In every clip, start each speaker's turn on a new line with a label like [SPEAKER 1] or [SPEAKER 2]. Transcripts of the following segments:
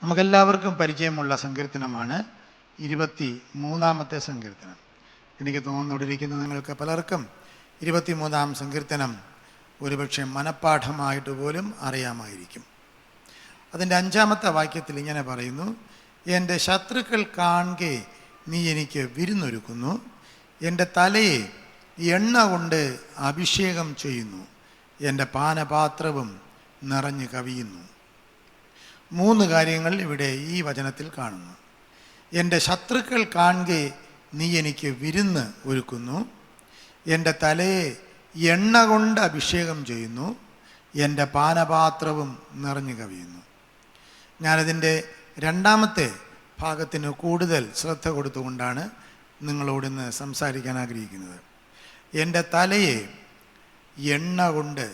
[SPEAKER 1] നമുക്കെല്ലാവർക്കും പരിചയമുള്ള സങ്കീർത്തനമാണ് 23-ാമത്തെ സങ്കീർത്തനം. എനിക്ക് തോന്നുന്നിരിക്കുന്ന നിങ്ങൾക്ക് പലർക്കും 23-ാം സങ്കീർത്തനം ഒരുപക്ഷെ മനഃപ്പാഠമായിട്ട് പോലും അറിയാമായിരിക്കും. അതിൻ്റെ 5-ാമത്തെ വാക്യത്തിൽ ഇങ്ങനെ പറയുന്നു: എൻ്റെ ശത്രുക്കൾ കാണെ നീ എനിക്ക് വിരുന്നൊരുക്കുന്നു, എൻ്റെ തലയെ എണ്ണ കൊണ്ട് അഭിഷേകം ചെയ്യുന്നു, എൻ്റെ പാനപാത്രവും നിറഞ്ഞു കവിയുന്നു. 3 കാര്യങ്ങൾ ഇവിടെ ഈ വചനത്തിൽ കാണുന്നു. എൻ്റെ ശത്രുക്കൾ കാണെ നീ എനിക്ക് വിരുന്ന് ഒരുക്കുന്നു, എൻ്റെ തലയെ എണ്ണ കൊണ്ട് അഭിഷേകം ചെയ്യുന്നു, എൻ്റെ പാനപാത്രവും നിറഞ്ഞു കവിയുന്നു. ഞാനതിൻ്റെ 2-ാമത്തെ ഭാഗത്തിന് കൂടുതൽ ശ്രദ്ധ കൊടുത്തുകൊണ്ടാണ് നിങ്ങളോടിന്ന് സംസാരിക്കാൻ ആഗ്രഹിക്കുന്നത്. എൻ്റെ തലയെ എണ്ണ കൊണ്ട്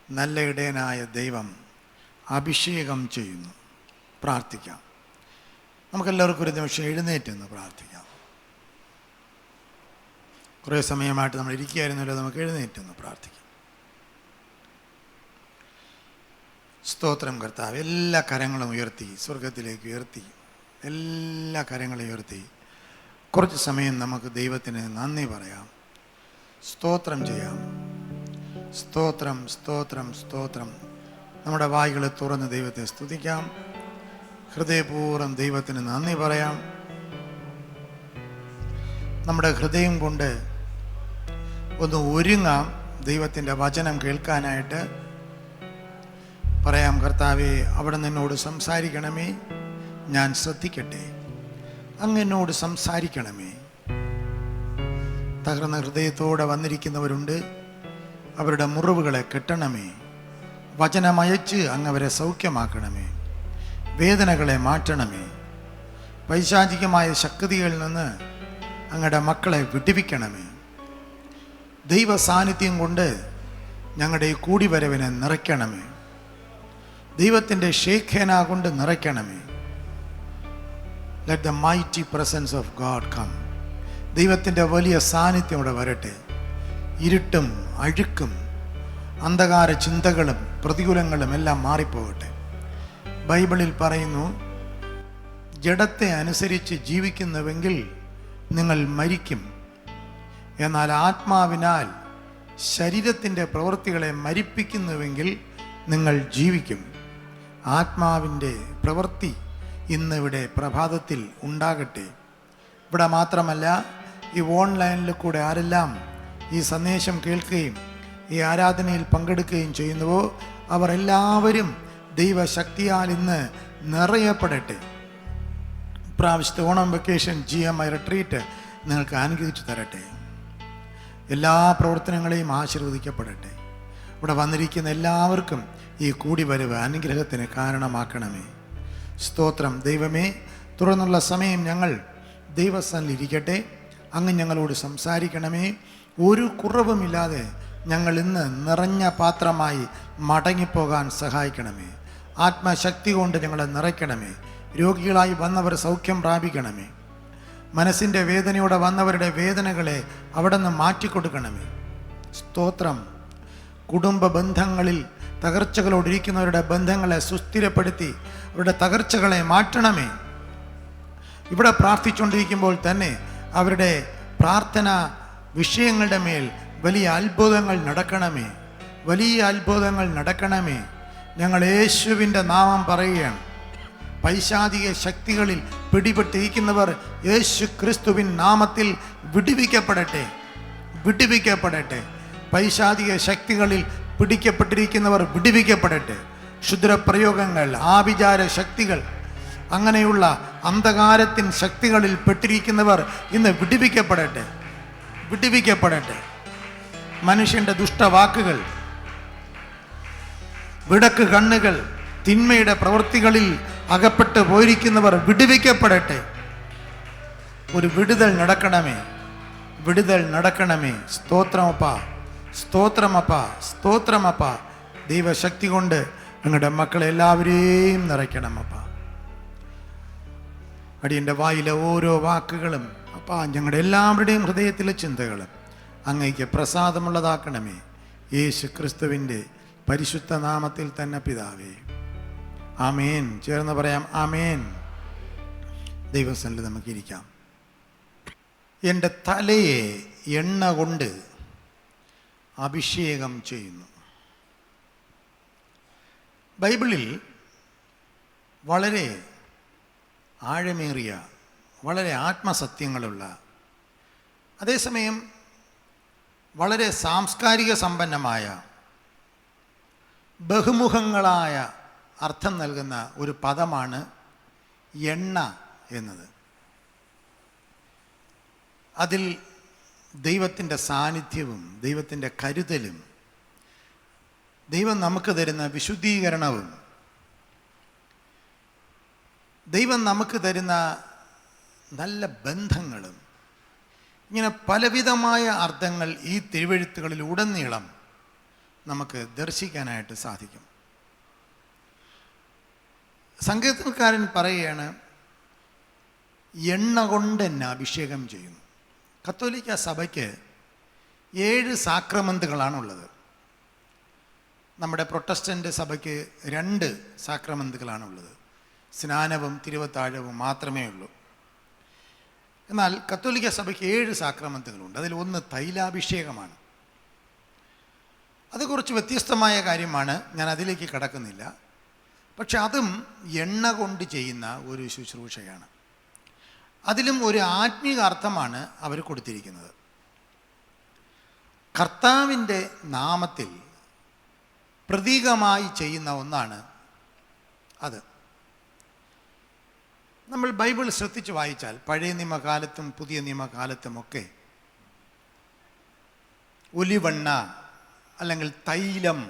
[SPEAKER 1] നല്ല ഇടയനായ ദൈവം അഭിഷേകം ചെയ്യുന്നു. പ്രാർത്ഥിക്കാം. നമുക്കെല്ലാവർക്കും ഒരു നിമിഷം എഴുന്നേറ്റെന്ന് പ്രാർത്ഥിക്കാം. കുറേ സമയമായിട്ട് നമ്മൾ ഇരിക്കുകയായിരുന്നല്ലോ, നമുക്ക് എഴുന്നേറ്റെന്ന് പ്രാർത്ഥിക്കാം. സ്തോത്രം കർത്താവ്. എല്ലാ കരങ്ങളും ഉയർത്തി സ്വർഗത്തിലേക്ക് ഉയർത്തി, എല്ലാ കരങ്ങളും ഉയർത്തി കുറച്ച് സമയം നമുക്ക് ദൈവത്തിന് നന്ദി പറയാം, സ്തോത്രം ചെയ്യാം. സ്തോത്രം, സ്തോത്രം, സ്തോത്രം. നമ്മുടെ വായികൾ തുറന്ന് ദൈവത്തെ സ്തുതിക്കാം, ഹൃദയപൂർവ്വം ദൈവത്തിന് നന്ദി പറയാം. നമ്മുടെ ഹൃദയം കൊണ്ട് ഒന്ന് ഒരുങ്ങാം ദൈവത്തിൻ്റെ വചനം കേൾക്കാനായിട്ട്. പറയാം: കർത്താവേ, അവിടെ നിന്നോട് സംസാരിക്കണമേ, ഞാൻ ശ്രദ്ധിക്കട്ടെ. അങ്ങ് എന്നോട് സംസാരിക്കണമേ. തകർന്ന ഹൃദയത്തോടെ വന്നിരിക്കുന്നവരുണ്ട്, അവരുടെ മുറിവുകളെ കെട്ടണമേ. വചനമയച്ച് അങ്ങ് അവരെ സൗഖ്യമാക്കണമേ. വേദനകളെ മാറ്റണമേ. പൈശാചികമായ ശക്തികളിൽ നിന്ന് അങ്ങയുടെ മക്കളെ വിടുവിക്കണമേ. ദൈവ സാന്നിധ്യം കൊണ്ട് ഞങ്ങളുടെ ഈ കൂടിവരവിനെ നിറയ്ക്കണമേ. ദൈവത്തിൻ്റെ ഷേഖേന കൊണ്ട് നിറയ്ക്കണമേ. Let the mighty presence of God come. ദൈവത്തിൻ്റെ വലിയ സാന്നിധ്യം ഇവിടെ വരട്ടെ. ഇരുട്ടും അഴുക്കും അന്ധകാര ചിന്തകളും പ്രതികൂലങ്ങളും എല്ലാം മാറിപ്പോകട്ടെ. ബൈബിളിൽ പറയുന്നു, ജഡത്തെ അനുസരിച്ച് ജീവിക്കുന്നുവെങ്കിൽ നിങ്ങൾ മരിക്കും, എന്നാൽ ആത്മാവിനാൽ ശരീരത്തിൻ്റെ പ്രവൃത്തികളെ മരിപ്പിക്കുന്നുവെങ്കിൽ നിങ്ങൾ ജീവിക്കും. ആത്മാവിൻ്റെ പ്രവൃത്തി ഇന്നിവിടെ പ്രഭാതത്തിൽ ഉണ്ടാകട്ടെ. ഇവിടെ മാത്രമല്ല, ഈ ഓൺലൈനിൽ കൂടെ ആരെല്ലാം ഈ സന്ദേശം കേൾക്കുകയും ഈ ആരാധനയിൽ പങ്കെടുക്കുകയും ചെയ്യുന്നുവോ അവർ എല്ലാവരും ദൈവശക്തിയാൽ ഇന്ന് നിറയപ്പെടട്ടെ. ഇപ്രാവശ്യത്തെ ഓണം വെക്കേഷൻ GMI റിട്രീറ്റ് നിങ്ങൾക്ക് അനുഗ്രഹിച്ചു തരട്ടെ. എല്ലാ പ്രവർത്തനങ്ങളെയും ആശീർവദിക്കപ്പെടട്ടെ. ഇവിടെ വന്നിരിക്കുന്ന എല്ലാവർക്കും ഈ കൂടിവരവ് അനുഗ്രഹത്തിന് കാരണമാക്കണമേ. സ്തോത്രം. ദൈവമേ, തുടർന്നുള്ള സമയം ഞങ്ങൾ ദൈവസന്നിധിയിലിരിക്കട്ടെ. അങ്ങ് ഞങ്ങളോട് സംസാരിക്കണമേ. ഒരു കുറവുമില്ലാതെ ഞങ്ങൾ ഇന്ന് നിറഞ്ഞ പാത്രമായി മടങ്ങിപ്പോകാൻ സഹായിക്കണമേ. ആത്മശക്തി കൊണ്ട് ഞങ്ങളെ നിറയ്ക്കണമേ. രോഗികളായി വന്നവർ സൗഖ്യം പ്രാപിക്കണമേ. മനസ്സിൻ്റെ വേദനയോടെ വന്നവരുടെ വേദനകളെ അവിടെ നിന്ന് മാറ്റിക്കൊടുക്കണമേ. സ്തോത്രം. കുടുംബ ബന്ധങ്ങളിൽ തകർച്ചകളോടിരിക്കുന്നവരുടെ ബന്ധങ്ങളെ സുസ്ഥിരപ്പെടുത്തി അവരുടെ തകർച്ചകളെ മാറ്റണമേ. ഇവിടെ പ്രാർത്ഥിച്ചുകൊണ്ടിരിക്കുമ്പോൾ തന്നെ അവരുടെ പ്രാർത്ഥന വിഷയങ്ങളുടെ മേൽ വലിയ അത്ഭുതങ്ങൾ നടക്കണമേ. വലിയ അത്ഭുതങ്ങൾ നടക്കണമേ. ഞങ്ങൾ യേശുവിൻ്റെ നാമം പറയുകയാണ്. പൈശാചിക ശക്തികളിൽ പിടിപെട്ടിരിക്കുന്നവർ യേശു ക്രിസ്തുവിൻ നാമത്തിൽ വിടുവിക്കപ്പെടട്ടെ, വിടുവിക്കപ്പെടട്ടെ. പൈശാചിക ശക്തികളിൽ പിടിക്കപ്പെട്ടിരിക്കുന്നവർ വിടുവിക്കപ്പെടട്ടെ. ക്ഷുദ്രപ്രയോഗങ്ങൾ, ആഭിചാര ശക്തികൾ, അങ്ങനെയുള്ള അന്ധകാരത്തിൻ ശക്തികളിൽ പെട്ടിരിക്കുന്നവർ ഇന്ന് വിടുവിക്കപ്പെടട്ടെ, വിടുവിക്കപ്പെടട്ടെ. മനുഷ്യൻ്റെ ദുഷ്ടവാക്കുകൾ, വിടക്ക് കണ്ണുകൾ, തിന്മയുടെ പ്രവൃത്തികളിൽ അകപ്പെട്ട് പോയിരിക്കുന്നവർ വിടുവിക്കപ്പെടട്ടെ. ഒരു വിടുതൽ നടക്കണമേ, വിടുതൽ നടക്കണമേ. സ്തോത്രമപ്പ, സ്തോത്രമപ്പ, സ്തോത്രമപ്പ. ദൈവശക്തി കൊണ്ട് ഞങ്ങളുടെ മക്കളെ എല്ലാവരെയും നിറയ്ക്കണമപ്പ. അടിയൻ്റെ വായിലെ ഓരോ വാക്കുകളും അപ്പ ഞങ്ങളുടെ എല്ലാവരുടെയും ഹൃദയത്തിലെ ചിന്തകളും അങ്ങയ്ക്ക് പ്രസാദമുള്ളതാക്കണമേ. യേശു ക്രിസ്തുവിൻ്റെ പരിശുദ്ധ നാമത്തിൽ തന്നെ പിതാവേ, ആമേൻ. ചേർന്ന് പറയാം ആമേൻ. ദൈവസന്നിധിയിൽ നമുക്കിരിക്കാം. എൻ്റെ തലയെ എണ്ണ കൊണ്ട് അഭിഷേകം ചെയ്യുന്നു. ബൈബിളിൽ വളരെ ആഴമേറിയ, വളരെ ആത്മസത്യങ്ങളുള്ള, അതേസമയം വളരെ സാംസ്കാരിക സമ്പന്നമായ, ബഹുമുഖങ്ങളായ അർത്ഥം നൽകുന്ന ഒരു പദമാണ് എണ്ണ എന്നത്. അതിൽ ദൈവത്തിൻ്റെ സാന്നിധ്യവും ദൈവത്തിൻ്റെ കരുതലും ദൈവം നമുക്ക് തരുന്ന വിശുദ്ധീകരണവും ദൈവം നമുക്ക് തരുന്ന നല്ല ബന്ധങ്ങളും, ഇങ്ങനെ പലവിധമായ അർത്ഥങ്ങൾ ഈ തിരുവെഴുത്തുകളിൽ ഉടനീളം നമുക്ക് ദർശിക്കാനായിട്ട് സാധിക്കും. സങ്കീർത്തനക്കാരൻ പറയുകയാണ്, എണ്ണ കൊണ്ട് എന്നെ അഭിഷേകം ചെയ്യുന്നു. കത്തോലിക്ക സഭയ്ക്ക് 7 സാക്രമെന്റുകളാണുള്ളത്. നമ്മുടെ പ്രൊട്ടസ്റ്റൻ്റ് സഭയ്ക്ക് 2 സാക്രമെന്റുകളാണുള്ളത്. സ്നാനവും തിരുവത്താഴവും മാത്രമേ ഉള്ളൂ. എന്നാൽ കത്തോലിക്ക സഭയ്ക്ക് 7 സാക്രമെന്റുകളുണ്ട്. അതിൽ ഒന്ന് തൈലാഭിഷേകമാണ്. അത് കുറച്ച് വ്യത്യസ്തമായ കാര്യമാണ്, ഞാൻ അതിലേക്ക് കടക്കുന്നില്ല. പക്ഷെ അതും എണ്ണ കൊണ്ട് ചെയ്യുന്ന ഒരു ശുശ്രൂഷയാണ്. അതിലും ഒരു ആത്മീക അർത്ഥമാണ് അവർ കൊടുത്തിരിക്കുന്നത്. കർത്താവിൻ്റെ നാമത്തിൽ പ്രതീകമായി ചെയ്യുന്ന ഒന്നാണ് അത്. നമ്മൾ ബൈബിൾ ശ്രദ്ധിച്ച് വായിച്ചാൽ പഴയ നിയമകാലത്തും പുതിയ നിയമകാലത്തുമൊക്കെ ഒലിവെണ്ണ അല്ലെങ്കിൽ തൈലം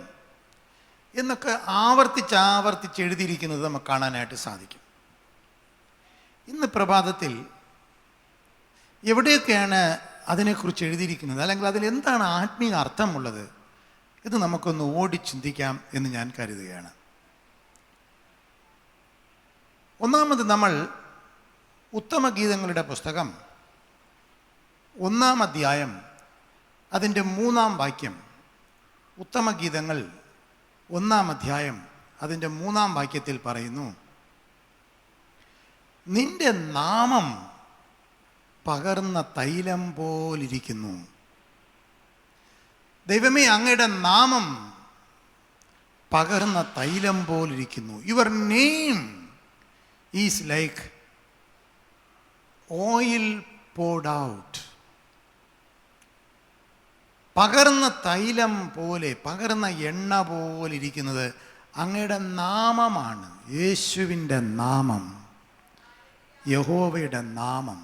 [SPEAKER 1] എന്നൊക്കെ ആവർത്തിച്ച് എഴുതിയിരിക്കുന്നത് നമുക്ക് കാണാനായിട്ട് സാധിക്കും. ഇന്ന് പ്രഭാതത്തിൽ എവിടെയൊക്കെയാണ് അതിനെക്കുറിച്ച് എഴുതിയിരിക്കുന്നത്, അല്ലെങ്കിൽ അതിലെന്താണ് ആത്മീയ അർത്ഥമുള്ളത്, ഇത് നമുക്കൊന്ന് ഓടി ചിന്തിക്കാം എന്ന് ഞാൻ കരുതുകയാണ്. ഒന്നാമത്, നമ്മൾ ഉത്തമഗീതങ്ങളുടെ പുസ്തകം 1-ാം അധ്യായം അതിൻ്റെ 3-ാം വാക്യം, ഉത്തമഗീതങ്ങൾ 1-ാം അധ്യായം അതിൻ്റെ 3-ാം വാക്യത്തിൽ പറയുന്നു, നിന്റെ നാമം പകർന്ന തൈലം പോലിരിക്കുന്നു. ദൈവമേ, അങ്ങയുടെ നാമം പകർന്ന തൈലം പോലിരിക്കുന്നു. Your name is like oil poured out. പകർന്ന തൈലം പോലെ, പകർന്ന എണ്ണ പോലെ ഇരിക്കുന്നത് അങ്ങയുടെ നാമമാണ്. യേശുവിൻ്റെ നാമം, യഹോവയുടെ നാമം.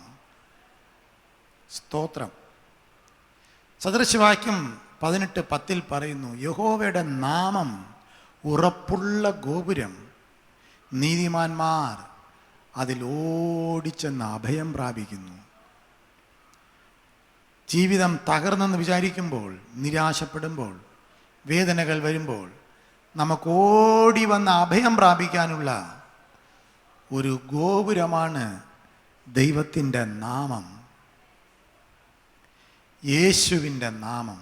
[SPEAKER 1] സ്തോത്രം. സദൃശവാക്യം 18:10 പറയുന്നു, യഹോവയുടെ നാമം ഉറപ്പുള്ള ഗോപുരം, നീതിമാന്മാർ അതിൽ ഓടിച്ചെന്ന് അഭയം പ്രാപിക്കുന്നു. ജീവിതം തകർന്നെന്ന് വിചാരിക്കുമ്പോൾ, നിരാശപ്പെടുമ്പോൾ, വേദനകൾ വരുമ്പോൾ നമുക്ക് ഓടി വന്ന് അഭയം പ്രാപിക്കാനുള്ള ഒരു ഗോപുരമാണ് ദൈവത്തിൻ്റെ നാമം, യേശുവിൻ്റെ നാമം.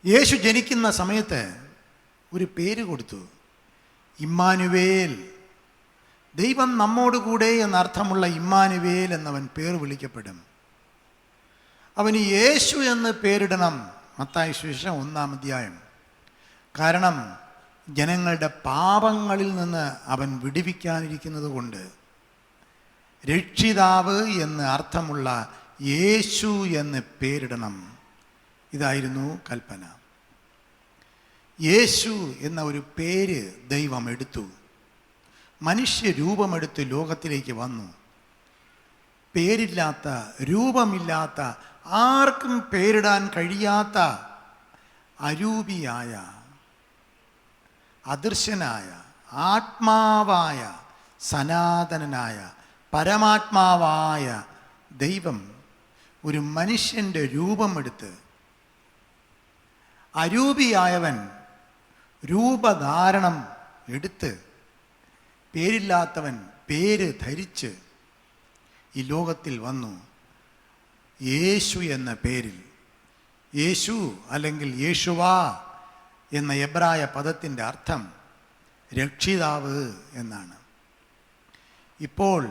[SPEAKER 1] യേശു ജനിക്കുന്ന സമയത്ത് ഒരു പേര് കൊടുത്തു, ഇമ്മാനുവേൽ. ദൈവം നമ്മോടുകൂടെ എന്നർത്ഥമുള്ള ഇമ്മാനുവേൽ എന്നവൻ പേർ വിളിക്കപ്പെടും. അവന് യേശു എന്ന് പേരിടണം. മത്തായി സുവിശേഷം 1-ാം അധ്യായം. കാരണം ജനങ്ങളുടെ പാപങ്ങളിൽ നിന്ന് അവൻ വിടുവിക്കാനിരിക്കുന്നത് കൊണ്ട് രക്ഷിതാവ് എന്ന് അർത്ഥമുള്ള യേശു എന്ന് പേരിടണം. ഇതായിരുന്നു കൽപ്പന. യേശു എന്ന ഒരു പേര് ദൈവം എടുത്തു. മനുഷ്യരൂപമെടുത്ത് ലോകത്തിലേക്ക് വന്നു. പേരില്ലാത്ത, രൂപമില്ലാത്ത, ആർക്കും പേരിടാൻ കഴിയാത്ത അരൂപിയായ, അദൃശ്യനായ, ആത്മാവായ, സനാതനനായ, പരമാത്മാവായ ദൈവം ഒരു മനുഷ്യൻ്റെ രൂപമെടുത്ത്, അരൂപിയായവൻ രൂപധാരണം എടുത്ത്, പേരില്ലാത്തവൻ പേര് ധരിച്ച് ഈ ലോകത്തിൽ വന്നു. യേശു എന്ന പേരിൽ, യേശു അല്ലെങ്കിൽ യേശുവാ എന്ന എബ്രായ പദത്തിൻ്റെ അർത്ഥം രക്ഷിതാവ് എന്നാണ്. ഇപ്പോൾ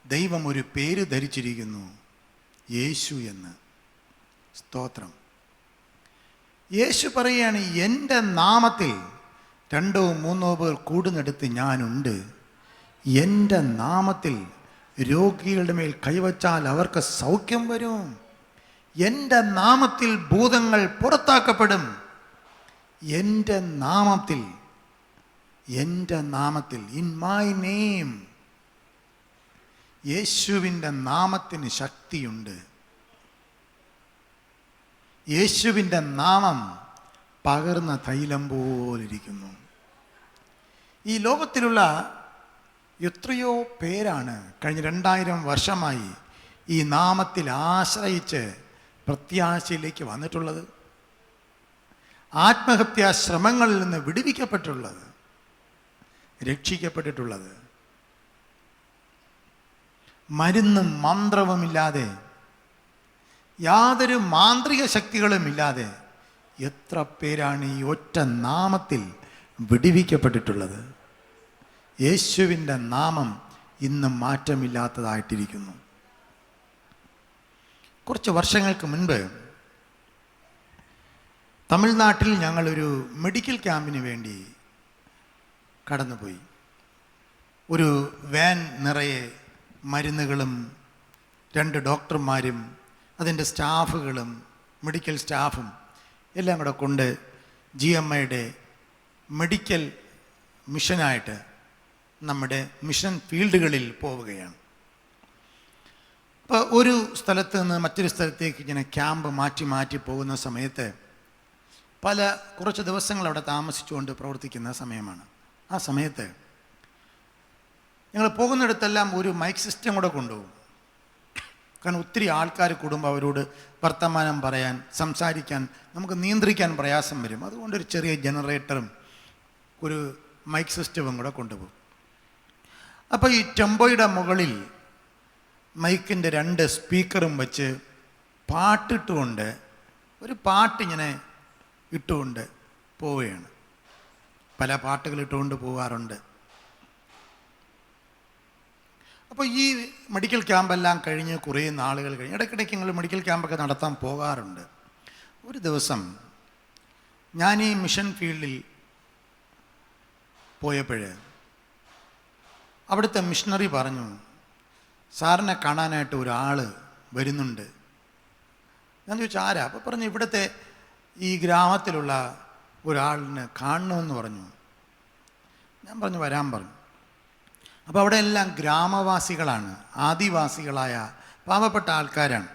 [SPEAKER 1] ദൈവം ഒരു പേര് ധരിച്ചിരിക്കുന്നു, യേശു എന്ന്. സ്തോത്രം. യേശു പറയുകയാണ്, എൻ്റെ നാമത്തിൽ 2 3 പേർ കൂടുന്നിടത്ത് ഞാനുണ്ട്. എൻ്റെ നാമത്തിൽ രോഗികളുടെ മേൽ കൈവച്ചാൽ അവർക്ക് സൗഖ്യം വരും. എൻ്റെ നാമത്തിൽ ഭൂതങ്ങൾ പുറത്താക്കപ്പെടും. എൻ്റെ നാമത്തിൽ, ഇൻ മൈ നെയിം. യേശുവിൻ്റെ നാമത്തിന് ശക്തിയുണ്ട്. യേശുവിൻ്റെ നാമം പകർന്ന തൈലം പോലിരിക്കുന്നു. ഈ ലോകത്തിലുള്ള എത്രയോ പേരാണ് കഴിഞ്ഞ 2000 വർഷമായി ഈ നാമത്തിൽ ആശ്രയിച്ച് പ്രത്യാശയിലേക്ക് വന്നിട്ടുള്ളത്, ആത്മഹത്യാ ശ്രമങ്ങളിൽ നിന്ന് വിടുവിക്കപ്പെട്ടുള്ളത്, രക്ഷിക്കപ്പെട്ടിട്ടുള്ളത്. മരുന്നും മന്ത്രവുമില്ലാതെ, യാതൊരു മാന്ത്രിക ശക്തികളുമില്ലാതെ എത്ര പേരാണ് ഈ ഒറ്റ നാമത്തിൽ വിടുവിക്കപ്പെട്ടിട്ടുള്ളത്. യേശുവിൻ്റെ നാമം ഇന്നും മാറ്റമില്ലാത്തതായിട്ടിരിക്കുന്നു. കുറച്ച് വർഷങ്ങൾക്ക് മുൻപ് തമിഴ്നാട്ടിൽ ഞങ്ങളൊരു മെഡിക്കൽ ക്യാമ്പിന് വേണ്ടി കടന്നുപോയി. ഒരു വാൻ നിറയെ മരുന്നുകളും 2 ഡോക്ടർമാരും അതിൻ്റെ സ്റ്റാഫുകളും മെഡിക്കൽ സ്റ്റാഫും എല്ലാം കൂടെ കൊണ്ട് GMIയുടെ മെഡിക്കൽ മിഷനായിട്ട് നമ്മുടെ മിഷൻ ഫീൽഡുകളിൽ പോവുകയാണ്. അപ്പോൾ ഒരു സ്ഥലത്ത് നിന്ന് മറ്റൊരു സ്ഥലത്തേക്ക് ഇങ്ങനെ ക്യാമ്പ് മാറ്റി മാറ്റി പോകുന്ന സമയത്ത് കുറച്ച് ദിവസങ്ങൾ അവിടെ താമസിച്ചുകൊണ്ട് പ്രവർത്തിക്കുന്ന സമയമാണ്. ആ സമയത്ത് ഞങ്ങൾ പോകുന്നിടത്തെല്ലാം ഒരു മൈക്ക് സിസ്റ്റം കൂടെ കൊണ്ടുപോകും. കാരണം ഒത്തിരി ആൾക്കാർ കൂടുമ്പോൾ അവരോട് വർത്തമാനം പറയാൻ, സംസാരിക്കാൻ നമുക്ക് നിയന്ത്രിക്കാൻ പ്രയാസം വരും. അതുകൊണ്ടൊരു ചെറിയ ജനറേറ്ററും ഒരു മൈക്ക് സിസ്റ്റവും കൂടെ കൊണ്ടുപോകും. അപ്പോൾ ഈ ടെമ്പോയുടെ മുകളിൽ മൈക്കിൻ്റെ 2 സ്പീക്കറും വെച്ച് പാട്ടിട്ടുകൊണ്ട് ഒരു പാട്ടിങ്ങനെ ഇട്ടുകൊണ്ട് പോവുകയാണ്. പല പാട്ടുകൾ ഇട്ടുകൊണ്ട് പോകാറുണ്ട്. അപ്പോൾ ഈ മെഡിക്കൽ ക്യാമ്പെല്ലാം കഴിഞ്ഞ് കുറേ നാളുകൾ കഴിഞ്ഞ് ഇടയ്ക്കിടയ്ക്ക് ഞങ്ങൾ മെഡിക്കൽ ക്യാമ്പൊക്കെ നടത്താൻ പോകാറുണ്ട്. ഒരു ദിവസം ഞാൻ ഈ മിഷൻ ഫീൽഡിൽ പോയപ്പോൾ അവിടുത്തെ മിഷണറി പറഞ്ഞു, സാറിനെ കാണാനായിട്ട് ഒരാൾ വരുന്നുണ്ട്. ഞാൻ ചോദിച്ചു, ആരാ? അപ്പോൾ പറഞ്ഞു, ഇവിടുത്തെ ഈ ഗ്രാമത്തിലുള്ള ഒരാളിനെ കാണണമെന്ന് പറഞ്ഞു. ഞാൻ പറഞ്ഞു, വരാൻ പറഞ്ഞു. അപ്പോൾ അവിടെ എല്ലാം ഗ്രാമവാസികളാണ്, ആദിവാസികളായ പാവപ്പെട്ട ആൾക്കാരാണ്.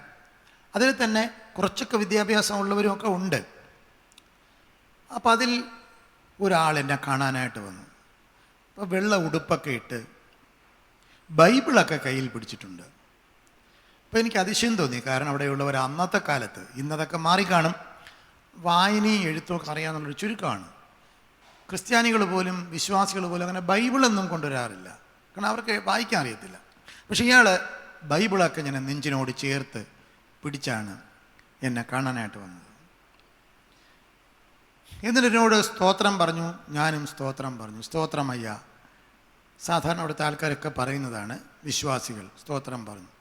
[SPEAKER 1] അതിൽ തന്നെ കുറച്ചൊക്കെ വിദ്യാഭ്യാസം ഉള്ളവരുമൊക്കെ ഉണ്ട്. അപ്പോൾ അതിൽ ഒരാൾ എന്നെ കാണാനായിട്ട് വന്നു. അപ്പോൾ വെള്ള ഉടുപ്പൊക്കെ ഇട്ട് ബൈബിളൊക്കെ കയ്യിൽ പിടിച്ചിട്ടുണ്ട്. അപ്പോൾ എനിക്ക് അതിശയം തോന്നി. കാരണം അവിടെയുള്ളവർ അന്നത്തെ കാലത്ത്, ഇന്നതൊക്കെ മാറിക്കാണും, വായനയും എഴുത്തുമൊക്കെ അറിയാമെന്നുള്ളൊരു ചുരുക്കമാണ്. ക്രിസ്ത്യാനികൾ പോലും വിശ്വാസികൾ പോലും അങ്ങനെ ബൈബിളൊന്നും കൊണ്ടുവരാറില്ല. കാരണം അവർക്ക് വായിക്കാൻ അറിയത്തില്ല. പക്ഷെ ഇയാൾ ബൈബിളൊക്കെ ഞാൻ നെഞ്ചിനോട് ചേർത്ത് പിടിച്ചാണ് എന്നെ കാണാനായിട്ട് വന്നത്. എന്നിട്ട് എന്നോട് സ്തോത്രം പറഞ്ഞു. ഞാനും സ്തോത്രം പറഞ്ഞു. സ്തോത്രം അയ്യ. സാധാരണ അവിടുത്തെ ആൾക്കാരൊക്കെ പറയുന്നതാണ്, വിശ്വാസികൾ സ്തോത്രം പറഞ്ഞു.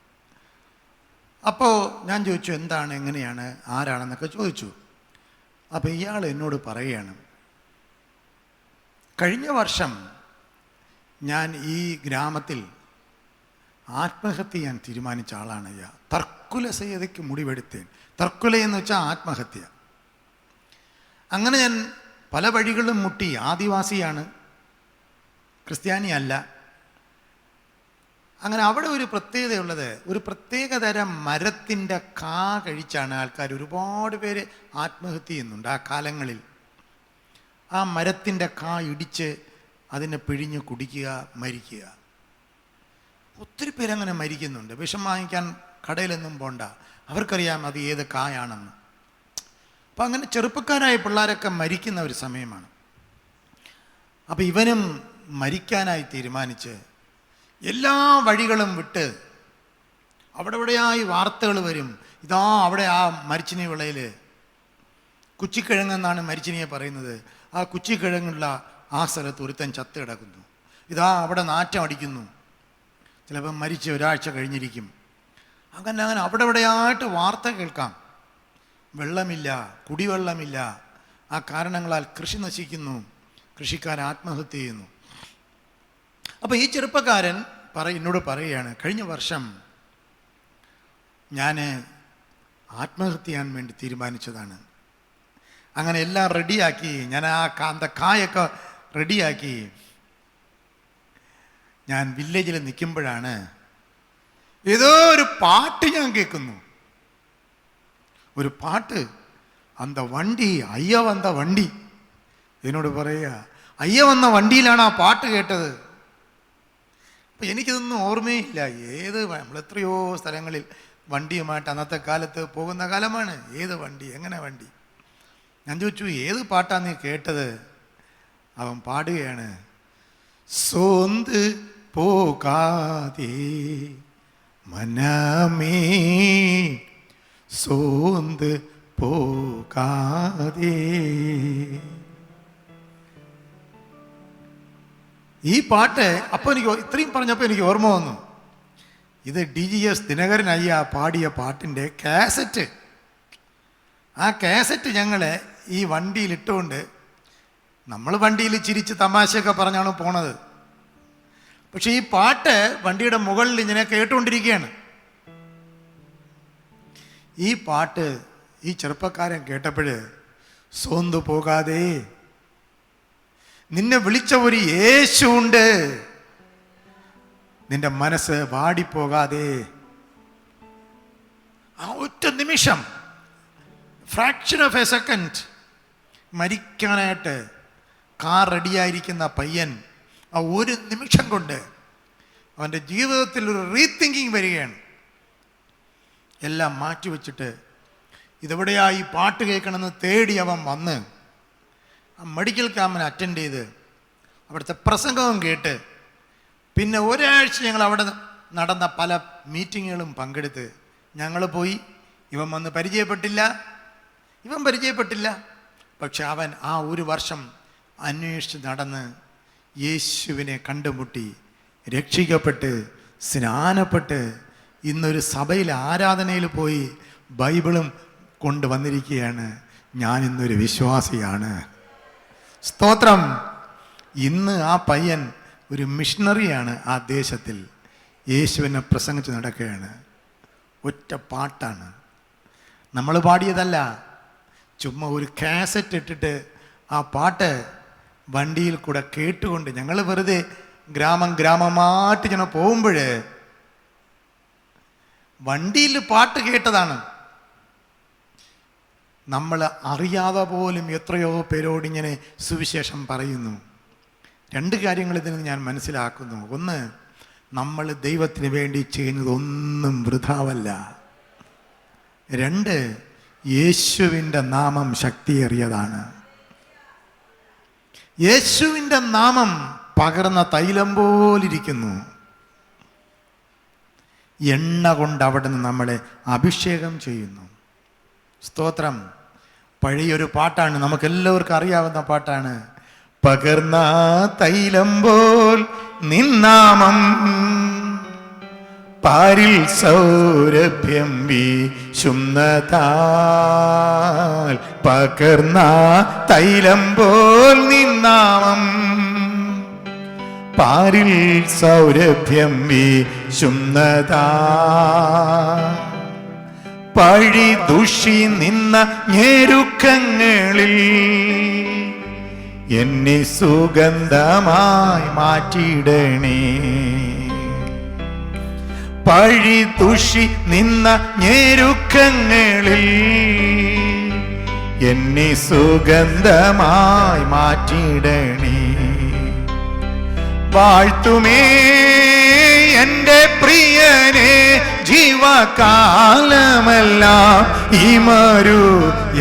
[SPEAKER 1] അപ്പോൾ ഞാൻ ചോദിച്ചു, എന്താണ്, എങ്ങനെയാണ്, ആരാണെന്നൊക്കെ ചോദിച്ചു. അപ്പോൾ ഇയാൾ എന്നോട് പറയുകയാണ്, കഴിഞ്ഞ വർഷം ഞാൻ ഈ ഗ്രാമത്തിൽ ആത്മഹത്യ ചെയ്യാൻ തീരുമാനിച്ച ആളാണ് അയ്യ. തർക്കുലസേതയ്ക്ക് മുടിവെടുത്തേൻ. തർക്കുല എന്ന് വെച്ചാൽ ആത്മഹത്യ. അങ്ങനെ ഞാൻ പല വഴികളും മുട്ടി. ആദിവാസിയാണ്, ക്രിസ്ത്യാനിയല്ല. അങ്ങനെ അവിടെ ഒരു പ്രത്യേകതയുള്ളത്, ഒരു പ്രത്യേകതരം മരത്തിൻ്റെ കാ കഴിച്ചാണ് ആൾക്കാർ, ഒരുപാട് പേര് ആത്മഹത്യ ചെയ്യുന്നുണ്ട് ആ കാലങ്ങളിൽ. ആ മരത്തിൻ്റെ കാ ഇടിച്ച് അതിനെ പിഴിഞ്ഞ് കുടിക്കുക, മരിക്കുക. ഒത്തിരി പേരങ്ങനെ മരിക്കുന്നുണ്ട്. വിഷം വാങ്ങിക്കാൻ കടയിലൊന്നും പോണ്ട, അവർക്കറിയാം അത് ഏത് കായാണെന്ന്. അപ്പം അങ്ങനെ ചെറുപ്പക്കാരായ പിള്ളേരൊക്കെ മരിക്കുന്ന ഒരു സമയമാണ്. അപ്പം ഇവനും മരിക്കാനായി തീരുമാനിച്ച് എല്ലാ വഴികളും വിട്ട്, അവിടെ ഇവിടെയായി വാർത്തകൾ വരും, ഇതാ അവിടെ ആ മരിച്ചിനി വിളയിൽ കുച്ചിക്കിഴങ്ങെന്നാണ് മരിച്ചിനിയെ പറയുന്നത്. ആ കുച്ചിക്കിഴങ്ങുള്ള ആ സ്ഥലത്ത് ഒരുത്തൻ ചത്ത് കിടക്കുന്നു, ഇതാ അവിടെ നാറ്റം അടിക്കുന്നു, ചിലപ്പം മരിച്ച് ഒരാഴ്ച കഴിഞ്ഞിരിക്കും. അങ്ങനെ അവിടെ ഇവിടെയായിട്ട് വാർത്ത കേൾക്കാം. വെള്ളമില്ല, കുടിവെള്ളമില്ല, ആ കാരണങ്ങളാൽ കൃഷി നശിക്കുന്നു, കൃഷിക്കാരൻ ആത്മഹത്യ ചെയ്യുന്നു. അപ്പോൾ ഈ ചെറുപ്പക്കാരൻ എന്നോട് പറയുകയാണ്, കഴിഞ്ഞ വർഷം ഞാൻ ആത്മഹത്യ ചെയ്യാൻ വേണ്ടി തീരുമാനിച്ചതാണ്. അങ്ങനെ എല്ലാം റെഡിയാക്കി, ഞാൻ ആ കായൊക്കെ റെഡിയാക്കി ഞാൻ വില്ലേജിൽ നിൽക്കുമ്പോഴാണ് ഏതോ ഒരു പാട്ട് ഞാൻ കേൾക്കുന്നു. ഒരു പാട്ട്, അന്ത വണ്ടി അയ്യ വന്ന വണ്ടി. എന്നോട് പറയുക, അയ്യ വന്ന വണ്ടിയിലാണ് ആ പാട്ട് കേട്ടത്. അപ്പം എനിക്കിതൊന്നും ഓർമ്മയില്ല. നമ്മൾ എത്രയോ സ്ഥലങ്ങളിൽ വണ്ടിയുമായിട്ട് അന്നത്തെ കാലത്ത് പോകുന്ന കാലമാണ്. ഏത് വണ്ടി, എങ്ങനെ വണ്ടി? ഞാൻ ചോദിച്ചു, ഏത് പാട്ടാണ് നീ കേട്ടത്? അവൻ പാടുകയാണ്, സോന്ത് പോകാതെ മനമേ സോന്ത് പോകാതെ. ഈ പാട്ട് അപ്പോൾ ഇത്രയും പറഞ്ഞപ്പോൾ എനിക്ക് ഓർമ്മ വന്നു, ഇത് DGS ദിനകരൻ അയ്യ പാടിയ പാട്ടിൻ്റെ കാസറ്റ്. ആ കാസറ്റ് ഞങ്ങൾ ഈ വണ്ടിയിലിട്ടുകൊണ്ട്, നമ്മൾ വണ്ടിയിൽ ചിരിച്ച് തമാശയൊക്കെ പറഞ്ഞാണ് പോണത്. പക്ഷെ ഈ പാട്ട് വണ്ടിയുടെ മുകളിൽ ഇങ്ങനെ കേട്ടുകൊണ്ടിരിക്കുകയാണ്. ഈ പാട്ട് ഈ ചെറുപ്പക്കാരൻ കേട്ടപ്പോൾ, സോന്തു പോകാതെ, നിന്നെ വിളിച്ച ഒരു യേശുണ്ട്, നിന്റെ മനസ്സ് വാടിപ്പോകാതെ. ആ ഒറ്റ നിമിഷം, ഫ്രാക്ഷൻ ഓഫ് എ സെക്കൻഡ്, മരിക്കാനായിട്ട് കാർ റെഡിയായിരിക്കുന്ന പയ്യൻ ആ ഒരു നിമിഷം കൊണ്ട് അവൻ്റെ ജീവിതത്തിൽ ഒരു റീതിങ്കിങ് വരികയാണ്. എല്ലാം മാറ്റിവെച്ചിട്ട് ഇതെവിടെയായി പാട്ട് കേൾക്കണമെന്ന് തേടി അവൻ വന്ന് ആ മെഡിക്കൽ ക്യാമ്പിന് അറ്റൻഡ് ചെയ്ത് അവിടുത്തെ പ്രസംഗവും കേട്ട്, പിന്നെ ഒരാഴ്ച ഞങ്ങൾ അവിടെ നടന്ന പല മീറ്റിങ്ങുകളും പങ്കെടുത്ത് ഞങ്ങൾ പോയി. ഇവൻ വന്ന് പരിചയപ്പെട്ടില്ല. പക്ഷെ അവൻ ആ ഒരു വർഷം അന്വേഷിച്ച് നടന്ന് യേശുവിനെ കണ്ടുമുട്ടി, രക്ഷിക്കപ്പെട്ട്, സ്നാനപ്പെട്ട്, ഇന്നൊരു സഭയിൽ ആരാധനയിൽ പോയി ബൈബിളും കൊണ്ടുവന്നിരിക്കുകയാണ്. ഞാൻ ഇന്നൊരു വിശ്വാസിയാണ്. സ്തോത്രം. ഇന്ന് ആ പയ്യൻ ഒരു മിഷണറിയാണ്. ആ ദേശത്തിൽ യേശുവിനെ പ്രസംഗിച്ച് നടക്കുകയാണ്. ഒറ്റ പാട്ടാണ്, നമ്മൾ പാടിയതല്ല. ചുമ്മാ ഒരു കാസറ്റ് ഇട്ടിട്ട് ആ പാട്ട് വണ്ടിയിൽ കൂടെ കേട്ടുകൊണ്ട് ഞങ്ങൾ വെറുതെ ഗ്രാമമായിട്ട് ഇങ്ങനെ പോകുമ്പോൾ വണ്ടിയിൽ പാട്ട് കേട്ടതാണ്. നമ്മൾ അറിയാതെ പോലും എത്രയോ പേരോടിങ്ങനെ സുവിശേഷം പറയുന്നു. രണ്ട് കാര്യങ്ങൾ ഇതിൽ നിന്ന് ഞാൻ മനസ്സിലാക്കുന്നു. ഒന്ന്, നമ്മൾ ദൈവത്തിന് വേണ്ടി ചെയ്യുന്നതൊന്നും വൃഥാവല്ല. രണ്ട്, യേശുവിൻ്റെ നാമം ശക്തിയേറിയതാണ്. യേശുവിൻ്റെ നാമം പകർന്ന തൈലം പോലിരിക്കുന്നു. എണ്ണ കൊണ്ട് അവിടെ നിന്ന് നമ്മളെ അഭിഷേകം ചെയ്യുന്നു. സ്തോത്രം. പഴയൊരു പാട്ടാണ്, നമുക്കെല്ലാവർക്കും അറിയാവുന്ന പാട്ടാണ്. പകർന്ന തൈലം പോൽ നിന്നാമം പാരിൽ സൗരഭ്യം വീശുന്നതാൽ. പകർന്ന തൈലം പോൽ നിന്നാമം പാരിൽ സൗരഭ്യം വീശുന്നതാൽ. പഴി ദുഷി നിന്ന ഞെരുക്കങ്ങളിൽ എന്നെ സുഗന്ധമായി മാറ്റിയിടണേ. പഴി ദുഷി നിന്ന ഞെരുക്കങ്ങളിൽ എന്നെ സുഗന്ധമായി മാറ്റിയിടണേ. വാഴ്ത്തുമേ എൻ്റെ പ്രിയനെ ജീവകാലമെല്ലാം ഈ മരു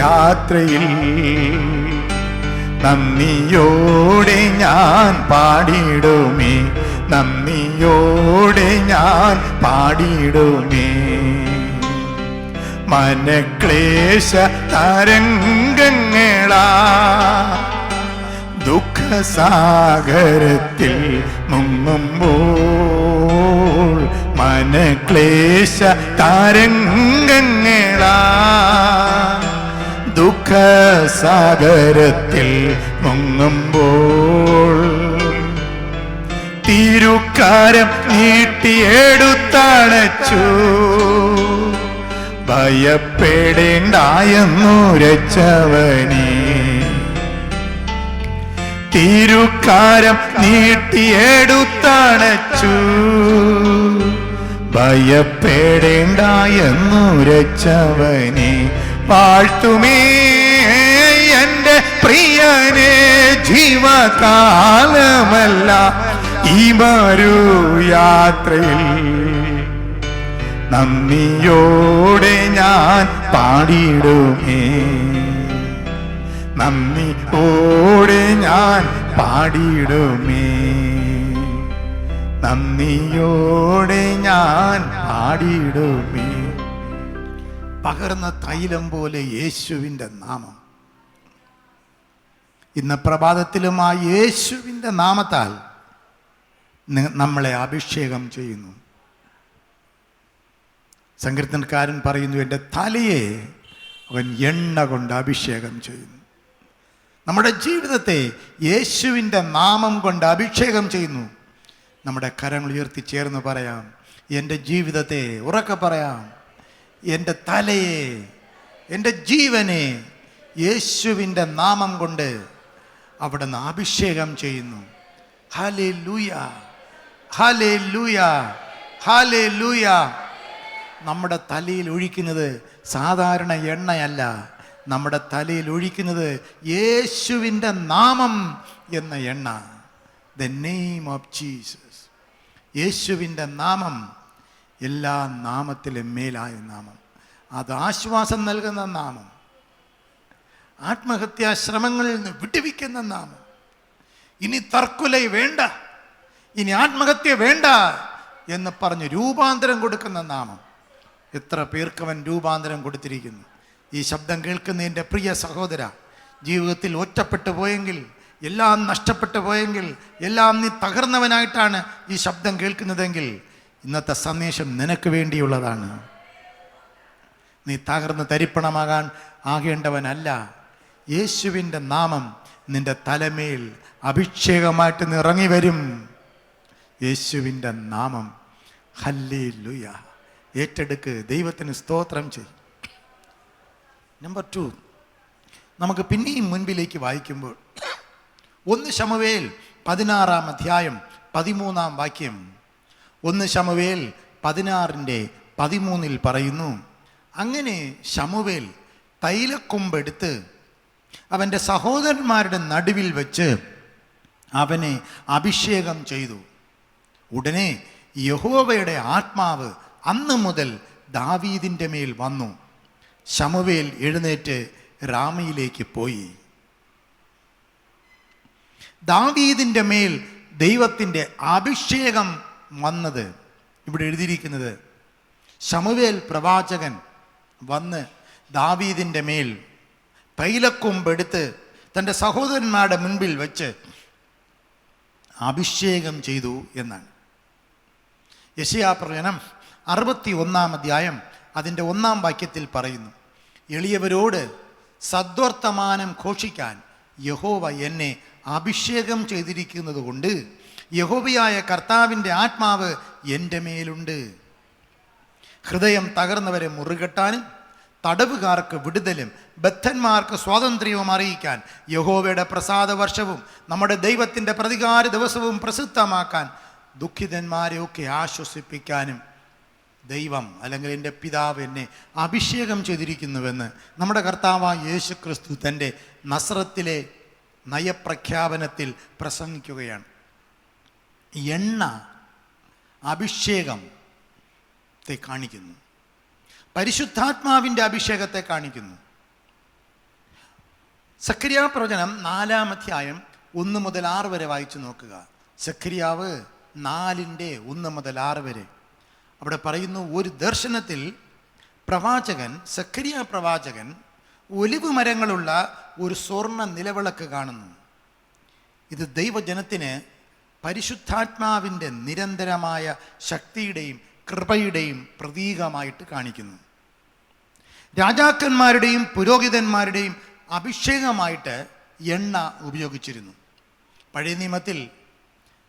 [SPEAKER 1] യാത്രയിൽ. നന്ദിയോടെ ഞാൻ പാടിടുമേ, നന്ദിയോടെ ഞാൻ പാടിടുമേ. മനക്ലേശ തരംഗങ്ങളാ
[SPEAKER 2] ദുഃഖസാഗരത്തിൽ മുങ്ങുമ്പോൾ മനക്ലേശ തരംഗങ്ങളാ. ദുഃഖസാഗരത്തിൽ മുങ്ങുമ്പോൾ തിരുക്കരം നീട്ടിയെടുത്തണച്ചു. ഭയപ്പെടേണ്ടായെന്നു രക്ഷവനേ. തിരുക്കരം നീട്ടിയെടുത്തണച്ചു. ഭയപ്പെടേണ്ടായെന്നു രക്ഷവനേ. വാഴ്ത്തുമേ എൻ്റെ പ്രിയനെ ജീവകാലമല്ല ഈ മരു യാത്രയിൽ. നന്ദിയോടെ ഞാൻ പാടിടുമേ. നന്ദിയോടെ ഞാൻ പാടിടുമേ. നന്ദിയോടെ ഞാൻ പാടിടുമേ.
[SPEAKER 1] പകർന്ന തൈലം പോലെ യേശുവിൻ്റെ നാമം. ഇന്ന് പ്രഭാതത്തിലും ആ യേശുവിൻ്റെ നാമത്താൽ നമ്മളെ അഭിഷേകം ചെയ്യുന്നു. സങ്കീർത്തനക്കാരൻ പറയുന്നു, എൻ്റെ തലയെ അവൻ എണ്ണ കൊണ്ട് അഭിഷേകം ചെയ്യുന്നു. നമ്മുടെ ജീവിതത്തെ യേശുവിൻ്റെ നാമം കൊണ്ട് അഭിഷേകം ചെയ്യുന്നു. നമ്മുടെ കരങ്ങൾ ഉയർത്തി ചേർന്ന് പറയാം, എൻ്റെ ജീവിതത്തെ ഉറക്കെ പറയാം, എൻ്റെ തലയെ, എൻ്റെ ജീവനെ യേശുവിൻ്റെ നാമം കൊണ്ട് അവിടുന്ന് അഭിഷേകം ചെയ്യുന്നു. Hallelujah, hallelujah, hallelujah. നമ്മുടെ തലയിൽ ഒഴിക്കുന്നത് സാധാരണ എണ്ണയല്ല. നമ്മുടെ തലയിൽ ഒഴിക്കുന്നത് യേശുവിൻ്റെ നാമം എന്ന എണ്ണ. The name of Jesus. യേശുവിൻ്റെ നാമം എല്ലാ നാമത്തിലും മേലായ നാമം. അത് ആശ്വാസം നൽകുന്ന നാമം. ആത്മഹത്യാ ശ്രമങ്ങളിൽ നിന്ന് വിടുവിക്കുന്ന നാമം. ഇനി തർക്കുല വേണ്ട, ഇനി ആത്മഹത്യ വേണ്ട എന്ന് പറഞ്ഞ് രൂപാന്തരം കൊടുക്കുന്ന നാമം. എത്ര പേർക്കവൻ രൂപാന്തരം കൊടുത്തിരിക്കുന്നു. ഈ ശബ്ദം കേൾക്കുന്ന എൻ്റെ പ്രിയ സഹോദര, ജീവിതത്തിൽ ഒറ്റപ്പെട്ടു പോയെങ്കിൽ, എല്ലാം നഷ്ടപ്പെട്ടു പോയെങ്കിൽ, എല്ലാം നീ തകർന്നവനായിട്ടാണ് ഈ ശബ്ദം കേൾക്കുന്നതെങ്കിൽ, ഇന്നത്തെ സന്ദേശം നിനക്ക് വേണ്ടിയുള്ളതാണ്. നീ തകർന്ന് തരിപ്പണമാകാൻ ആകേണ്ടവനല്ല. യേശുവിൻ്റെ നാമം നിന്റെ തലമേൽ അഭിഷേകമായിട്ട് നിറങ്ങി വരും. യേശുവിൻ്റെ നാമം. ഹല്ലേലൂയ. ഏറ്റെടുക്ക്, ദൈവത്തിന് സ്തോത്രം ചെയ്യും. നമ്പർ 2, നമുക്ക് പിന്നെയും മുൻപിലേക്ക് വായിക്കുമ്പോൾ 1 ശമൂവേൽ 16-ാം അധ്യായം 13-ാം വാക്യം. 1 ശമൂവേൽ 16:13 പറയുന്നു, അങ്ങനെ ശമൂവേൽ തൈലക്കൊമ്പെടുത്ത് അവൻ്റെ സഹോദരന്മാരുടെ നടുവിൽ വെച്ച് അവനെ അഭിഷേകം ചെയ്തു. ഉടനെ യഹോവയുടെ ആത്മാവ് അന്ന് മുതൽ ദാവീദിൻ്റെ മേൽ വന്നു. ശമൂവേൽ എഴുന്നേറ്റ് രാമയിലേക്ക് പോയി. ദാവീദിൻ്റെ മേൽ ദൈവത്തിൻ്റെ അഭിഷേകം വന്നത് ഇവിടെ എഴുതിയിരിക്കുന്നത്, ശമൂവേൽ പ്രവാചകൻ വന്ന് ദാവീദിൻ്റെ മേൽ തൈലക്കൊമ്പെടുത്ത് തൻ്റെ സഹോദരന്മാരുടെ മുൻപിൽ വെച്ച് അഭിഷേകം ചെയ്തു എന്നാണ്. യെശയ്യാപ്രവചനം 61-ാം അധ്യായം അതിൻ്റെ 1-ാം വാക്യത്തിൽ പറയുന്നു, എളിയവരോട് സദ്വർത്തമാനം ഘോഷിക്കാൻ യഹോവ എന്നെ അഭിഷേകം ചെയ്തിരിക്കുന്നത് കൊണ്ട് യഹോവയായ കർത്താവിൻ്റെ ആത്മാവ് എൻ്റെ മേലുണ്ട്. ഹൃദയം തകർന്നവരെ മുറുകെട്ടാനും തടവുകാർക്ക് വിടുതലും ബദ്ധന്മാർക്ക് സ്വാതന്ത്ര്യവും അറിയിക്കാൻ യഹോവയുടെ പ്രസാദ വർഷവും നമ്മുടെ ദൈവത്തിൻ്റെ പ്രതികാര ദിവസവും പ്രസിദ്ധമാക്കാൻ ദുഃഖിതന്മാരെയൊക്കെ ആശ്വസിപ്പിക്കാനും ദൈവം അല്ലെങ്കിൽ എൻ്റെ പിതാവ് എന്നെ അഭിഷേകം ചെയ്തിരിക്കുന്നുവെന്ന് നമ്മുടെ കർത്താവായ യേശു ക്രിസ്തു തൻ്റെ നസ്രത്തിലെ നയപ്രഖ്യാപനത്തിൽ പ്രസംഗിക്കുകയാണ്. എണ്ണ അഭിഷേകത്തെ കാണിക്കുന്നു, പരിശുദ്ധാത്മാവിൻ്റെ അഭിഷേകത്തെ കാണിക്കുന്നു. സഖരിയാ പ്രവചനം 4-ാം അധ്യായം 1 മുതൽ 6 വരെ വായിച്ചു നോക്കുക. സഖരിയാവ് 4:1 വരെ അവിടെ പറയുന്നു, ഒരു ദർശനത്തിൽ പ്രവാചകൻ സഖരിയ പ്രവാചകൻ ഒലിവ് മരങ്ങളുള്ള ഒരു സ്വർണ്ണ നിലവിളക്ക് കാണുന്നു. ഇത് ദൈവജനത്തിന് പരിശുദ്ധാത്മാവിൻ്റെ നിരന്തരമായ ശക്തിയുടെയും കൃപയുടെയും പ്രതീകമായിട്ട് കാണിക്കുന്നു. രാജാക്കന്മാരുടെയും പുരോഹിതന്മാരുടെയും അഭിഷേകമായിട്ട് എണ്ണ ഉപയോഗിച്ചിരുന്നു. പഴയ നിയമത്തിൽ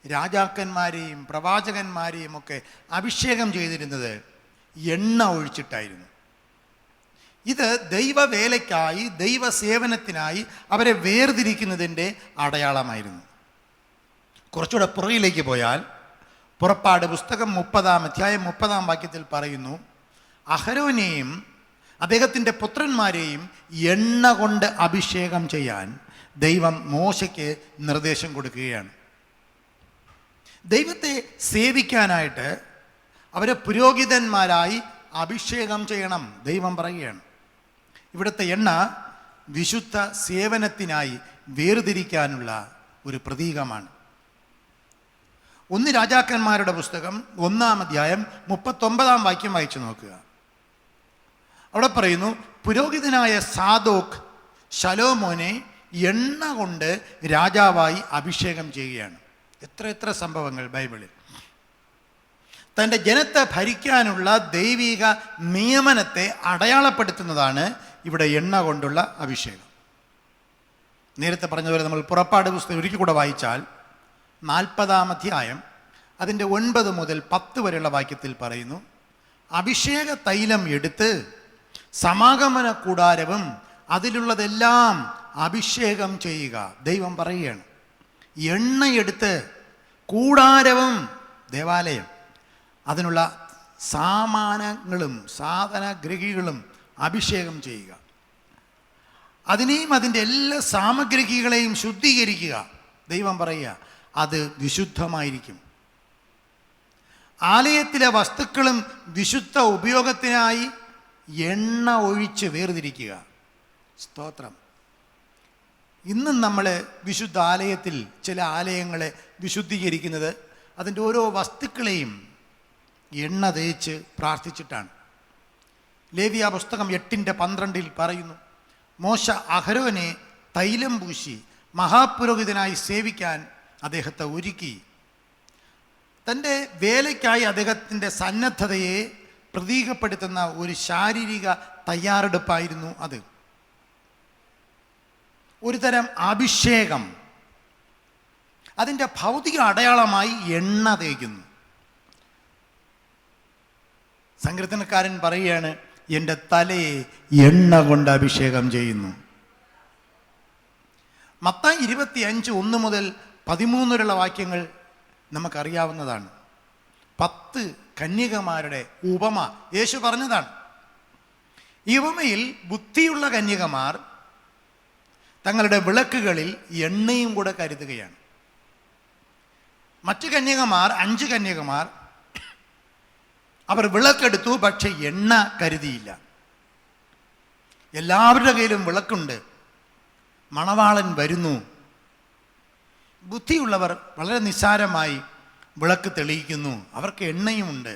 [SPEAKER 1] രാജാക്കന്മാരെയും പ്രവാചകന്മാരെയും ഒക്കെ അഭിഷേകം ചെയ്തിരുന്നത് എണ്ണ ഒഴിച്ചിട്ടായിരുന്നു. ഇത് ദൈവവേലയ്ക്കായി ദൈവസേവനത്തിനായി അവരെ വേർതിരിക്കുന്നതിൻ്റെ അടയാളമായിരുന്നു. കുറച്ചുകൂടെ പുറകിലേക്ക് പോയാൽ പുറപ്പാട് പുസ്തകം 30-ാം അധ്യായം 30-ാം വാക്യത്തിൽ പറയുന്നു, അഹരോനെയും അദ്ദേഹത്തിൻ്റെ പുത്രന്മാരെയും എണ്ണ കൊണ്ട് അഭിഷേകം ചെയ്യാൻ ദൈവം മോശയ്ക്ക് നിർദ്ദേശം കൊടുക്കുകയാണ്. ദൈവത്തെ സേവിക്കാനായിട്ട് അവരെ പുരോഹിതന്മാരായി അഭിഷേകം ചെയ്യണം ദൈവം പറയുകയാണ്. ഇവിടുത്തെ എണ്ണ വിശുദ്ധ സേവനത്തിനായി വേർതിരിക്കാനുള്ള ഒരു പ്രതീകമാണ്. 1 രാജാക്കന്മാരുടെ പുസ്തകം 1-ാം അധ്യായം 39-ാം വാക്യം വായിച്ചു നോക്കുക. അവിടെ പറയുന്നു, പുരോഹിതനായ സാദോക്ക് ശലോമോനെ എണ്ണ കൊണ്ട് രാജാവായി അഭിഷേകം ചെയ്യുകയാണ്. എത്ര സംഭവങ്ങൾ ബൈബിളിൽ. തൻ്റെ ജനത്തെ ഭരിക്കാനുള്ള ദൈവിക നിയമനത്തെ അടയാളപ്പെടുത്തുന്നതാണ് ഇവിടെ എണ്ണ കൊണ്ടുള്ള അഭിഷേകം. നേരത്തെ പറഞ്ഞതുപോലെ നമ്മൾ പുറപ്പാട് പുസ്തകം ഒരിക്കൽ കൂടെ വായിച്ചാൽ 40-ാം അധ്യായം അതിൻ്റെ 9 മുതൽ 10 വരെയുള്ള വാക്യത്തിൽ പറയുന്നു, അഭിഷേക തൈലം എടുത്ത് സമാഗമന കൂടാരവും അതിലുള്ളതെല്ലാം അഭിഷേകം ചെയ്യുക. ദൈവം പറയുകയാണ്, എണ്ണയെടുത്ത് കൂടാരവും ദേവാലയം അതിനുള്ള സാമാനങ്ങളും സാധനഗ്രഹികളും അഭിഷേകം ചെയ്യുക. അതിനെയും അതിൻ്റെ എല്ലാ സാമഗ്രഹികളെയും ശുദ്ധീകരിക്കുക. ദൈവം പറയുക, അത് വിശുദ്ധമായിരിക്കും. ആലയത്തിലെ വസ്തുക്കളും വിശുദ്ധ ഉപയോഗത്തിനായി എണ്ണ ഒഴിച്ച് വേർതിരിക്കുക. സ്തോത്രം. ഇന്നും നമ്മൾ വിശുദ്ധ ആലയത്തിൽ ചില ആലയങ്ങളെ വിശുദ്ധീകരിക്കുന്നത് അതിൻ്റെ ഓരോ വസ്തുക്കളെയും എണ്ണ തേച്ച് പ്രാർത്ഥിച്ചിട്ടാണ്. ലേവ്യ പുസ്തകം 8:12 പറയുന്നു, മോശ അഹരോനെ തൈലം പൂശി മഹാപുരോഹിതനായി സേവിക്കാൻ അദ്ദേഹത്തെ ഒരുക്കി. തൻ്റെ വേലയ്ക്കായി അദ്ദേഹത്തിൻ്റെ സന്നദ്ധതയെ പ്രതീകപ്പെടുത്തുന്ന ഒരു ശാരീരിക തയ്യാറെടുപ്പായിരുന്നു അത്. ഒരു തരം അഭിഷേകം. അതിൻ്റെ ഭൗതിക അടയാളമായി എണ്ണ തേക്കുന്നു. സങ്കീർത്തനക്കാരൻ പറയുകയാണ്, എൻ്റെ തലയെ എണ്ണ കൊണ്ട് അഭിഷേകം ചെയ്യുന്നു. മത്തായി 25:1 മുതൽ 13 വരെയുള്ള വാക്യങ്ങൾ നമുക്കറിയാവുന്നതാണ്. 10 കന്യകമാരുടെ ഉപമ യേശു പറഞ്ഞതാണ്. ഈ ഉപമയിൽ ബുദ്ധിയുള്ള കന്യകമാർ തങ്ങളുടെ വിളക്കുകളിൽ എണ്ണയും കൂടെ കരുതുകയാണ്. മറ്റു കന്യകമാർ 5 കന്യകമാർ അവർ വിളക്കെടുത്തു, പക്ഷെ എണ്ണ കരുതിയില്ല. എല്ലാവരുടെ കയ്യിലും വിളക്കുണ്ട്, മണവാളൻ വരുന്നു. ബുദ്ധിയുള്ളവർ വളരെ നിസ്സാരമായി വിളക്ക് തെളിയിക്കുന്നു, അവർക്ക് എണ്ണയുമുണ്ട്.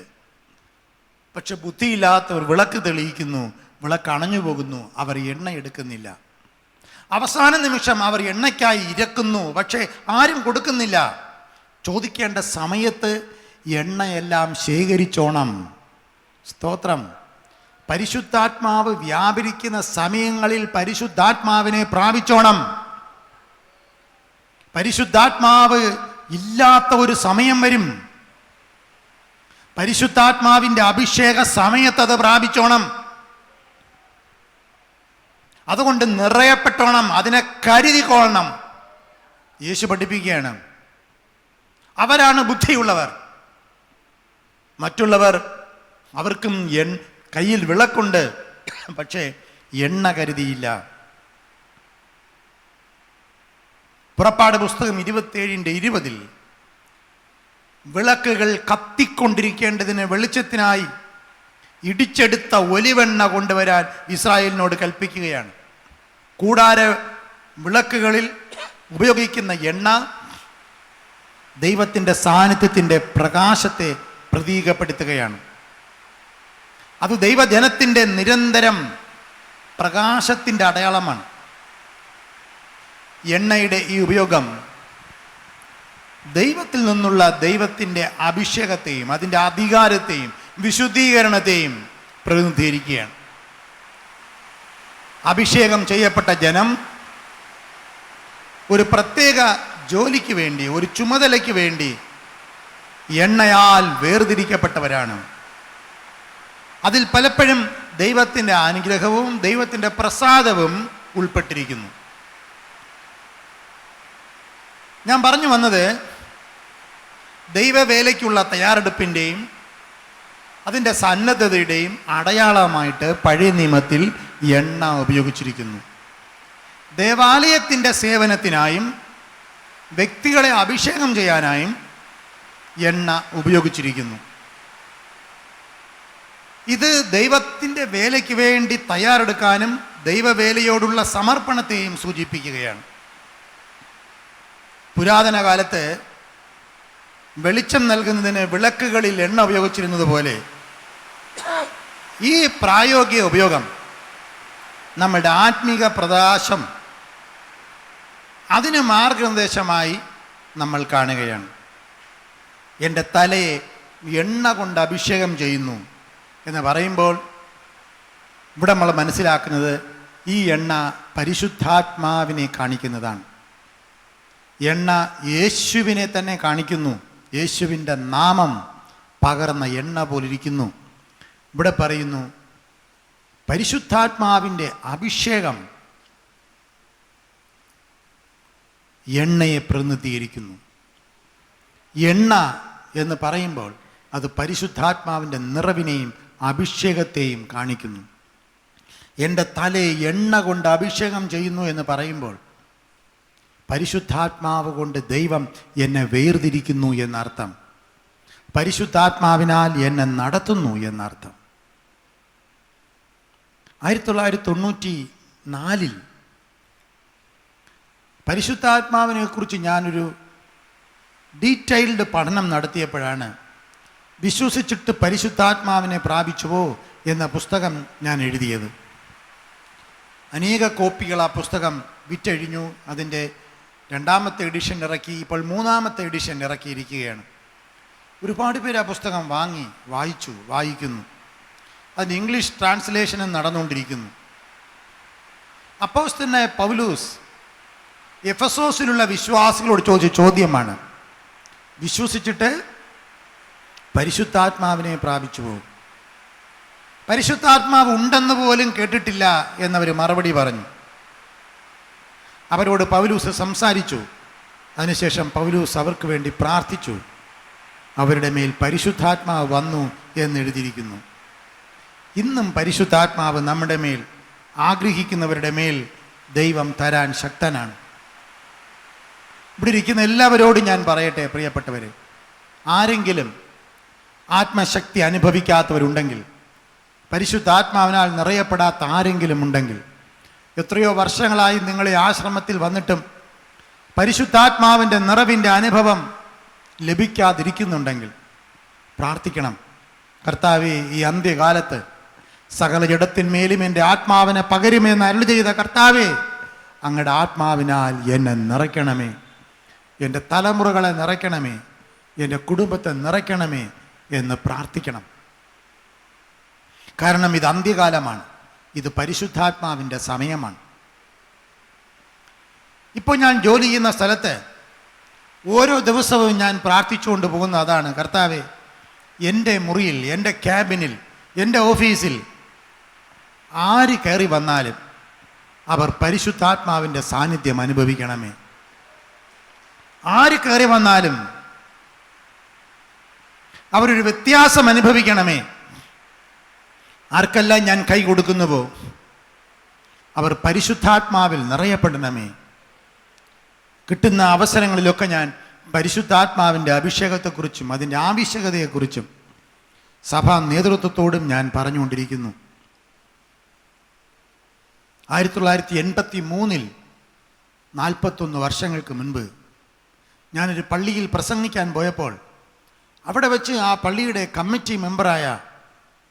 [SPEAKER 1] പക്ഷെ ബുദ്ധിയില്ലാത്തവർ വിളക്ക് തെളിയിക്കുന്നു, വിളക്ക് അണഞ്ഞു പോകുന്നു, അവർ എണ്ണ എടുക്കുന്നില്ല. അവസാന നിമിഷം അവർ എണ്ണയ്ക്കായി ഇരക്കുന്നു, പക്ഷേ ആരും കൊടുക്കുന്നില്ല. ചോദിക്കേണ്ട സമയത്ത് എണ്ണയെല്ലാം ശേഖരിച്ചോണം. സ്തോത്രം. പരിശുദ്ധാത്മാവ് വ്യാപരിക്കുന്ന സമയങ്ങളിൽ പരിശുദ്ധാത്മാവിനെ പ്രാപിച്ചോണം. പരിശുദ്ധാത്മാവ് ഇല്ലാത്ത ഒരു സമയം വരും. പരിശുദ്ധാത്മാവിൻ്റെ അഭിഷേക സമയത്തത് പ്രാപിച്ചോണം. അതുകൊണ്ട് നിറയപ്പെട്ടോണം, അതിനെ കരുതിക്കൊള്ളണം. യേശു പഠിപ്പിക്കുകയാണ്, അവരാണ് ബുദ്ധിയുള്ളവർ. മറ്റുള്ളവർ അവർക്കും കയ്യിൽ വിളക്കുണ്ട്, പക്ഷേ എണ്ണ കരുതിയില്ല. പുറപ്പാട് പുസ്തകം 27:20 വിളക്കുകൾ കത്തിക്കൊണ്ടിരിക്കേണ്ടതിന് വെളിച്ചത്തിനായി ഇടിച്ചെടുത്ത ഒലിവെണ്ണ കൊണ്ടുവരാൻ ഇസ്രായേലിനോട് കൽപ്പിക്കുകയാണ്. കൂടാര വിളക്കുകളിൽ ഉപയോഗിക്കുന്ന എണ്ണ ദൈവത്തിൻ്റെ സാന്നിധ്യത്തിൻ്റെ പ്രകാശത്തെ പ്രതീകപ്പെടുത്തുകയാണ്. അത് ദൈവജനത്തിൻ്റെ നിരന്തരം പ്രകാശത്തിൻ്റെ അടയാളമാണ്. എണ്ണയുടെ ഈ ഉപയോഗം ദൈവത്തിൽ നിന്നുള്ള ദൈവത്തിൻ്റെ അഭിഷേകത്തെയും അതിൻ്റെ അധികാരത്തെയും വിശുദ്ധീകരണത്തെയും പ്രതിനിധീകരിക്കുകയാണ്. അഭിഷേകം ചെയ്യപ്പെട്ട ജനം ഒരു പ്രത്യേക ജോലിക്ക് വേണ്ടി, ഒരു ചുമതലയ്ക്ക് വേണ്ടി എണ്ണയാൽ വേർതിരിക്കപ്പെട്ടവരാണ്. അതിൽ പലപ്പോഴും ദൈവത്തിൻ്റെ അനുഗ്രഹവും ദൈവത്തിൻ്റെ പ്രസാദവും ഉൾപ്പെട്ടിരിക്കുന്നു. ഞാൻ പറഞ്ഞു വന്നത് ദൈവവേലയ്ക്കുള്ള തയ്യാറെടുപ്പിൻ്റെയും അതിൻ്റെ സന്നദ്ധതയുടെയും അടയാളമായിട്ട് പഴയ നിയമത്തിൽ എണ്ണ ഉപയോഗിച്ചിരിക്കുന്നു. ദേവാലയത്തിൻ്റെ സേവനത്തിനായും വ്യക്തികളെ അഭിഷേകം ചെയ്യാനായും എണ്ണ ഉപയോഗിച്ചിരിക്കുന്നു. ഇത് ദൈവത്തിൻ്റെ വേലയ്ക്ക് വേണ്ടി തയ്യാറെടുക്കാനും ദൈവവേലയോടുള്ള സമർപ്പണത്തെയും സൂചിപ്പിക്കുകയാണ്. പുരാതന കാലത്ത് വെളിച്ചം നൽകുന്നതിന് വിളക്കുകളിൽ എണ്ണ ഉപയോഗിച്ചിരുന്നത് പോലെ ഈ പ്രായോഗിക ഉപയോഗം നമ്മുടെ ആത്മീക പ്രകാശം അതിന് മാർഗനിർദ്ദേശമായി നമ്മൾ കാണുകയാണ്. എൻ്റെ തലയെ എണ്ണ കൊണ്ട് അഭിഷേകം ചെയ്യുന്നു എന്ന് പറയുമ്പോൾ ഇവിടെ നമ്മൾ മനസ്സിലാക്കുന്നത് ഈ എണ്ണ പരിശുദ്ധാത്മാവിനെ കാണിക്കുന്നതാണ്. എണ്ണ യേശുവിനെ തന്നെ കാണിക്കുന്നു. യേശുവിൻ്റെ നാമം പകർന്ന എണ്ണ പോലിരിക്കുന്നു. ഇവിടെ പറയുന്നു പരിശുദ്ധാത്മാവിൻ്റെ അഭിഷേകം എണ്ണയെ പ്രതിനിധീകരിക്കുന്നു. എണ്ണ എന്ന് പറയുമ്പോൾ അത് പരിശുദ്ധാത്മാവിൻ്റെ നിറവിനെയും അഭിഷേകത്തെയും കാണിക്കുന്നു. എൻ്റെ തലയെ എണ്ണ കൊണ്ട് അഭിഷേകം ചെയ്യുന്നു എന്ന് പറയുമ്പോൾ പരിശുദ്ധാത്മാവ് കൊണ്ട് ദൈവം എന്നെ വേർതിരിക്കുന്നു എന്നർത്ഥം. പരിശുദ്ധാത്മാവിനാൽ എന്നെ നടത്തുന്നു എന്നർത്ഥം. 1994 പരിശുദ്ധാത്മാവിനെ കുറിച്ച് ഞാനൊരു ഡീറ്റെയിൽഡ് പഠനം നടത്തിയപ്പോഴാണ് വിശ്വസിച്ചിട്ട് പരിശുദ്ധാത്മാവിനെ പ്രാപിച്ചുവോ എന്ന പുസ്തകം ഞാൻ എഴുതിയത്. അനേക കോപ്പികൾ ആ പുസ്തകം വിറ്റഴിഞ്ഞു. അതിൻ്റെ 2ാമത്തെ എഡിഷൻ ഇറക്കി. ഇപ്പോൾ 3ാമത്തെ എഡിഷൻ ഇറക്കിയിരിക്കുകയാണ്. ഒരുപാട് പേര് ആ പുസ്തകം വാങ്ങി വായിക്കുന്നു. അതിന് ഇംഗ്ലീഷ് ട്രാൻസ്ലേഷനും നടന്നുകൊണ്ടിരിക്കുന്നു. അപ്പോസ്തലനായ പൗലോസ് എഫെസോസിലുള്ള വിശ്വാസികളോട് ചോദിച്ച ചോദ്യമാണ്, വിശ്വസിച്ചിട്ട് പരിശുദ്ധാത്മാവിനെ പ്രാപിച്ചു പോകും, പരിശുദ്ധാത്മാവ് ഉണ്ടെന്ന് പോലും കേട്ടിട്ടില്ല എന്നവർ മറുപടി പറഞ്ഞു. അവരോട് പൗലോസ് സംസാരിച്ചു. അതിനുശേഷം പൗലോസ് അവർക്ക് വേണ്ടി പ്രാർത്ഥിച്ചു. അവരുടെ മേൽ പരിശുദ്ധാത്മാവ് വന്നു എന്നെഴുതിയിരിക്കുന്നു. ഇന്നും പരിശുദ്ധാത്മാവ് നമ്മുടെ മേൽ ആഗ്രഹിക്കുന്നവരുടെ മേൽ ദൈവം തരാൻ ശക്തനാണ്. ഇവിടെ ഇരിക്കുന്ന എല്ലാവരോടും ഞാൻ പറയട്ടെ, പ്രിയപ്പെട്ടവരെ, ആരെങ്കിലും ആത്മശക്തി അനുഭവിക്കാത്തവരുണ്ടെങ്കിൽ, പരിശുദ്ധാത്മാവിനാൽ നിറയപ്പെടാത്ത ആരെങ്കിലും ഉണ്ടെങ്കിൽ, എത്രയോ വർഷങ്ങളായി നിങ്ങളെ ആശ്രമത്തിൽ വന്നിട്ടും പരിശുദ്ധാത്മാവിൻ്റെ നിറവിൻ്റെ അനുഭവം ലഭിക്കാതിരിക്കുന്നുണ്ടെങ്കിൽ പ്രാർത്ഥിക്കണം. കർത്താവേ, ഈ അന്ത്യകാലത്ത് സകല ജഡത്തിന്മേലും എൻ്റെ ആത്മാവിനെ പകരുമെന്ന് അരുളി ചെയ്ത കർത്താവേ, അങ്ങയുടെ ആത്മാവിനാൽ എന്നെ നിറയ്ക്കണമേ, എൻ്റെ തലമുറകളെ നിറയ്ക്കണമേ, എൻ്റെ കുടുംബത്തെ നിറയ്ക്കണമേ എന്ന് പ്രാർത്ഥിക്കണം. കാരണം ഇത് അന്ത്യകാലമാണ്. ഇത് പരിശുദ്ധാത്മാവിൻ്റെ സമയമാണ്. ഇപ്പോൾ ഞാൻ ജോലി ചെയ്യുന്ന സ്ഥലത്ത് ഓരോ ദിവസവും ഞാൻ പ്രാർത്ഥിച്ചുകൊണ്ട് പോകുന്ന അതാണ്, കർത്താവേ, എൻ്റെ മുറിയിൽ, എൻ്റെ ക്യാബിനിൽ, എൻ്റെ ഓഫീസിൽ ആര് കയറി വന്നാലും അവർ പരിശുദ്ധാത്മാവിൻ്റെ സാന്നിധ്യം അനുഭവിക്കണമേ. ആര് കയറി വന്നാലും അവരൊരു വ്യത്യാസം അനുഭവിക്കണമേ. ആർക്കെല്ലാം ഞാൻ കൈ കൊടുക്കുന്നുവോ അവർ പരിശുദ്ധാത്മാവിൽ നിറയപ്പെടണമേ. കിട്ടുന്ന അവസരങ്ങളിലൊക്കെ ഞാൻ പരിശുദ്ധാത്മാവിൻ്റെ അഭിഷേകത്തെക്കുറിച്ചും അതിൻ്റെ ആവശ്യകതയെക്കുറിച്ചും സഭാ നേതൃത്വത്തോടും ഞാൻ പറഞ്ഞുകൊണ്ടിരിക്കുന്നു. 1983 41 വർഷങ്ങൾക്ക് മുൻപ് ഞാനൊരു പള്ളിയിൽ പ്രസംഗിക്കാൻ പോയപ്പോൾ അവിടെ വെച്ച് ആ പള്ളിയുടെ കമ്മിറ്റി മെമ്പറായ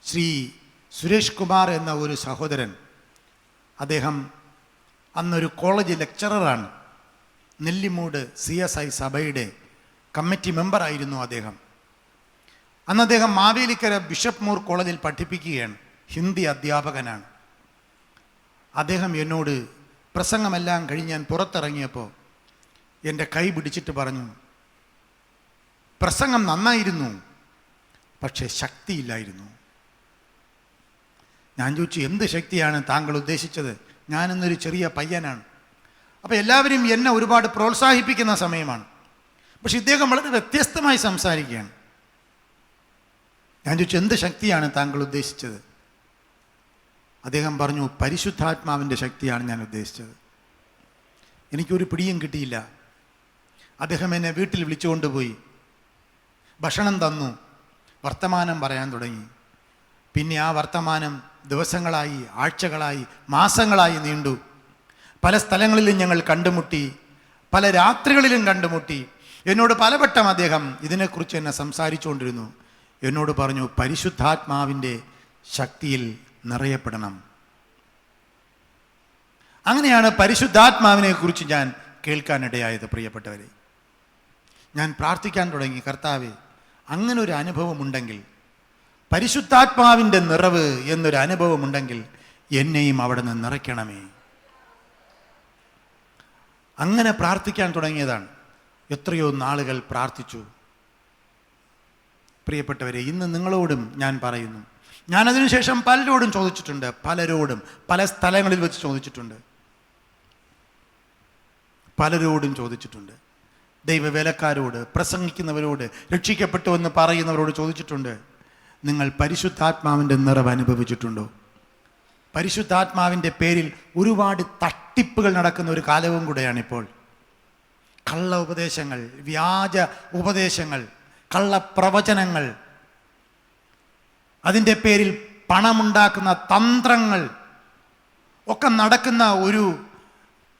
[SPEAKER 1] ശ്രീ സുരേഷ് കുമാർ എന്ന ഒരു സഹോദരൻ, അദ്ദേഹം അന്നൊരു കോളേജ് ലെക്ചററാണ്, നെല്ലിമൂട് CSI സഭയുടെ കമ്മിറ്റി മെമ്പറായിരുന്നു അദ്ദേഹം. അന്ന് അദ്ദേഹം മാവേലിക്കര ബിഷപ്പ് മൂർ കോളേജിൽ പഠിപ്പിക്കുകയാണ്, ഹിന്ദി അധ്യാപകനാണ്. അദ്ദേഹം എന്നോട് പ്രസംഗമെല്ലാം കഴിഞ്ഞ് ഞാൻ പുറത്തിറങ്ങിയപ്പോൾ എൻ്റെ കൈ പിടിച്ചിട്ട് പറഞ്ഞു, പ്രസംഗം നന്നായിരുന്നു, പക്ഷേ ശക്തിയില്ലായിരുന്നു. ഞാൻ ചോദിച്ചു, എന്ത് ശക്തിയാണ് താങ്കൾ ഉദ്ദേശിച്ചത്? ഞാനെന്നൊരു ചെറിയ പയ്യനാണ്. അപ്പോൾ എല്ലാവരും എന്നെ ഒരുപാട് പ്രോത്സാഹിപ്പിക്കുന്ന സമയമാണ്. പക്ഷെ ഇദ്ദേഹം വളരെ വ്യത്യസ്തമായി സംസാരിക്കുകയാണ്. ഞാൻ ചോദിച്ചു, എന്ത് ശക്തിയാണ് താങ്കൾ ഉദ്ദേശിച്ചത്? അദ്ദേഹം പറഞ്ഞു, പരിശുദ്ധാത്മാവിൻ്റെ ശക്തിയാണ് ഞാൻ ഉദ്ദേശിച്ചത്. എനിക്കൊരു പിടിയും കിട്ടിയില്ല. അദ്ദേഹം എന്നെ വീട്ടിൽ വിളിച്ചുകൊണ്ടുപോയി, ഭക്ഷണം തന്നു, വർത്തമാനം പറയാൻ തുടങ്ങി. പിന്നെ ആ വർത്തമാനം ദിവസങ്ങളായി, ആഴ്ചകളായി, മാസങ്ങളായി നീണ്ടു. പല സ്ഥലങ്ങളിലും ഞങ്ങൾ കണ്ടുമുട്ടി, പല രാത്രികളിലും കണ്ടുമുട്ടി. എന്നോട് പലവട്ടം അദ്ദേഹം ഇതിനെക്കുറിച്ച് എന്നെ സംസാരിച്ചുകൊണ്ടിരുന്നു. എന്നോട് പറഞ്ഞു, പരിശുദ്ധാത്മാവിൻ്റെ ശക്തിയിൽ നിറയപ്പെടണം. അങ്ങനെയാണ് പരിശുദ്ധാത്മാവിനെ കുറിച്ച് ഞാൻ കേൾക്കാനിടയായത്. പ്രിയപ്പെട്ടവരെ, ഞാൻ പ്രാർത്ഥിക്കാൻ തുടങ്ങി, കർത്താവേ, അങ്ങനെ ഒരു അനുഭവമുണ്ടെങ്കിൽ, പരിശുദ്ധാത്മാവിൻ്റെ നിറവ് എന്നൊരു അനുഭവമുണ്ടെങ്കിൽ എന്നെയും അവിടെ നിന്ന് നിറയ്ക്കണമേ. അങ്ങനെ പ്രാർത്ഥിക്കാൻ തുടങ്ങിയതാണ്. എത്രയോ നാളുകൾ പ്രാർത്ഥിച്ചു. പ്രിയപ്പെട്ടവരെ, ഇന്ന് നിങ്ങളോടും ഞാൻ പറയുന്നു, ഞാൻ അതിനുശേഷം പലരോടും ചോദിച്ചിട്ടുണ്ട്, പലരോടും പല സ്ഥലങ്ങളിൽ വെച്ച് ചോദിച്ചിട്ടുണ്ട്, പലരോടും ചോദിച്ചിട്ടുണ്ട്. ദൈവവേലക്കാരോട്, പ്രസംഗിക്കുന്നവരോട്, രക്ഷിക്കപ്പെട്ടു എന്ന് പറയുന്നവരോട് ചോദിച്ചിട്ടുണ്ട്, നിങ്ങൾ പരിശുദ്ധാത്മാവിൻ്റെ നിറവ് അനുഭവിച്ചിട്ടുണ്ടോ? പരിശുദ്ധാത്മാവിൻ്റെ പേരിൽ ഒരുപാട് തട്ടിപ്പുകൾ നടക്കുന്ന ഒരു കാലവും കൂടെയാണിപ്പോൾ. കള്ള ഉപദേശങ്ങൾ, വ്യാജ ഉപദേശങ്ങൾ, കള്ളപ്രവചനങ്ങൾ, അതിൻ്റെ പേരിൽ പണമുണ്ടാക്കുന്ന തന്ത്രങ്ങൾ ഒക്കെ നടക്കുന്ന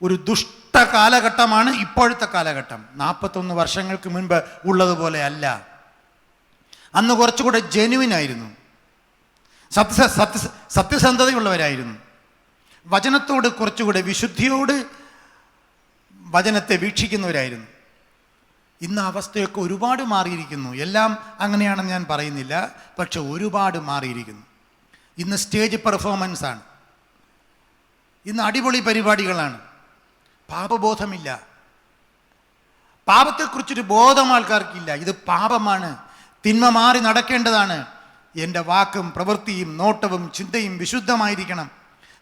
[SPEAKER 1] ഒരു ദുഷ്ട കാലഘട്ടമാണ് ഇപ്പോഴത്തെ കാലഘട്ടം. 41 വർഷങ്ങൾക്ക് മുൻപ് ഉള്ളതുപോലെ അല്ല. അന്ന് കുറച്ചുകൂടെ ജെനുവിനായിരുന്നു, സത്യസന്ധതയുള്ളവരായിരുന്നു, വചനത്തോട് കുറച്ചുകൂടെ വിശുദ്ധിയോട് വചനത്തെ വീക്ഷിക്കുന്നവരായിരുന്നു. ഇന്ന് അവസ്ഥയൊക്കെ ഒരുപാട് മാറിയിരിക്കുന്നു. എല്ലാം അങ്ങനെയാണെന്ന് ഞാൻ പറയുന്നില്ല, പക്ഷെ ഒരുപാട് മാറിയിരിക്കുന്നു. ഇന്ന് സ്റ്റേജ് പെർഫോമൻസാണ്, ഇന്ന് അടിപൊളി പരിപാടികളാണ്. പാപബോധമില്ല, പാപത്തെക്കുറിച്ചൊരു ബോധം ആൾക്കാർക്കില്ല. ഇത് പാപമാണ്, തിന്മ മാറി നടക്കേണ്ടതാണ്. എൻ്റെ വാക്കും പ്രവൃത്തിയും നോട്ടവും ചിന്തയും വിശുദ്ധമായിരിക്കണം.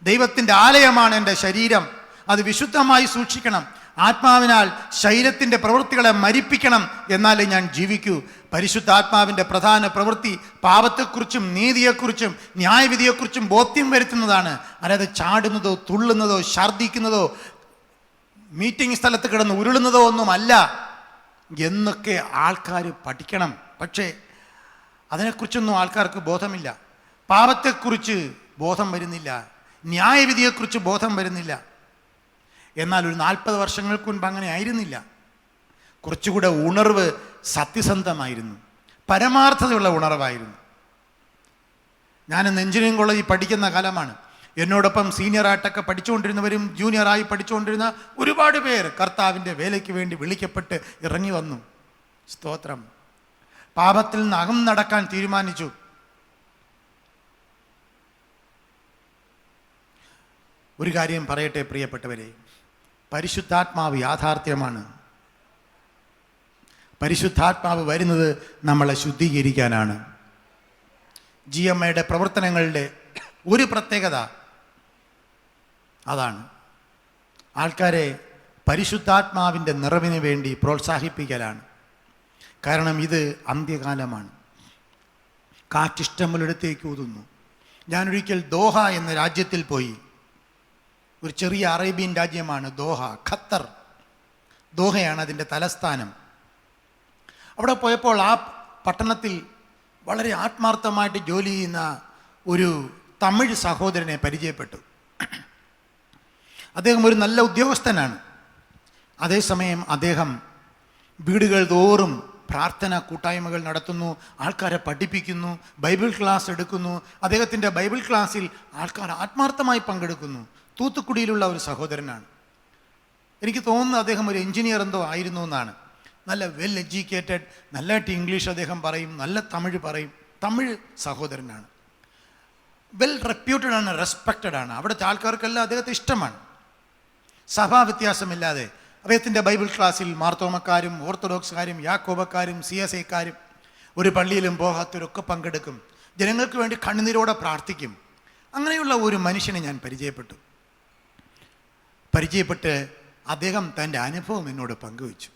[SPEAKER 1] ദൈവത്തിൻ്റെ ആലയമാണ് എൻ്റെ ശരീരം, അത് വിശുദ്ധമായി സൂക്ഷിക്കണം. ആത്മാവിനാൽ ശരീരത്തിൻ്റെ പ്രവൃത്തികളെ മരിപ്പിക്കണം, എന്നാലേ ഞാൻ ജീവിക്കൂ. പരിശുദ്ധാത്മാവിൻ്റെ പ്രധാന പ്രവൃത്തി പാപത്തെക്കുറിച്ചും നീതിയെക്കുറിച്ചും ന്യായവിധിയെക്കുറിച്ചും ബോധ്യം വരുത്തുന്നതാണ്. അല്ലാതെ ചാടുന്നതോ തുള്ളുന്നതോ ഛർദ്ദിക്കുന്നതോ മീറ്റിംഗ് സ്ഥലത്ത് കിടന്ന് ഉരുളുന്നതോ ഒന്നുമല്ല എന്നൊക്കെ ആൾക്കാർ പഠിക്കണം. പക്ഷേ അതിനെക്കുറിച്ചൊന്നും ആൾക്കാർക്ക് ബോധമില്ല. പാപത്തെക്കുറിച്ച് ബോധം വരുന്നില്ല, ന്യായവിധിയെക്കുറിച്ച് ബോധം വരുന്നില്ല. എന്നാൽ ഒരു 40 വർഷങ്ങൾക്ക് മുൻപ് അങ്ങനെ ആയിരുന്നില്ല. കുറച്ചുകൂടെ ഉണർവ് സത്യസന്ധമായിരുന്നു, പരമാർത്ഥതയുള്ള ഉണർവായിരുന്നു. ഞാനിന്ന് എഞ്ചിനീയറിംഗ് കോളേജിൽ പഠിക്കുന്ന കാലമാണ്. എന്നോടൊപ്പം സീനിയറായിട്ടൊക്കെ പഠിച്ചുകൊണ്ടിരുന്നവരും ജൂനിയറായി പഠിച്ചുകൊണ്ടിരുന്ന ഒരുപാട് പേർ കർത്താവിൻ്റെ വേലയ്ക്ക് വേണ്ടി വിളിക്കപ്പെട്ട് ഇറങ്ങി വന്നു. സ്തോത്രം. പാപത്തിൽ നിന്ന് അകം നടക്കാൻ തീരുമാനിച്ചു. ഒരു കാര്യം പറയട്ടെ പ്രിയപ്പെട്ടവരെ, പരിശുദ്ധാത്മാവ് യാഥാർത്ഥ്യമാണ്. പരിശുദ്ധാത്മാവ് വരുന്നത് നമ്മളെ ശുദ്ധീകരിക്കാനാണ്. GMAയുടെ പ്രവർത്തനങ്ങളുടെ ഒരു പ്രത്യേകത അതാണ്. ആൾക്കാരെ പരിശുദ്ധാത്മാവിൻ്റെ നിറവിന് വേണ്ടി പ്രോത്സാഹിപ്പിക്കലാണ്. കാരണം ഇത് അന്ത്യകാലമാണ്. കാറ്റിഷ്ടമുള്ളിടത്തേക്ക് ഊതുന്നു. ഞാനൊരിക്കൽ ദോഹ എന്ന രാജ്യത്തിൽ പോയി. ഒരു ചെറിയ അറേബ്യൻ രാജ്യമാണ് ദോഹ, ഖത്തർ. ദോഹയാണ് അതിൻ്റെ തലസ്ഥാനം. അവിടെ പോയപ്പോൾ ആ പട്ടണത്തിൽ വളരെ ആത്മാർത്ഥമായിട്ട് ജോലി ചെയ്യുന്ന ഒരു തമിഴ് സഹോദരനെ പരിചയപ്പെട്ടു. അദ്ദേഹം ഒരു നല്ല ഉദ്യോഗസ്ഥനാണ്. അതേസമയം അദ്ദേഹം വീടുകൾ തോറും പ്രാർത്ഥന കൂട്ടായ്മകൾ നടത്തുന്നു, ആൾക്കാരെ പഠിപ്പിക്കുന്നു, ബൈബിൾ ക്ലാസ് എടുക്കുന്നു. അദ്ദേഹത്തിൻ്റെ ബൈബിൾ ക്ലാസ്സിൽ ആൾക്കാർ ആത്മാർത്ഥമായി പങ്കെടുക്കുന്നു. തൂത്തുക്കുടിയിലുള്ള ഒരു സഹോദരനാണ്. എനിക്ക് തോന്നുന്നു അദ്ദേഹം ഒരു എഞ്ചിനീയർ എന്തോ ആയിരുന്നു എന്നാണ്. നല്ല വെൽ എഡ്യൂക്കേറ്റഡ്, നല്ലതായിട്ട് ഇംഗ്ലീഷ് അദ്ദേഹം പറയും, നല്ല തമിഴ് പറയും. തമിഴ് സഹോദരനാണ്, വെൽ റെപ്യൂട്ടഡ് ആണ്, റെസ്പെക്റ്റഡ് ആണ്. അവിടുത്തെ ആൾക്കാർക്കെല്ലാം അദ്ദേഹത്തെ ഇഷ്ടമാണ്. സഭാ വ്യത്യാസമില്ലാതെ അദ്ദേഹത്തിൻ്റെ ബൈബിൾ ക്ലാസ്സിൽ മാർത്തോമക്കാരും ഓർത്തഡോക്സുകാരും യാക്കോബക്കാരും CSIക്കാരും ഒരു പള്ളിയിലും പോകാത്തവരൊക്കെ പങ്കെടുക്കും. ജനങ്ങൾക്ക് വേണ്ടി കണ്ണുനീരോടെ പ്രാർത്ഥിക്കും. അങ്ങനെയുള്ള ഒരു മനുഷ്യനെ ഞാൻ പരിചയപ്പെട്ട് അദ്ദേഹം തൻ്റെ അനുഭവം എന്നോട് പങ്കുവച്ചു.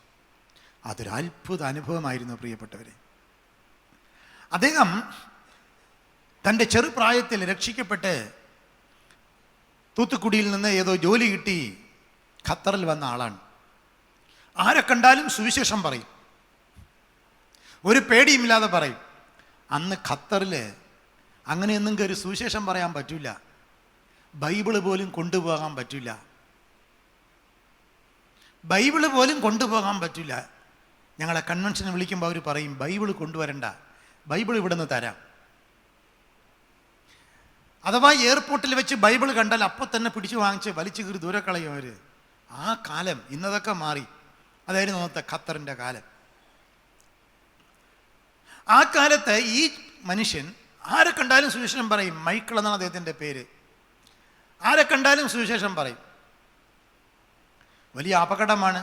[SPEAKER 1] അതൊരു അത്ഭുത അനുഭവമായിരുന്നു പ്രിയപ്പെട്ടവരെ. അദ്ദേഹം തൻ്റെ ചെറുപ്രായത്തിൽ രക്ഷിക്കപ്പെട്ട് തൂത്തുക്കുടിയിൽ നിന്ന് ഏതോ ജോലി കിട്ടി ഖത്തറിൽ വന്ന ആളാണ്. ആരെ കണ്ടാലും സുവിശേഷം പറയും, ഒരു പേടിയുമില്ലാതെ പറയും. അന്ന് ഖത്തറിൽ അങ്ങനെയൊന്നും കയറി സുവിശേഷം പറയാൻ പറ്റില്ല, ബൈബിള് പോലും കൊണ്ടുപോകാൻ പറ്റില്ല. ഞങ്ങളെ കൺവെൻഷന് വിളിക്കുമ്പോൾ അവർ പറയും, ബൈബിള് കൊണ്ടുവരണ്ട, ബൈബിൾ ഇവിടെ നിന്ന് തരാം. അഥവാ എയർപോർട്ടിൽ വെച്ച് ബൈബിൾ കണ്ടാൽ അപ്പം തന്നെ പിടിച്ചു വാങ്ങിച്ച് വലിച്ചു കീറി ദൂരെ കളയും അവർ. ആ കാലം ഇന്നതൊക്കെ മാറി. അതായിരുന്നു അന്നത്തെ ഖത്തറിൻ്റെ കാലം. ആ കാലത്ത് ഈ മനുഷ്യൻ ആരെ കണ്ടാലും സുവിശേഷം പറയും. മൈക്കിൾ എന്നാണ് അദ്ദേഹത്തിൻ്റെ പേര്. ആരെ കണ്ടാലും സുവിശേഷം പറയും. വലിയ അപകടമാണ്.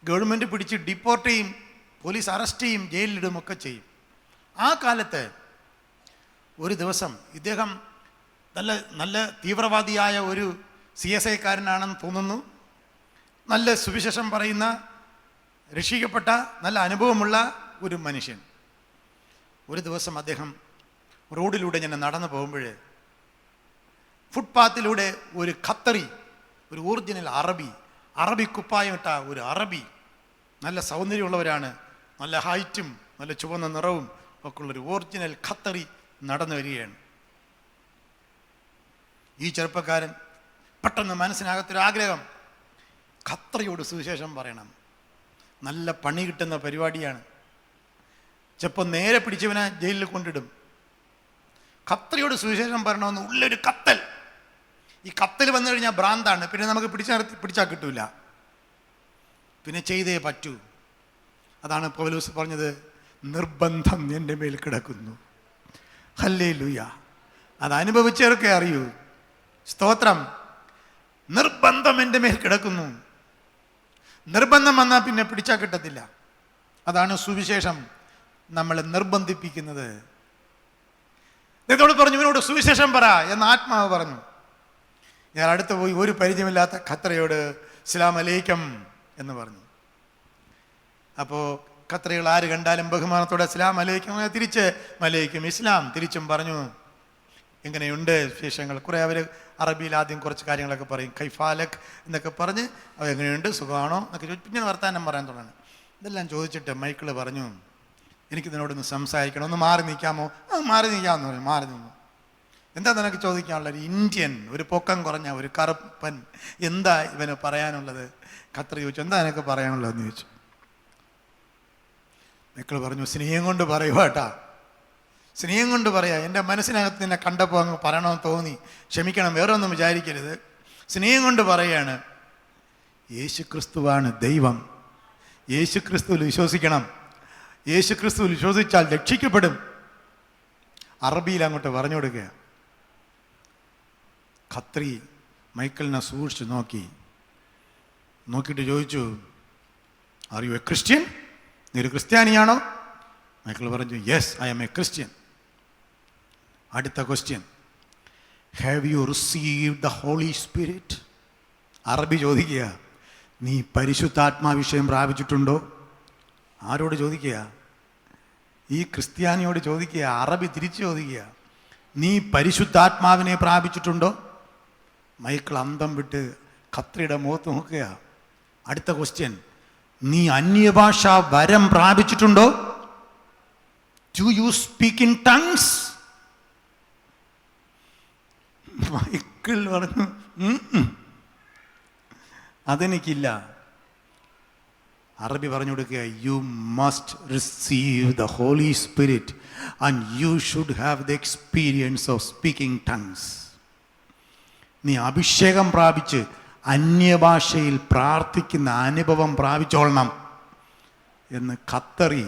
[SPEAKER 1] ഗവൺമെൻറ് പിടിച്ച് ഡിപ്പോർട്ട് ചെയ്യും, പോലീസ് അറസ്റ്റ് ചെയ്യും, ജയിലിലിടും ഒക്കെ ചെയ്യും. ആ കാലത്ത് ഒരു ദിവസം ഇദ്ദേഹം നല്ല തീവ്രവാദിയായ ഒരു CSIക്കാരനാണെന്ന് തോന്നുന്നു. നല്ല സുവിശേഷം പറയുന്ന, രക്ഷിക്കപ്പെട്ട, നല്ല അനുഭവമുള്ള ഒരു മനുഷ്യൻ. ഒരു ദിവസം അദ്ദേഹം റോഡിലൂടെ ഞാൻ നടന്നു പോകുമ്പോൾ ഫുട്പാത്തിലൂടെ ഒരു ഖത്തറി, ഒരു ഒറിജിനൽ അറബി കുപ്പായമിട്ട ഒരു അറബി, നല്ല സൗന്ദര്യമുള്ളവരാണ്, നല്ല ഹൈറ്റും നല്ല ചുവന്ന നിറവും ഒക്കെ ഉള്ളൊരു ഒറിജിനൽ ഖത്തറി നടന്നു വരികയാണ്. ഈ ചെറുപ്പക്കാരൻ പെട്ടെന്ന് മനസ്സിനകത്തൊരാഗ്രഹം, ഖത്തറിയോട് സുവിശേഷം പറയണം. നല്ല പണി കിട്ടുന്ന പരിപാടിയാണ്. ചിലപ്പോൾ നേരെ പിടിച്ചവനെ ജയിലിൽ കൊണ്ടിടും. ഖത്തറിയോട് സുവിശേഷം പറയണമെന്ന് ഉള്ളൊരു കത്തൽ. ഈ കത്തൽ വന്നു കഴിഞ്ഞാൽ ഭ്രാന്താണ്, പിന്നെ നമുക്ക് പിടിച്ചാൽ കിട്ടൂല, പിന്നെ ചെയ്തേ പറ്റൂ. അതാണ് പൗലോസ് പറഞ്ഞത്, നിർബന്ധം എൻ്റെ മേൽ കിടക്കുന്നു. ഹല്ലേലൂയ. അത് അനുഭവിച്ചവർക്ക് അറിയൂ. സ്തോത്രം. നിർബന്ധം എൻ്റെ മേൽ കിടക്കുന്നു. നിർബന്ധം വന്നാൽ പിന്നെ പിടിച്ചാൽ കിട്ടത്തില്ല. അതാണ് സുവിശേഷം നമ്മളെ നിർബന്ധിപ്പിക്കുന്നത്. ഇതോട് പറഞ്ഞു, ഇവനോട് സുവിശേഷം പറ എന്ന് ആത്മാവ് പറഞ്ഞു. ഞാൻ അടുത്ത് പോയി ഒരു പരിചയമില്ലാത്ത ഖത്തറിയോട് അസ്സലാമു അലൈക്കും എന്ന് പറഞ്ഞു. അപ്പോൾ ഖത്തറികൾ ആര് കണ്ടാലും ബഹുമാനത്തോടെ അസ്സലാമു അലൈക്കും, തിരിച്ച് മലൈക്കും ഇസ്ലാം തിരിച്ചും പറഞ്ഞു. എങ്ങനെയുണ്ട് വിശേഷങ്ങൾ? കുറേ അവർ അറബിയിൽ ആദ്യം കുറച്ച് കാര്യങ്ങളൊക്കെ പറയും, ഖൈഫാലക് എന്നൊക്കെ പറഞ്ഞ് അത് എങ്ങനെയുണ്ട്, സുഖമാണോ എന്നൊക്കെ ചോദിച്ചു. പിന്നെ വർത്താനം പറയാൻ തുടങ്ങി. ഇതെല്ലാം ചോദിച്ചിട്ട് മൈക്കിള് പറഞ്ഞു, എനിക്ക് ഇതിനോടൊന്ന് സംസാരിക്കണം, ഒന്ന് മാറി നിൽക്കാമോ? മാറി നിൽക്കാമെന്ന് പറഞ്ഞു. മാറി നിന്നു. എന്താ നിനക്ക് ചോദിക്കാനുള്ളത്? ഒരു ഇന്ത്യൻ, ഒരു പൊക്കം കുറഞ്ഞ ഒരു കറുപ്പൻ, എന്താ ഇവന് പറയാനുള്ളത്? ഖത്തർ ചോദിച്ചു, എന്താ നിനക്ക് പറയാനുള്ളതെന്ന് ചോദിച്ചു. മൈക്കിള് പറഞ്ഞു, സ്നേഹം കൊണ്ട് പറയുവാട്ടാ, സ്നേഹം കൊണ്ട് പറയാ. എൻ്റെ മനസ്സിനകത്ത് നിന്നെ കണ്ടപ്പോൾ അങ്ങ് പറയണമെന്ന് തോന്നി, ക്ഷമിക്കണം, വേറെ ഒന്നും വിചാരിക്കരുത്. സ്നേഹം കൊണ്ട് പറയാണ്, യേശു ക്രിസ്തുവാണ് ദൈവം, യേശു ക്രിസ്തുവിൽ വിശ്വസിക്കണം, യേശു ക്രിസ്തുവിൽ വിശ്വസിച്ചാൽ രക്ഷിക്കപ്പെടും. അറബിയിൽ അങ്ങോട്ട് പറഞ്ഞു കൊടുക്കുക. ഖത്രി മൈക്കിളിനെ സൂക്ഷിച്ച് നോക്കിയിട്ട് ചോദിച്ചു, ആർ യു എ ക്രിസ്ത്യൻ? നീ ഒരു ക്രിസ്ത്യാനിയാണോ? മൈക്കിൾ പറഞ്ഞു, yes, I am a Christian. അടുത്ത question, have you received the holy spirit? അറബി ചോദിക്കുക, നീ പരിശുദ്ധാത്മാവിഷയം പ്രാപിച്ചിട്ടുണ്ടോ? ആരോട് ചോദിക്കുക? ഈ ക്രിസ്ത്യാനിയോട് ചോദിക്കുക. അറബി തിരിച്ചു ചോദിക്കുക, നീ പരിശുദ്ധാത്മാവിനെ പ്രാപിച്ചിട്ടുണ്ടോ? മൈക്കിൾ അന്തം വിട്ട് ഖത്രിയുടെ മുഖത്ത് നോക്കുക. അടുത്ത ക്വസ്റ്റ്യൻ, നീ അന്യഭാഷ വരം പ്രാപിച്ചിട്ടുണ്ടോ? Do you speak in tongues? Michael പറഞ്ഞു, അതെനിക്കില്ല. അറബി പറഞ്ഞു കൊടുക്കുക, you must receive the holy spirit and you should have the experience of speaking tongues. നീ അഭിഷേകം പ്രാപിച്ച് അന്യഭാഷയിൽ പ്രാർത്ഥിക്കുന്ന അനുഭവം പ്രാപിച്ചോളണം. എന്ന് ഖത്തറി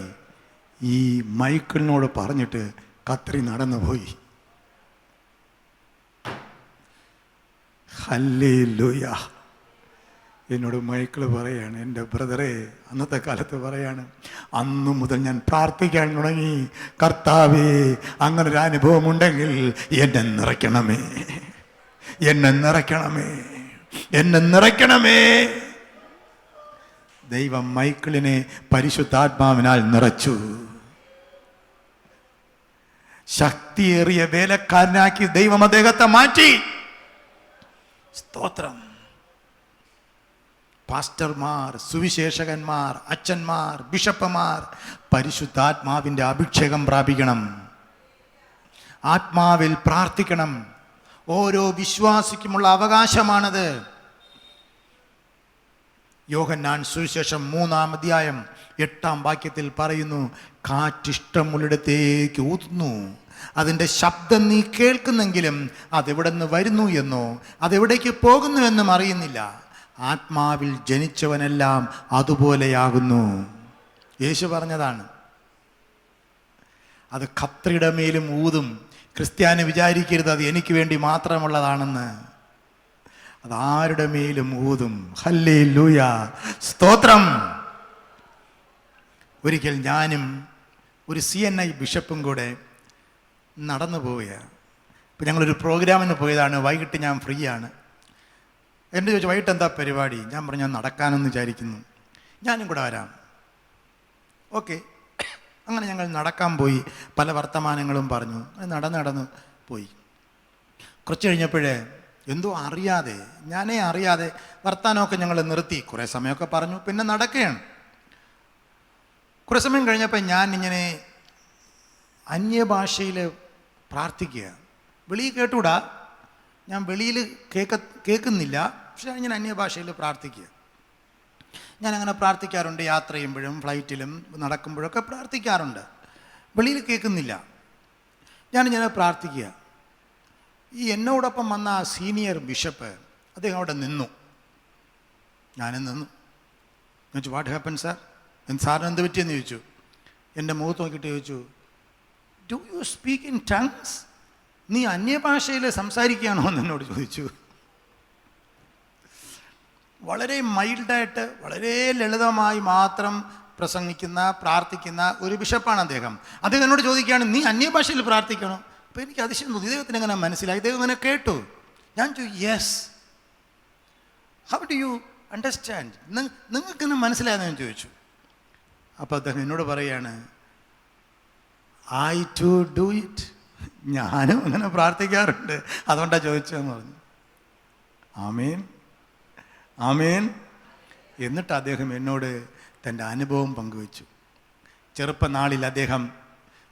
[SPEAKER 1] ഈ മൈക്കിളിനോട് പറഞ്ഞിട്ട് ഖത്തറി നടന്നുപോയി. ഹല്ലേലൂയ. എന്നോട് മൈക്കിള് പറയാണ്, എൻ്റെ ബ്രദറെ, അന്നത്തെ കാലത്ത് പറയാണ്, അന്നു മുതൽ ഞാൻ പ്രാർത്ഥിക്കാൻ തുടങ്ങി, കർത്താവേ അങ്ങനൊരു അനുഭവം ഉണ്ടെങ്കിൽ എന്നെ നിറയ്ക്കണമേ, എന്നെ നിറയ്ക്കണമേ, എന്നെ നിറയ്ക്കണമേ. ദൈവം മൈക്കിളിനെ പരിശുദ്ധാത്മാവിനാൽ നിറച്ചു. ശക്തിയേറിയ വേലക്കാരനാക്കി ദൈവം അദ്ദേഹത്തെ മാറ്റി. സ്തോത്രം. പാസ്റ്റർമാർ, സുവിശേഷകന്മാർ, അച്ഛന്മാർ, ബിഷപ്പുമാർ പരിശുദ്ധാത്മാവിൻ്റെ അഭിഷേകം പ്രാപിക്കണം, ആത്മാവിൽ പ്രാർത്ഥിക്കണം. ഓരോ വിശ്വാസിക്കുമുള്ള അവകാശമാണത്. യോഹന്നാൻ സുവിശേഷം 3-ാം അധ്യായം 8-ാം വാക്യത്തിൽ പറയുന്നു, കാറ്റിഷ്ടമുള്ളിടത്തേക്ക് ഊതുന്നു, അതിൻ്റെ ശബ്ദം നീ കേൾക്കുന്നെങ്കിലും അതെവിടെ നിന്ന് വരുന്നു എന്നോ അതെവിടേക്ക് പോകുന്നുവെന്നും അറിയുന്നില്ല. ആത്മാവിൽ ജനിച്ചവനെല്ലാം അതുപോലെയാകുന്നു. യേശു പറഞ്ഞതാണ്. അത് ഖത്രിയുടെ മേലും ഊതും. ക്രിസ്ത്യാനി വിചാരിക്കരുത് അത് എനിക്ക് വേണ്ടി മാത്രമുള്ളതാണെന്ന്. അതാരുടെ മേലും ഊതും. ഹല്ലേലൂയ, സ്തോത്രം. ഒരിക്കൽ ഞാനും ഒരു CNI ബിഷപ്പും കൂടെ നടന്നു പോവുകയാണ്. ഇപ്പം ഞങ്ങളൊരു പ്രോഗ്രാമിന് പോയതാണ്. വൈകിട്ട് ഞാൻ ഫ്രീ ആണ്. എൻ്റെ ചോദിച്ചു, വൈകിട്ട് എന്താ പരിപാടി? ഞാൻ പറഞ്ഞു, ഞാൻ നടക്കാനെന്ന് വിചാരിക്കുന്നു, ഞാനും കൂടെ വരാം. ഓക്കെ. അങ്ങനെ ഞങ്ങൾ നടക്കാൻ പോയി. പല വർത്തമാനങ്ങളും പറഞ്ഞു. നടന്ന് പോയി. കുറച്ച് കഴിഞ്ഞപ്പോഴേ എന്തോ അറിയാതെ, ഞാനേ അറിയാതെ വർത്തമാനമൊക്കെ ഞങ്ങൾ നിർത്തി. കുറേ സമയമൊക്കെ പറഞ്ഞു, പിന്നെ നടക്കുകയാണ്. കുറേ സമയം കഴിഞ്ഞപ്പോൾ ഞാൻ ഇങ്ങനെ അന്യഭാഷയിൽ പ്രാർത്ഥിക്കുക. വെളിയിൽ കേട്ടൂടാ, ഞാൻ വെളിയിൽ കേൾക്കുന്നില്ല, പക്ഷെ ഞാൻ അന്യഭാഷയിൽ പ്രാർത്ഥിക്കുക. ഞാനങ്ങനെ പ്രാർത്ഥിക്കാറുണ്ട്. യാത്ര ചെയ്യുമ്പോഴും ഫ്ലൈറ്റിലും നടക്കുമ്പോഴൊക്കെ പ്രാർത്ഥിക്കാറുണ്ട്. വെളിയിൽ കേൾക്കുന്നില്ല, ഞാനിങ്ങനെ പ്രാർത്ഥിക്കുക. ഈ എന്നോടൊപ്പം വന്ന ആ സീനിയർ ബിഷപ്പ് അദ്ദേഹം അവിടെ നിന്നു. ഞാനും നിന്നു. ഞാൻ ചോദിച്ചു, വാട്ട് ഹാപ്പൻ സാർ? സാറിന് എന്ത് പറ്റിയെന്ന് ചോദിച്ചു. എൻ്റെ മുഖത്ത് നോക്കിയിട്ട് ചോദിച്ചു, do you speak in tongues? നീ അന്യഭാഷയിൽ സംസാരിക്കുകയാണോ എന്ന് എന്നോട് ചോദിച്ചു. വളരെ മൈൽഡായിട്ട്, വളരെ ലളിതമായി മാത്രം പ്രസംഗിക്കുന്ന, പ്രാർത്ഥിക്കുന്ന ഒരു ബിഷപ്പാണ് അദ്ദേഹം. അദ്ദേഹം എന്നോട് ചോദിക്കുകയാണ്, നീ അന്യഭാഷയിൽ പ്രാർത്ഥിക്കണോ? അപ്പോൾ എനിക്ക് അതിശയം തോന്നി. ഇദ്ദേഹത്തിന് എങ്ങനെ മനസ്സിലായി? ഇദ്ദേഹം ഇങ്ങനെ കേട്ടു. ഞാൻ ചോദിച്ചു, yes, how do you understand? നിങ്ങൾക്കെന്നെ മനസ്സിലായെന്ന് ഞാൻ ചോദിച്ചു. അപ്പോൾ അദ്ദേഹം എന്നോട് പറയുകയാണ്, ഐ ടു ഡു ഇറ്റ്. ഞാനും അങ്ങനെ പ്രാർത്ഥിക്കാറുണ്ട്, അതുകൊണ്ടാണ് ചോദിച്ചതെന്ന് പറഞ്ഞു. ആമേൻ, ആമേൻ. എന്നിട്ട് അദ്ദേഹം എന്നോട് തൻ്റെ അനുഭവം പങ്കുവച്ചു. ചെറുപ്പനാളിൽ അദ്ദേഹം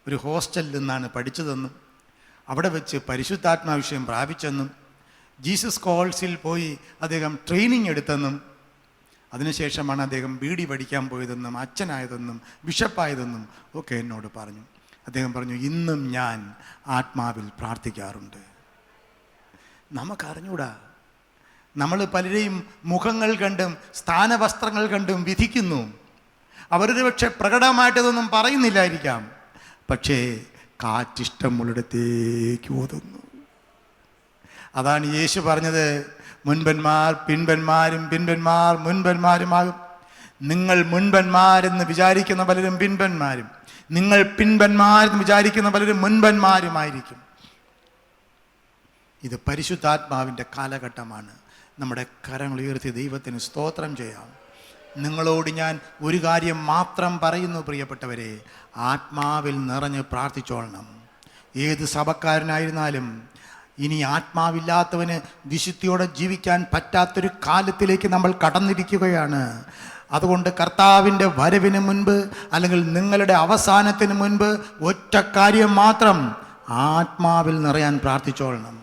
[SPEAKER 1] ഒരു ഹോസ്റ്റലിൽ നിന്നാണ് പഠിച്ചതെന്നും അവിടെ വെച്ച് പരിശുദ്ധാത്മാവിഷയം പ്രാപിച്ചെന്നും ജീസസ് കോൾസിൽ പോയി അദ്ദേഹം ട്രെയിനിങ് എടുത്തെന്നും അതിനുശേഷമാണ് അദ്ദേഹം ബീഡി പഠിക്കാൻ പോയതെന്നും അച്ഛനായതെന്നും ബിഷപ്പായതെന്നും ഒക്കെ എന്നോട് പറഞ്ഞു. അദ്ദേഹം പറഞ്ഞു, ഇന്നും ഞാൻ ആത്മാവിൽ പ്രാർത്ഥിക്കാറുണ്ട്. നമുക്കറിഞ്ഞൂടാ. നമ്മൾ പലരെയും മുഖങ്ങൾ കണ്ടും സ്ഥാനവസ്ത്രങ്ങൾ കണ്ടും വിധിക്കുന്നു. അവരൊരു പക്ഷെ പ്രകടമായിട്ടതൊന്നും പറയുന്നില്ലായിരിക്കാം, പക്ഷേ കാറ്റിഷ്ടമുള്ളിടത്തേക്ക് ഓതുന്നു. അതാണ് യേശു പറഞ്ഞത്, മുൻപന്മാർ പിൻപന്മാരും പിൻപന്മാർ മുൻപന്മാരുമാകും. നിങ്ങൾ മുൻപന്മാരെന്ന് വിചാരിക്കുന്ന പലരും പിൻപന്മാരും, നിങ്ങൾ പിൻപന്മാരെന്ന് വിചാരിക്കുന്ന പലരും മുൻപന്മാരുമായിരിക്കും. ഇത് പരിശുദ്ധാത്മാവിൻ്റെ കാലഘട്ടമാണ്. നമ്മുടെ കരങ്ങൾ ഉയർത്തി ദൈവത്തിന് സ്തോത്രം ചെയ്യാം. നിങ്ങളോട് ഞാൻ ഒരു കാര്യം മാത്രം പറയുന്നു പ്രിയപ്പെട്ടവരെ, ആത്മാവിൽ നിറഞ്ഞ് പ്രാർത്ഥിച്ചോളണം. ഏത് സഭക്കാരനായിരുന്നാലും ഇനി ആത്മാവില്ലാത്തവന് വിശുദ്ധിയോടെ ജീവിക്കാൻ പറ്റാത്തൊരു കാലത്തിലേക്ക് നമ്മൾ കടന്നിരിക്കുകയാണ്. അതുകൊണ്ട് കർത്താവിൻ്റെ വരവിന് മുൻപ് അല്ലെങ്കിൽ നിങ്ങളുടെ അവസാനത്തിന് മുൻപ് ഒറ്റ കാര്യം മാത്രം, ആത്മാവിൽ നിറയാൻ പ്രാർത്ഥിച്ചോളണം.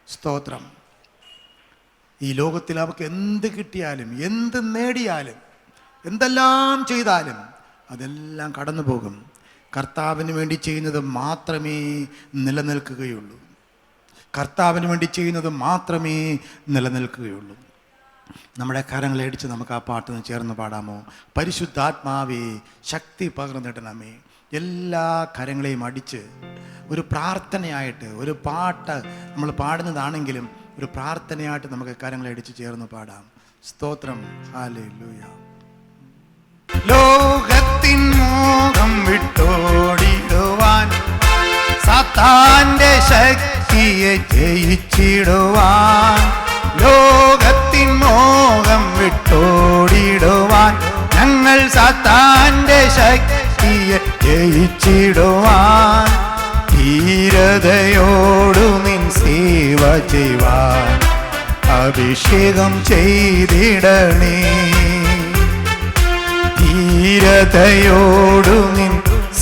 [SPEAKER 1] സ്തോത്രം. ഈ ലോകത്തിൽ അവർക്ക് എന്ത് കിട്ടിയാലും എന്ത് നേടിയാലും എന്തെല്ലാം ചെയ്താലും അതെല്ലാം കടന്നു പോകും. കർത്താവിന് വേണ്ടി ചെയ്യുന്നത് മാത്രമേ നിലനിൽക്കുകയുള്ളൂ. കർത്താവിന് വേണ്ടി ചെയ്യുന്നത് മാത്രമേ നിലനിൽക്കുകയുള്ളൂ. നമ്മുടെ കരങ്ങളെ അടിച്ച് നമുക്ക് ആ പാട്ടിന് ചേർന്ന് പാടാമോ? പരിശുദ്ധാത്മാവേ ശക്തി പകർന്നിടണമേ. എല്ലാ കരങ്ങളെയും അടിച്ച് ഒരു പ്രാർത്ഥനയായിട്ട്, ഒരു പാട്ട് നമ്മൾ പാടുന്നതാണെങ്കിലും ഒരു പ്രാർത്ഥനയായിട്ട് നമുക്ക് കരങ്ങളെ അടിച്ച് ചേർന്ന് പാടാം. സ്തോത്രം. ഹല്ലേലൂയ. ലോകത്തിൻ മോഹം വിട്ടോടിടുവാൻ, സാത്താന്റെ ശക്തിയെ ജയിച്ചിടുവാൻ, ലോകത്തിൻ മോഹം വിട്ടോടിടുവാൻ, ഞങ്ങൾ സാത്താന്റെ ശക്തിയെ ജയിച്ചിടുവാൻ, ധീരതയോടു നിൻ സേവ ചെയ്യുവാൻ അഭിഷേകം ചെയ്തിടണേ. ധീരതയോടു നിൻ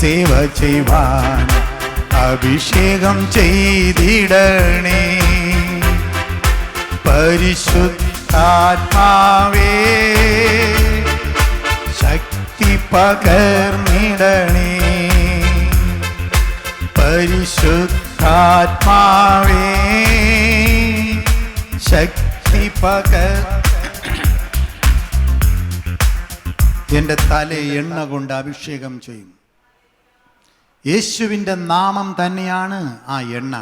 [SPEAKER 1] സേവ ചെയ്യുവാൻ അഭിഷേകം ചെയ്തിടണേ. പരിശുദ്ധാത്മാവേ ശക്തി പകർന്നിടണേ. പരിശുദ്ധാത്മാവേ ശക്തി എൻ്റെ തലയെ എണ്ണ കൊണ്ട് അഭിഷേകം ചെയ്യും. യേശുവിൻ്റെ നാമം തന്നെയാണ് ആ എണ്ണ.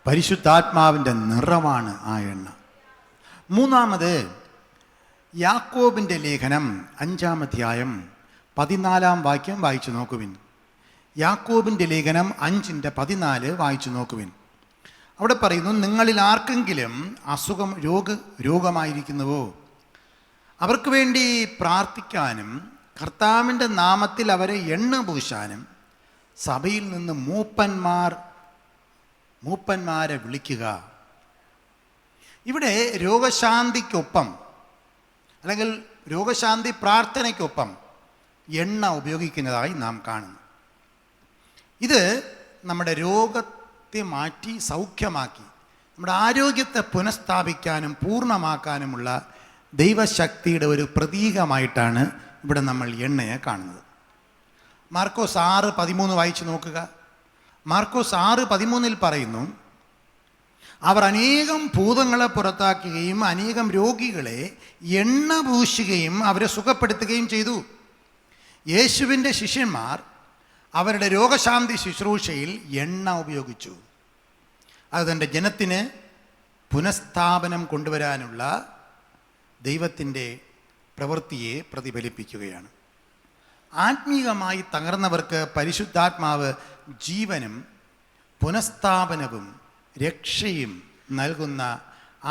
[SPEAKER 1] പരിശുദ്ധാത്മാവിൻ്റെ നിറമാണ് ആ എണ്ണ. മൂന്നാമത്, യാക്കോബിൻ്റെ ലേഖനം 5-ാം അധ്യായം 14-ാം വാക്യം വായിച്ചു നോക്കുവിൻ. യാക്കോബിൻ്റെ ലേഖനം 5:14 വായിച്ചു നോക്കുവിൻ. അവിടെ പറയുന്നു, നിങ്ങളിൽ ആർക്കെങ്കിലും അസുഖം രോഗമായിരിക്കുന്നുവോ അവർക്ക് വേണ്ടി പ്രാർത്ഥിക്കാനും കർത്താവിൻ്റെ നാമത്തിൽ അവരെ എണ്ണ പൂശാനും സഭയിൽ നിന്ന് മൂപ്പന്മാരെ വിളിക്കുക. ഇവിടെ രോഗശാന്തിക്കൊപ്പം അല്ലെങ്കിൽ രോഗശാന്തി പ്രാർത്ഥനയ്ക്കൊപ്പം എണ്ണ ഉപയോഗിക്കുന്നതായി നാം കാണുന്നു. ഇത് നമ്മുടെ രോഗത്തെ മാറ്റി സൗഖ്യമാക്കി നമ്മുടെ ആരോഗ്യത്തെ പുനഃസ്ഥാപിക്കാനും പൂർണ്ണമാക്കാനുമുള്ള ദൈവശക്തിയുടെ ഒരു പ്രതീകമായിട്ടാണ് ഇവിടെ നമ്മൾ എണ്ണയെ കാണുന്നത്. മാർക്കോസ് 6:13 വായിച്ചു നോക്കുക. മാർക്കോസ് 6:13 പറയുന്നു, അവർ അനേകം ഭൂതങ്ങളെ പുറത്താക്കുകയും അനേകം രോഗികളെ എണ്ണ പൂശുകയും അവരെ സുഖപ്പെടുത്തുകയും ചെയ്തു. യേശുവിൻ്റെ ശിഷ്യന്മാർ അവരുടെ രോഗശാന്തി ശുശ്രൂഷയിൽ എണ്ണ ഉപയോഗിച്ചു. അത് തൻ്റെ ജനത്തിന് പുനഃസ്ഥാപനം കൊണ്ടുവരാനുള്ള ദൈവത്തിൻ്റെ പ്രവൃത്തിയെ പ്രതിഫലിപ്പിക്കുകയാണ്. ആത്മീകമായി തകർന്നവർക്ക് പരിശുദ്ധാത്മാവ് ജീവനും പുനഃസ്ഥാപനവും രക്ഷയും നൽകുന്ന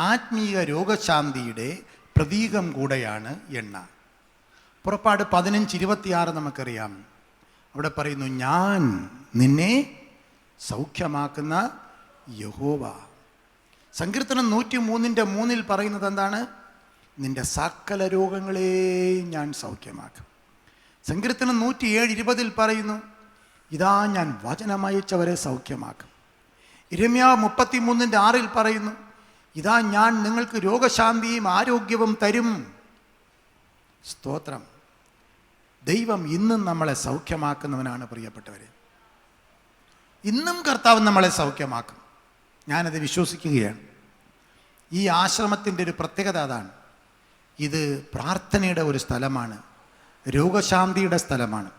[SPEAKER 1] ആത്മീയ രോഗശാന്തിയുടെ പ്രതീകം കൂടെയാണ് എണ്ണ. പുറപ്പാട് 15:26 നമുക്കറിയാം. അവിടെ പറയുന്നു, ഞാൻ നിന്നെ സൗഖ്യമാക്കുന്ന യഹോവ. സങ്കീർത്തനം 103:3 പറയുന്നത് എന്താണ്? നിന്റെ സകല രോഗങ്ങളെയും ഞാൻ സൗഖ്യമാക്കും. സങ്കീർത്തനം 107:20 പറയുന്നു, ഇതാ ഞാൻ വചനമയച്ചവരെ സൗഖ്യമാക്കും. യിരെമ്യാ 33:6 പറയുന്നു, ഇതാ ഞാൻ നിങ്ങൾക്ക് രോഗശാന്തിയും ആരോഗ്യവും തരും. സ്തോത്രം. ദൈവം ഇന്നും നമ്മളെ സൗഖ്യമാക്കുന്നവനാണ് പ്രിയപ്പെട്ടവരെ. ഇന്നും കർത്താവ് നമ്മളെ സൗഖ്യമാക്കും. ഞാനത് വിശ്വസിക്കുകയാണ്. ഈ ആശ്രമത്തിൻ്റെ ഒരു പ്രത്യേകത അതാണ്. ഇത് പ്രാർത്ഥനയുടെ ഒരു സ്ഥലമാണ്, രോഗശാന്തിയുടെ സ്ഥലമാണ്.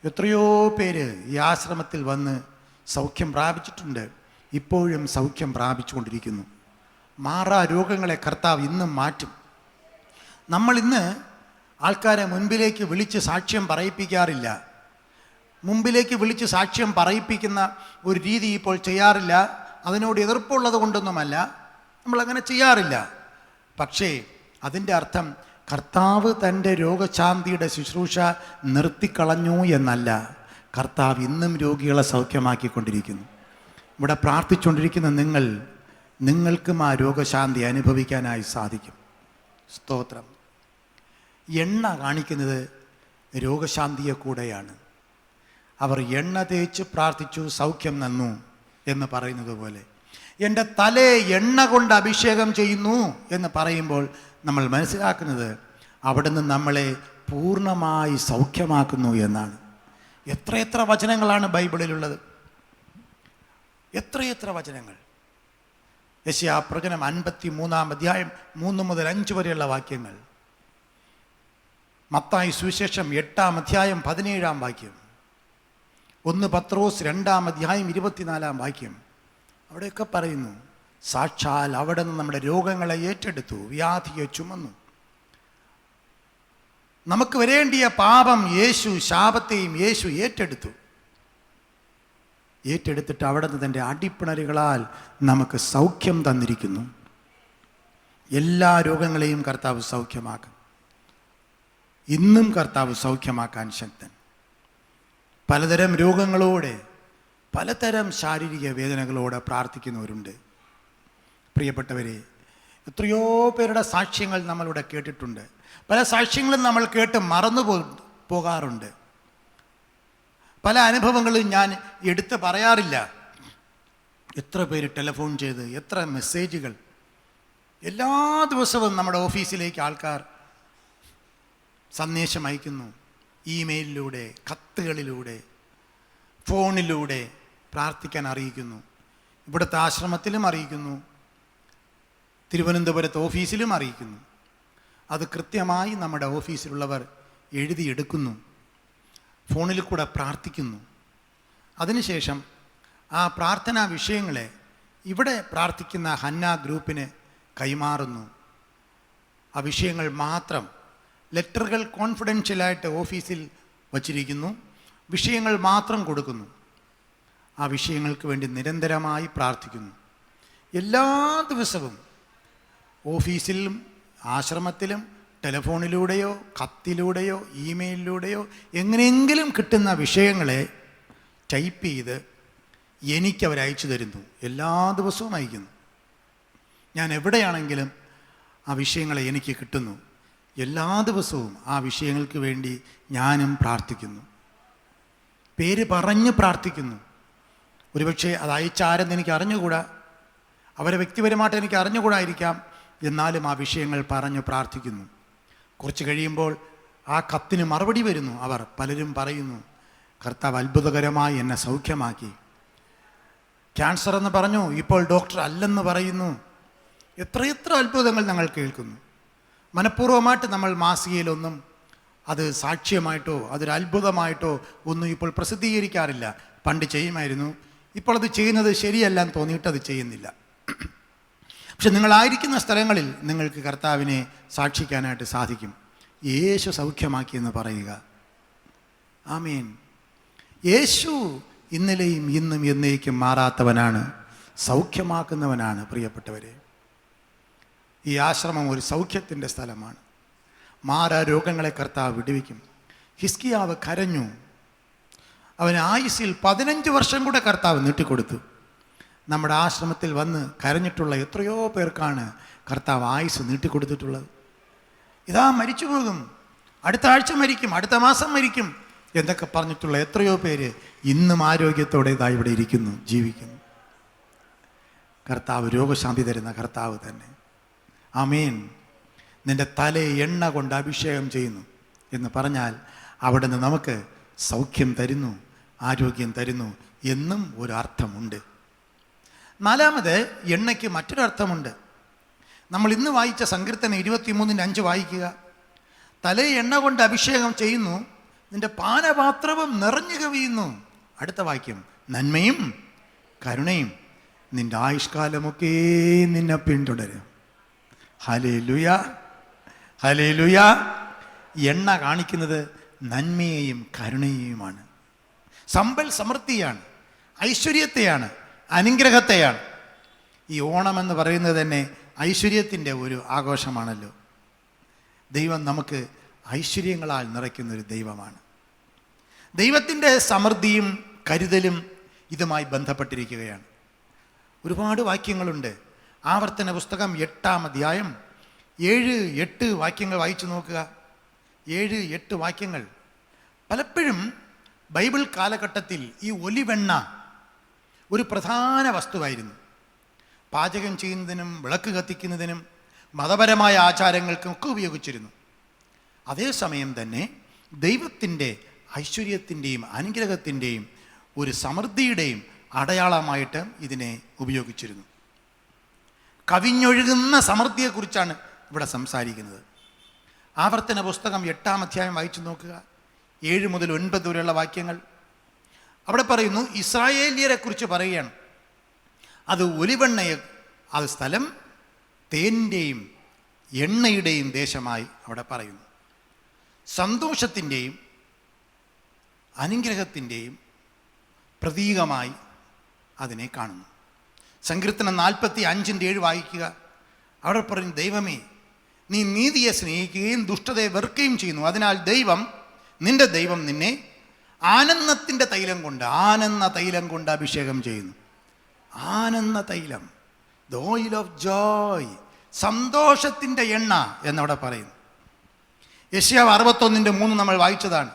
[SPEAKER 1] എത്രയോ പേര് ഈ ആശ്രമത്തിൽ വന്ന് സൗഖ്യം പ്രാപിച്ചിട്ടുണ്ട്, ഇപ്പോഴും സൗഖ്യം പ്രാപിച്ചുകൊണ്ടിരിക്കുന്നു. മാറാ രോഗങ്ങളെ കർത്താവ് ഇന്നും മാറ്റും. നമ്മൾ ഇന്ന് ആൾക്കാരെ മുൻപിലേക്ക് വിളിച്ച് സാക്ഷ്യം പറയിപ്പിക്കാറില്ല. മുമ്പിലേക്ക് വിളിച്ച് സാക്ഷ്യം പറയിപ്പിക്കുന്ന ഒരു രീതി ഇപ്പോൾ ചെയ്യാറില്ല. അതിനോട് എതിർപ്പുള്ളത് കൊണ്ടൊന്നുമല്ല, നമ്മളങ്ങനെ ചെയ്യാറില്ല. പക്ഷേ അതിൻ്റെ അർത്ഥം കർത്താവ് തൻ്റെ രോഗശാന്തിയുടെ ശുശ്രൂഷ നിർത്തിക്കളഞ്ഞു എന്നല്ല. കർത്താവ് ഇന്നും രോഗികളെ സൗഖ്യമാക്കിക്കൊണ്ടിരിക്കുന്നു. ഇവിടെ പ്രാർത്ഥിച്ചുകൊണ്ടിരിക്കുന്ന നിങ്ങൾക്കും ആ രോഗശാന്തി അനുഭവിക്കാനായി സാധിക്കും. സ്തോത്രം. എണ്ണ കാണിക്കുന്നത് രോഗശാന്തിയെ കൂടെയാണ്. അവർ എണ്ണ തേച്ച് പ്രാർത്ഥിച്ചു, സൗഖ്യം നന്നു എന്ന് പറയുന്നത് പോലെ എൻ്റെ തലയെ എണ്ണ കൊണ്ട് അഭിഷേകം ചെയ്യുന്നു എന്ന് പറയുമ്പോൾ നമ്മൾ മനസ്സിലാക്കുന്നത് അവിടുന്ന് നമ്മളെ പൂർണ്ണമായി സൗഖ്യമാക്കുന്നു എന്നാണ്. എത്രയെത്ര വചനങ്ങളാണ് ബൈബിളിലുള്ളത്, എത്രയെത്ര വചനങ്ങൾ. യെശയ്യാ പ്രവചനം 53-ാം അധ്യായം 3 മുതൽ 5 വരെയുള്ള വാക്യങ്ങൾ. മത്തായി സുവിശേഷം 8-ാം അധ്യായം 17-ാം വാക്യം. 1 പത്രോസ് 2-ാം അധ്യായം 24-ാം വാക്യം. അവിടെയൊക്കെ പറയുന്നു, സാക്ഷാൽ അവിടെ നിന്ന് നമ്മുടെ രോഗങ്ങളെ ഏറ്റെടുത്തു, വ്യാധിയെ ചുമന്നു. നമുക്ക് വരേണ്ടിയ പാപം യേശു, ശാപത്തെയും യേശു ഏറ്റെടുത്തിട്ട് അവിടെ നിന്ന് തൻ്റെ അടിപ്പിണരുകളാൽ നമുക്ക് സൗഖ്യം തന്നിരിക്കുന്നു. എല്ലാ രോഗങ്ങളെയും കർത്താവ് സൗഖ്യമാക്കും. ഇന്നും കർത്താവ് സൗഖ്യമാക്കാൻ ശക്തൻ. പലതരം രോഗങ്ങളോടെ, പലതരം ശാരീരിക വേദനകളോടെ പ്രാർത്ഥിക്കുന്നവരുണ്ട്. പ്രിയപ്പെട്ടവരെ, എത്രയോ പേരുടെ സാക്ഷ്യങ്ങൾ നമ്മളിവിടെ കേട്ടിട്ടുണ്ട്. പല സാക്ഷ്യങ്ങളും നമ്മൾ കേട്ട് മറന്നു പോകാറുണ്ട്. പല അനുഭവങ്ങളും ഞാൻ എടുത്ത് പറയാറില്ല. എത്ര പേര് ടെലിഫോൺ ചെയ്ത്, എത്ര മെസ്സേജുകൾ. എല്ലാ ദിവസവും നമ്മുടെ ഓഫീസിലേക്ക് ആൾക്കാർ സന്ദേശം അയക്കുന്നു. ഇമെയിലിലൂടെ, കത്തുകളിലൂടെ, ഫോണിലൂടെ പ്രാർത്ഥിക്കാൻ അറിയിക്കുന്നു. ഇവിടുത്തെ ആശ്രമത്തിലും അറിയിക്കുന്നു, തിരുവനന്തപുരത്ത് ഓഫീസിലും അറിയിക്കുന്നു. അത് കൃത്യമായി നമ്മുടെ ഓഫീസിലുള്ളവർ എഴുതിയെടുക്കുന്നു, ഫോണിൽ കൂടെ പ്രാർത്ഥിക്കുന്നു. അതിനുശേഷം ആ പ്രാർത്ഥനാ വിഷയങ്ങളെ ഇവിടെ പ്രാർത്ഥിക്കുന്ന ഹന്ന ഗ്രൂപ്പിന് കൈമാറുന്നു. ആ വിഷയങ്ങൾ മാത്രം, ലെറ്ററുകൾ കോൺഫിഡൻഷ്യലായിട്ട് ഓഫീസിൽ വച്ചിരിക്കുന്നു, വിഷയങ്ങൾ മാത്രം കൊടുക്കുന്നു. ആ വിഷയങ്ങൾക്ക് വേണ്ടി നിരന്തരമായി പ്രാർത്ഥിക്കുന്നു. എല്ലാ ദിവസവും ഓഫീസിലും ആശ്രമത്തിലും ടെലിഫോണിലൂടെയോ കത്തിലൂടെയോ ഇമെയിലിലൂടെയോ എങ്ങനെയെങ്കിലും കിട്ടുന്ന വിഷയങ്ങളെ ടൈപ്പ് ചെയ്ത് എനിക്കവരയച്ചു തരുന്നു. എല്ലാ ദിവസവും അയക്കുന്നു. ഞാൻ എവിടെയാണെങ്കിലും ആ വിഷയങ്ങളെ എനിക്ക് കിട്ടുന്നു. എല്ലാ ദിവസവും ആ വിഷയങ്ങൾക്ക് വേണ്ടി ഞാനും പ്രാർത്ഥിക്കുന്നു. പേര് പറഞ്ഞ് പ്രാർത്ഥിക്കുന്നു. ഒരുപക്ഷെ അത് അയച്ചാരെന്ന് എനിക്ക് അറിഞ്ഞുകൂടാ, അവരെ വ്യക്തിപരമായിട്ട് എനിക്ക് അറിഞ്ഞുകൂടായിരിക്കാം. എന്നാലും ആ വിഷയങ്ങൾ പറഞ്ഞ് പ്രാർത്ഥിക്കുന്നു. കുറച്ച് കഴിയുമ്പോൾ ആ കത്തിന് മറുപടി വരുന്നു. അവർ പലരും പറയുന്നു, കർത്താവ് അത്ഭുതകരമായി എന്നെ സൗഖ്യമാക്കി. ക്യാൻസർ എന്ന് പറഞ്ഞു, ഇപ്പോൾ ഡോക്ടർ അല്ലെന്ന് പറയുന്നു. എത്രയെത്ര അത്ഭുതങ്ങൾ ഞങ്ങൾ കേൾക്കുന്നു. മനഃപൂർവ്വമായിട്ട് നമ്മൾ മാസികയിലൊന്നും അത് സാക്ഷ്യമായിട്ടോ അതൊരു അത്ഭുതമായിട്ടോ ഒന്നും ഇപ്പോൾ പ്രസിദ്ധീകരിക്കാറില്ല. പണ്ട് ചെയ്യുമായിരുന്നു. ഇപ്പോൾ അത് ചെയ്യുന്നത് ശരിയല്ലെന്ന് തോന്നിയിട്ട് അത് ചെയ്യുന്നില്ല. പക്ഷെ നിങ്ങളായിരിക്കുന്ന സ്ഥലങ്ങളിൽ നിങ്ങൾക്ക് കർത്താവിനെ സാക്ഷിക്കാനായിട്ട് സാധിക്കും. യേശു സൗഖ്യമാക്കിയെന്ന് പറയുക. ആമേൻ. യേശു ഇന്നലെയും ഇന്നും എന്നേക്കും മാറാത്തവനാണ്, സൗഖ്യമാക്കുന്നവനാണ്. പ്രിയപ്പെട്ടവരെ, ഈ ആശ്രമം ഒരു സൗഖ്യത്തിൻ്റെ സ്ഥലമാണ്. മാറാ രോഗങ്ങളെ കർത്താവ് വിടുവിക്കും. ഹിസ്കിയാവ് കരഞ്ഞു. അവന് ആയുസ്സിൽ 15 വർഷം കൂടെ കർത്താവ് നീട്ടിക്കൊടുത്തു. നമ്മുടെ ആശ്രമത്തിൽ വന്ന് കരഞ്ഞിട്ടുള്ള എത്രയോ പേർക്കാണ് കർത്താവ് ആയുസ് നീട്ടിക്കൊടുത്തിട്ടുള്ളത്. ഇതാ മരിച്ചു പോകും, അടുത്ത ആഴ്ച മരിക്കും, അടുത്ത മാസം മരിക്കും എന്നൊക്കെ പറഞ്ഞിട്ടുള്ള എത്രയോ പേര് ഇന്നും ആരോഗ്യത്തോടെ ഇതാ ഇവിടെ ഇരിക്കുന്നു, ജീവിക്കുന്നു. കർത്താവ് രോഗശാന്തി തരുന്ന കർത്താവ് തന്നെ. ആമേൻ. നിൻ്റെ തലയെ എണ്ണ കൊണ്ട് അഭിഷേകം ചെയ്യുന്നു എന്ന് പറഞ്ഞാൽ അവിടെ നിന്ന് നമുക്ക് സൗഖ്യം തരുന്നു, ആരോഗ്യം തരുന്നു എന്നും ഒരു അർത്ഥമുണ്ട്. നാലാമത്, എണ്ണയ്ക്ക് മറ്റൊരർത്ഥമുണ്ട്. നമ്മൾ ഇന്ന് വായിച്ച സങ്കീർത്തനം 23:5 വായിക്കുക. തലയെ എണ്ണ കൊണ്ട് അഭിഷേകം ചെയ്യുന്നു, നിന്റെ പാനപാത്രവും നിറഞ്ഞു കവിയുന്നു. അടുത്ത വാക്യം, നന്മയും കരുണയും നിന്റെ ആയുഷ്കാലമൊക്കെ നിന്നെ പിന്തുടരും. Hallelujah, hallelujah. എണ്ണ കാണിക്കുന്നത് നന്മയെയും കരുണയെയുമാണ്. സമ്പൽ സമൃദ്ധിയാണ്, ഐശ്വര്യത്തെയാണ്, അനുഗ്രഹത്തെയാണ്. ഈ ഓണം എന്ന് പറയുന്നത് തന്നെ ഐശ്വര്യത്തിൻ്റെ ഒരു ആഘോഷമാണല്ലോ. ദൈവം നമുക്ക് ഐശ്വര്യങ്ങളാൽ നിറയ്ക്കുന്നൊരു ദൈവമാണ്. ദൈവത്തിൻ്റെ സമൃദ്ധിയും കരുതലും ഇതുമായി ബന്ധപ്പെട്ടിരിക്കുകയാണ്. ഒരുപാട് വാക്യങ്ങളുണ്ട്. ആവർത്തന പുസ്തകം 8-ാം അധ്യായം 7-8 വാക്യങ്ങൾ വായിച്ചു നോക്കുക. 7-8 വാക്യങ്ങൾ. പലപ്പോഴും ബൈബിൾ കാലഘട്ടത്തിൽ ഈ ഒലിവെണ്ണ ഒരു പ്രധാന വസ്തുവായിരുന്നു. പാചകം ചെയ്യുന്നതിനും വിളക്ക് കത്തിക്കുന്നതിനും മതപരമായ ആചാരങ്ങൾക്കും ഒക്കെ ഉപയോഗിച്ചിരുന്നു. അതേസമയം തന്നെ ദൈവത്തിൻ്റെ ഐശ്വര്യത്തിൻ്റെയും അനുഗ്രഹത്തിൻ്റെയും ഒരു സമൃദ്ധിയുടെയും അടയാളമായിട്ട് ഇതിനെ ഉപയോഗിച്ചിരുന്നു. കവിഞ്ഞൊഴുകുന്ന സമൃദ്ധിയെക്കുറിച്ചാണ് ഇവിടെ സംസാരിക്കുന്നത്. ആവർത്തന പുസ്തകം 8-ാം അധ്യായം വായിച്ചു നോക്കുക, 7 മുതൽ 9 വരെയുള്ള വാക്യങ്ങൾ. അവിടെ പറയുന്നു, ഇസ്രായേലിയരെ കുറിച്ച് പറയുകയാണ്. അത് ഒലിവെണ്ണയെ, അത് സ്ഥലം തേനിൻ്റെയും എണ്ണയുടെയും ദേശമായി അവിടെ പറയുന്നു. സന്തോഷത്തിൻ്റെയും അനുഗ്രഹത്തിൻ്റെയും പ്രതീകമായി അതിനെ കാണുന്നു. സങ്കീർത്തനം 45:7 വായിക്കുക. അവിടെ പറയുന്നു, ദൈവമേ, നീ നീതിയെ സ്നേഹിക്കുകയും ദുഷ്ടതയെ വെറുക്കുകയും ചെയ്യുന്നു. അതിനാൽ നിന്റെ ദൈവം നിന്നെ ആനന്ദത്തിൻ്റെ തൈലം കൊണ്ട് അഭിഷേകം ചെയ്യുന്നു. ആനന്ദ തൈലം, ദ ഓയിൽ ഓഫ് ജോയ്, സന്തോഷത്തിൻ്റെ എണ്ണ എന്നവിടെ പറയുന്നു. യെശയ്യാവ് 61:3 നമ്മൾ വായിച്ചതാണ്.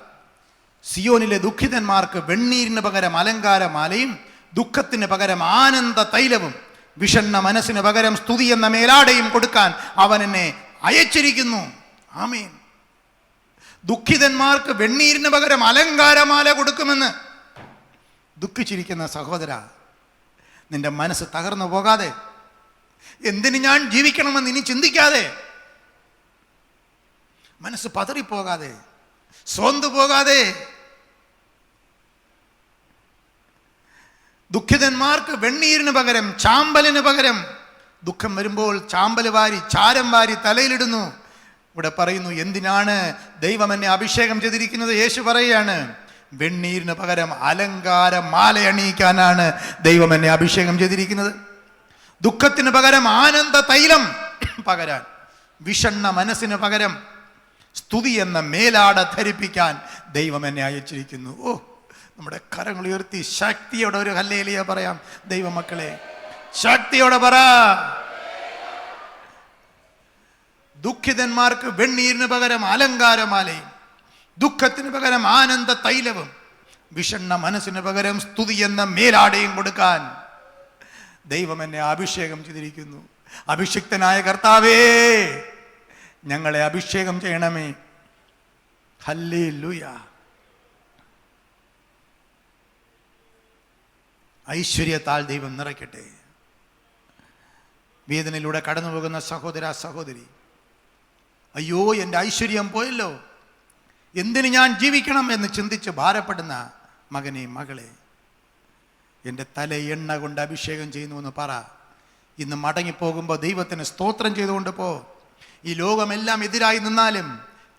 [SPEAKER 1] സിയോനിലെ ദുഃഖിതന്മാർക്ക് വെണ്ണീരിന് പകരം അലങ്കാരമാലയും ദുഃഖത്തിന് പകരം ആനന്ദ തൈലവും വിഷണ്ണ മനസ്സിന് പകരം സ്തുതി എന്ന മേലാടയും കൊടുക്കാൻ അവൻ എന്നെ അയച്ചിരിക്കുന്നു. ആമേൻ. ദുഃഖിതന്മാർക്ക് വെണ്ണീരിന് പകരം അലങ്കാരമാല കൊടുക്കുമെന്ന്. ദുഃഖിച്ചിരിക്കുന്ന സഹോദര, നിന്റെ മനസ്സ് തകർന്നു പോകാതെ, എന്തിന് ഞാൻ ജീവിക്കണമെന്ന് ഇനി ചിന്തിക്കാതെ, മനസ്സ് പതറിപ്പോകാതെ, സ്വന്തു പോകാതെ, ദുഃഖിതന്മാർക്ക് വെണ്ണീരിന് പകരം ചാമ്പലിന് പകരം, ദുഃഖം വരുമ്പോൾ ചാമ്പല് വാരി ചാരം വാരി തലയിലിടുന്നു. ഇവിടെ പറയുന്നു, എന്തിനാണ് ദൈവം എന്നെ അഭിഷേകം ചെയ്തിരിക്കുന്നത്? യേശു പറയുകയാണ്, വെണ്ണീരിന് പകരം അലങ്കാരമാല അണിയിക്കാനാണ് ദൈവം എന്നെ അഭിഷേകം ചെയ്തിരിക്കുന്നത്. ദുഃഖത്തിന് പകരം ആനന്ദ തൈലം പകരാൻ, വിഷണ്ണ മനസ്സിന് പകരം സ്തുതി എന്ന മേലാട ധരിപ്പിക്കാൻ ദൈവം എന്നെ അയച്ചിരിക്കുന്നു. ഓ, നമ്മുടെ കരങ്ങൾ ഉയർത്തി ശക്തിയോടെ ഒരു ഹല്ലേലൂയ പറയാം. ദൈവമക്കളെ, ശക്തിയോടെ പറ. ദുഃഖിതന്മാർക്ക് വെണ്ണീരിന് പകരം അലങ്കാരമാലയും ദുഃഖത്തിന് പകരം ആനന്ദ തൈലവും വിഷണ്ണ മനസ്സിന് പകരം സ്തുതി എന്ന മേലാടയും കൊടുക്കാൻ ദൈവം എന്നെ അഭിഷേകം ചെയ്തിരിക്കുന്നു. അഭിഷിക്തനായ കർത്താവേ, ഞങ്ങളെ അഭിഷേകം ചെയ്യണമേ. ഹല്ലേലൂയ. ഐശ്വര്യത്താൽ ദൈവം നിറയ്ക്കട്ടെ. വേദനയിലൂടെ കടന്നു പോകുന്ന സഹോദര സഹോദരി, അയ്യോ എൻ്റെ ഐശ്വര്യം പോയല്ലോ, എന്തിന് ഞാൻ ജീവിക്കണം എന്ന് ചിന്തിച്ച് ഭാരപ്പെടുന്ന മകനെ മകളെ, എൻ്റെ തല എണ്ണ കൊണ്ട് അഭിഷേകം ചെയ്യുന്നുവെന്ന് പറ. ഇന്ന് മടങ്ങിപ്പോകുമ്പോൾ ദൈവത്തിന് സ്തോത്രം ചെയ്തുകൊണ്ട് പോ. ഈ ലോകമെല്ലാം എതിരായി നിന്നാലും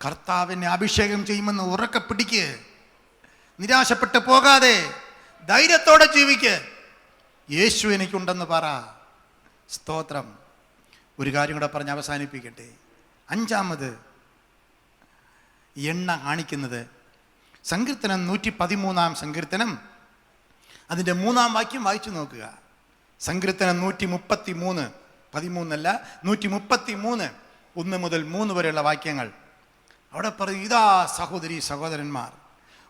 [SPEAKER 1] കർത്താവിനെ അഭിഷേകം ചെയ്യുമെന്ന് ഉറക്കെ പിടിക്ക്. നിരാശപ്പെട്ട് പോകാതെ ധൈര്യത്തോടെ ജീവിക്ക്. യേശു എനിക്കുണ്ടെന്ന് പറ. സ്തോത്രം. ഒരു കാര്യം കൂടെ പറഞ്ഞ് അവസാനിപ്പിക്കട്ടെ. 5-ാമത് എണ്ണ കാണിക്കുന്നത് സങ്കീർത്തനം 113-ാം സങ്കീർത്തനം അതിൻ്റെ 3-ാം വാക്യം വായിച്ചു നോക്കുക. സങ്കീർത്തനം 133, 13 അല്ല, 133, 1 മുതൽ 3 വരെയുള്ള വാക്യങ്ങൾ. അവിടെ പറയും, ഇതാ സഹോദരി സഹോദരന്മാർ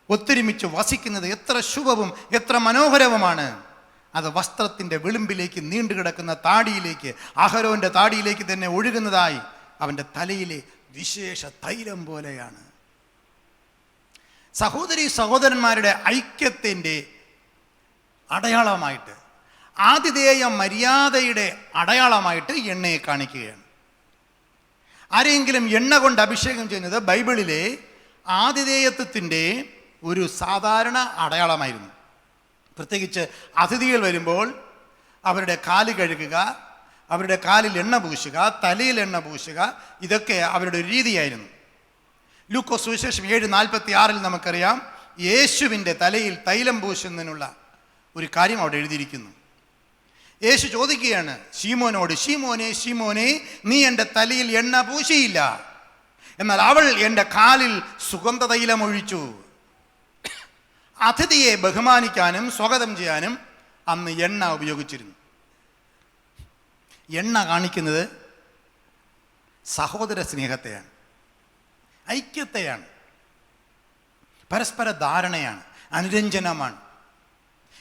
[SPEAKER 1] ഒത്തൊരുമിച്ച് വസിക്കുന്നത് എത്ര ശുഭവും എത്ര മനോഹരവുമാണ്. അത് വസ്ത്രത്തിൻ്റെ വിളിമ്പിലേക്ക് നീണ്ടുകിടക്കുന്ന താടിയിലേക്ക്, അഹരോൻ്റെ താടിയിലേക്ക് തന്നെ ഒഴുകുന്നതായി അവൻ്റെ തലയിലെ വിശേഷ തൈലം പോലെയാണ്. സഹോദരി സഹോദരന്മാരുടെ ഐക്യത്തിൻ്റെ അടയാളമായിട്ട്, ആതിഥേയ മര്യാദയുടെ അടയാളമായിട്ട് എണ്ണയെ കാണിക്കുകയാണ്. ആരെങ്കിലും എണ്ണ കൊണ്ട് അഭിഷേകം ചെയ്യുന്നത് ബൈബിളിലെ ആതിഥേയത്വത്തിൻ്റെ ഒരു സാധാരണ അടയാളമായിരുന്നു. പ്രത്യേകിച്ച് അതിഥികൾ വരുമ്പോൾ അവരുടെ കാല് കഴുകുക, അവരുടെ കാലിൽ എണ്ണ പൂശുക, തലയിൽ എണ്ണ പൂശുക, ഇതൊക്കെ അവരുടെ ഒരു രീതിയായിരുന്നു. ലൂക്കോസ് സുവിശേഷം 7:46 നമുക്കറിയാം, യേശുവിൻ്റെ തലയിൽ തൈലം പൂശുന്നതിനുള്ള ഒരു കാര്യം അവിടെ എഴുതിയിരിക്കുന്നു. യേശു ചോദിക്കുകയാണ് ശീമോനോട്, ശീമോനെ ശീമോനെ, നീ എൻ്റെ തലയിൽ എണ്ണ പൂശിയില്ല, എന്നാൽ അവൾ എൻ്റെ കാലിൽ സുഗന്ധ തൈലം ഒഴിച്ചു. അതിഥിയെ ബഹുമാനിക്കാനും സ്വാഗതം ചെയ്യാനും അന്ന് എണ്ണ ഉപയോഗിച്ചിരുന്നു. എണ്ണ കാണിക്കുന്നത് സഹോദര സ്നേഹത്തെയാണ്, ഐക്യത്തെയാണ്, പരസ്പര ധാരണയാണ്, അനുരഞ്ജനമാണ്.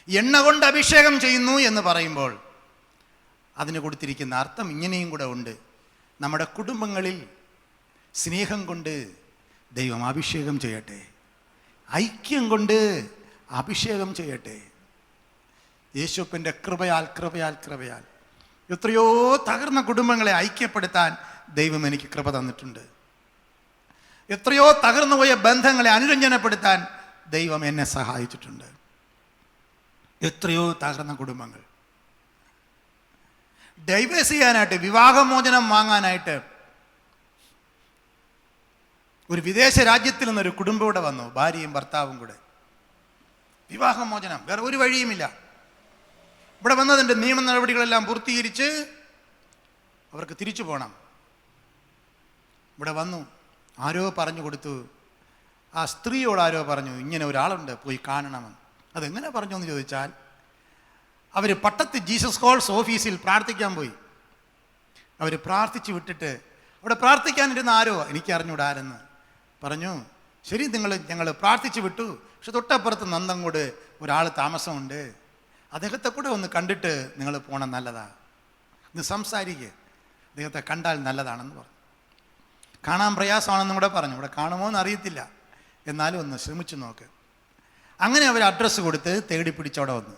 [SPEAKER 1] എണ്ണ കൊണ്ട് അഭിഷേകം ചെയ്യുന്നു എന്ന് പറയുമ്പോൾ അതിന് കൊടുത്തിരിക്കുന്ന അർത്ഥം ഇങ്ങനെയും കൂടെ ഉണ്ട്. നമ്മുടെ കുടുംബങ്ങളിൽ സ്നേഹം കൊണ്ട് ദൈവം അഭിഷേകം ചെയ്യട്ടെ, ഐക്യം കൊണ്ട് അഭിഷേകം ചെയ്യട്ടെ. യേശുവിൻ്റെ കൃപയാൽ കൃപയാൽ കൃപയാൽ എത്രയോ തകർന്ന കുടുംബങ്ങളെ ഐക്യപ്പെടുത്താൻ ദൈവം എനിക്ക് കൃപ തന്നിട്ടുണ്ട്. എത്രയോ തകർന്നു പോയ ബന്ധങ്ങളെ അനുരഞ്ജനപ്പെടുത്താൻ ദൈവം എന്നെ സഹായിച്ചിട്ടുണ്ട്. എത്രയോ തകർന്ന കുടുംബങ്ങൾ ഡൈവേഴ്സ് ചെയ്യാനായിട്ട്, വിവാഹമോചനം വാങ്ങാനായിട്ട് ഒരു വിദേശ രാജ്യത്തിൽ നിന്നൊരു കുടുംബം ഇവിടെ വന്നു, ഭാര്യയും ഭർത്താവും കൂടെ. വിവാഹമോചനം, വേറെ ഒരു വഴിയുമില്ല. ഇവിടെ വന്നതിൻ്റെ നിയമ നടപടികളെല്ലാം പൂർത്തീകരിച്ച് അവർക്ക് തിരിച്ചു പോകണം. ഇവിടെ വന്നു, ആരോ പറഞ്ഞു കൊടുത്തു, ആ സ്ത്രീയോട് ആരോ പറഞ്ഞു, ഇങ്ങനെ ഒരാളുണ്ട്, പോയി കാണണമെന്ന്. അതെങ്ങനെ പറഞ്ഞു എന്ന് ചോദിച്ചാൽ, അവർ പട്ടത്ത് ജീസസ് കോൾസ് ഓഫീസിൽ പ്രാർത്ഥിക്കാൻ പോയി. അവർ പ്രാർത്ഥിച്ച് വിട്ടിട്ട് അവിടെ പ്രാർത്ഥിക്കാനിരുന്ന ആരോ, എനിക്കറിഞ്ഞൂടാരെന്ന് പറഞ്ഞു, ശരി ഞങ്ങൾ പ്രാർത്ഥിച്ച് വിട്ടു, പക്ഷെ തൊട്ടപ്പുറത്ത് നന്ദങ്കോട് ഒരാൾ താമസമുണ്ട്, അദ്ദേഹത്തെ കൂടെ ഒന്ന് കണ്ടിട്ട് നിങ്ങൾ പോകണം, നല്ലതാ, ഇത് സംസാരിക്കുക, അദ്ദേഹത്തെ കണ്ടാൽ നല്ലതാണെന്ന് പറഞ്ഞു. കാണാൻ പ്രയാസമാണെന്നും കൂടെ പറഞ്ഞു. ഇവിടെ കാണുമോ എന്ന് അറിയത്തില്ല, എന്നാലും ഒന്ന് ശ്രമിച്ചു നോക്ക്. അങ്ങനെ അവർ അഡ്രസ്സ് കൊടുത്ത് തേടി പിടിച്ചവിടെ വന്നു.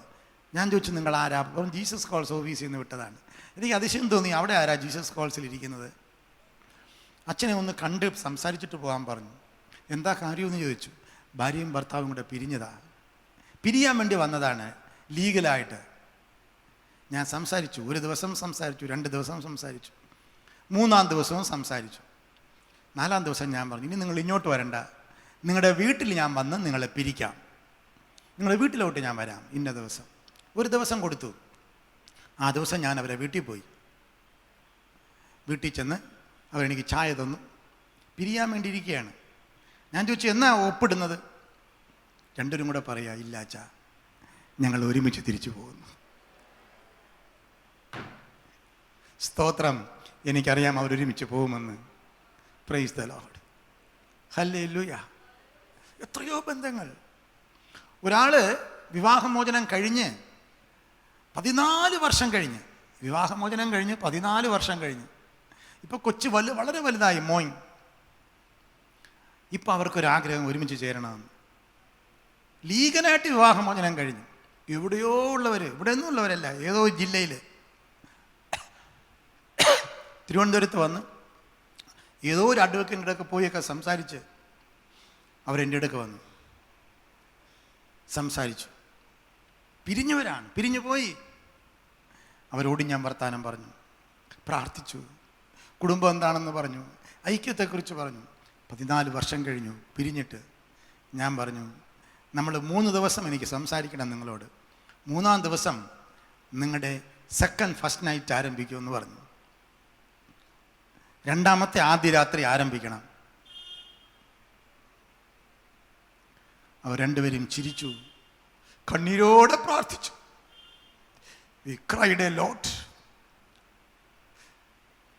[SPEAKER 1] ഞാൻ ചോദിച്ചു, നിങ്ങൾ ആരാ? അപ്പം ജീസസ് കോൾസ് ഓഫീസിൽ നിന്ന് വിട്ടതാണ്. എനിക്ക് അതിശയം തോന്നി, അവിടെ ആരാ ജീസസ് കോൾസിൽ ഇരിക്കുന്നത്? അച്ഛനെ ഒന്ന് കണ്ട് സംസാരിച്ചിട്ട് പോകാൻ പറഞ്ഞു. എന്താ കാര്യമെന്ന് ചോദിച്ചു. ഭാര്യയും ഭർത്താവും കൂടെ പിരിയാൻ വേണ്ടി വന്നതാണ്, ലീഗലായിട്ട്. ഞാൻ സംസാരിച്ചു, ഒരു ദിവസം സംസാരിച്ചു, 2 ദിവസം സംസാരിച്ചു, 3-ാം ദിവസവും സംസാരിച്ചു. 4-ാം ദിവസം ഞാൻ പറഞ്ഞു, ഇനി നിങ്ങൾ ഇങ്ങോട്ട് വരണ്ട, നിങ്ങളുടെ വീട്ടിൽ ഞാൻ വന്ന് നിങ്ങളെ പിരിക്കാം, നിങ്ങളുടെ വീട്ടിലോട്ട് ഞാൻ വരാം ഇന്ന ദിവസം. ഒരു ദിവസം കൊടുത്തു. ആ ദിവസം ഞാൻ അവരെ വീട്ടിൽ പോയി. വീട്ടിൽ ചെന്ന് അവരെനിക്ക് ചായ തന്നു. പിരിയാൻ വേണ്ടി ഇരിക്കുകയാണ്. ഞാൻ ചോദിച്ചു, എന്നാ ഒപ്പിടുന്നത്? രണ്ടുപേരും കൂടെ പറയാ, ഇല്ല അച്ഛാ, ഞങ്ങൾ ഒരുമിച്ച് തിരിച്ചു പോകുന്നു. സ്തോത്രം. എനിക്കറിയാം അവരൊരുമിച്ച് പോകുമെന്ന്. Praise the Lord. ഹല്ലേലൂയ. എത്രയോ ബന്ധങ്ങൾ. ഒരാൾ വിവാഹമോചനം കഴിഞ്ഞ് 14 വർഷം കഴിഞ്ഞ്, വിവാഹമോചനം കഴിഞ്ഞ് 14 വർഷം കഴിഞ്ഞ്, ഇപ്പോൾ കൊച്ചു വളരെ വലുതായി, മോൻ. ഇപ്പം അവർക്കൊരാഗ്രഹം ഒരുമിച്ച് ചേരണമെന്ന്. ലീഗലായിട്ട് വിവാഹമോചനം കഴിഞ്ഞു. എവിടെയോ ഉള്ളവർ, ഇവിടെ ഒന്നും ഉള്ളവരല്ല, ഏതോ ജില്ലയിൽ, തിരുവനന്തപുരത്ത് വന്ന് ഏതോ ഒരു അഡ്വക്കേറ്റിൻ്റെ അടുക്കെ പോയൊക്കെ സംസാരിച്ച് അവരെൻ്റെ അടുക്ക് വന്നു സംസാരിച്ചു. പിരിഞ്ഞവരാണ്, പിരിഞ്ഞു പോയി. അവരോട് ഞാൻ വർത്താനം പറഞ്ഞു, പ്രാർത്ഥിച്ചു, കുടുംബം എന്താണെന്ന് പറഞ്ഞു, ഐക്യത്തെക്കുറിച്ച് പറഞ്ഞു. 14 വർഷം കഴിഞ്ഞു പിരിഞ്ഞിട്ട്. ഞാൻ പറഞ്ഞു, നമ്മൾ 3 ദിവസം എനിക്ക് സംസാരിക്കണം നിങ്ങളോട്. 3-ാം ദിവസം നിങ്ങളുടെ ഫസ്റ്റ് നൈറ്റ് ആരംഭിക്കുമെന്ന് പറഞ്ഞു. 2ാമത്തെ ആദ്യ രാത്രി ആരംഭിക്കണം. അവർ രണ്ടുപേരും ചിരിച്ചു, കണ്ണീരോടെ പ്രാർത്ഥിച്ചു. We cried a lot.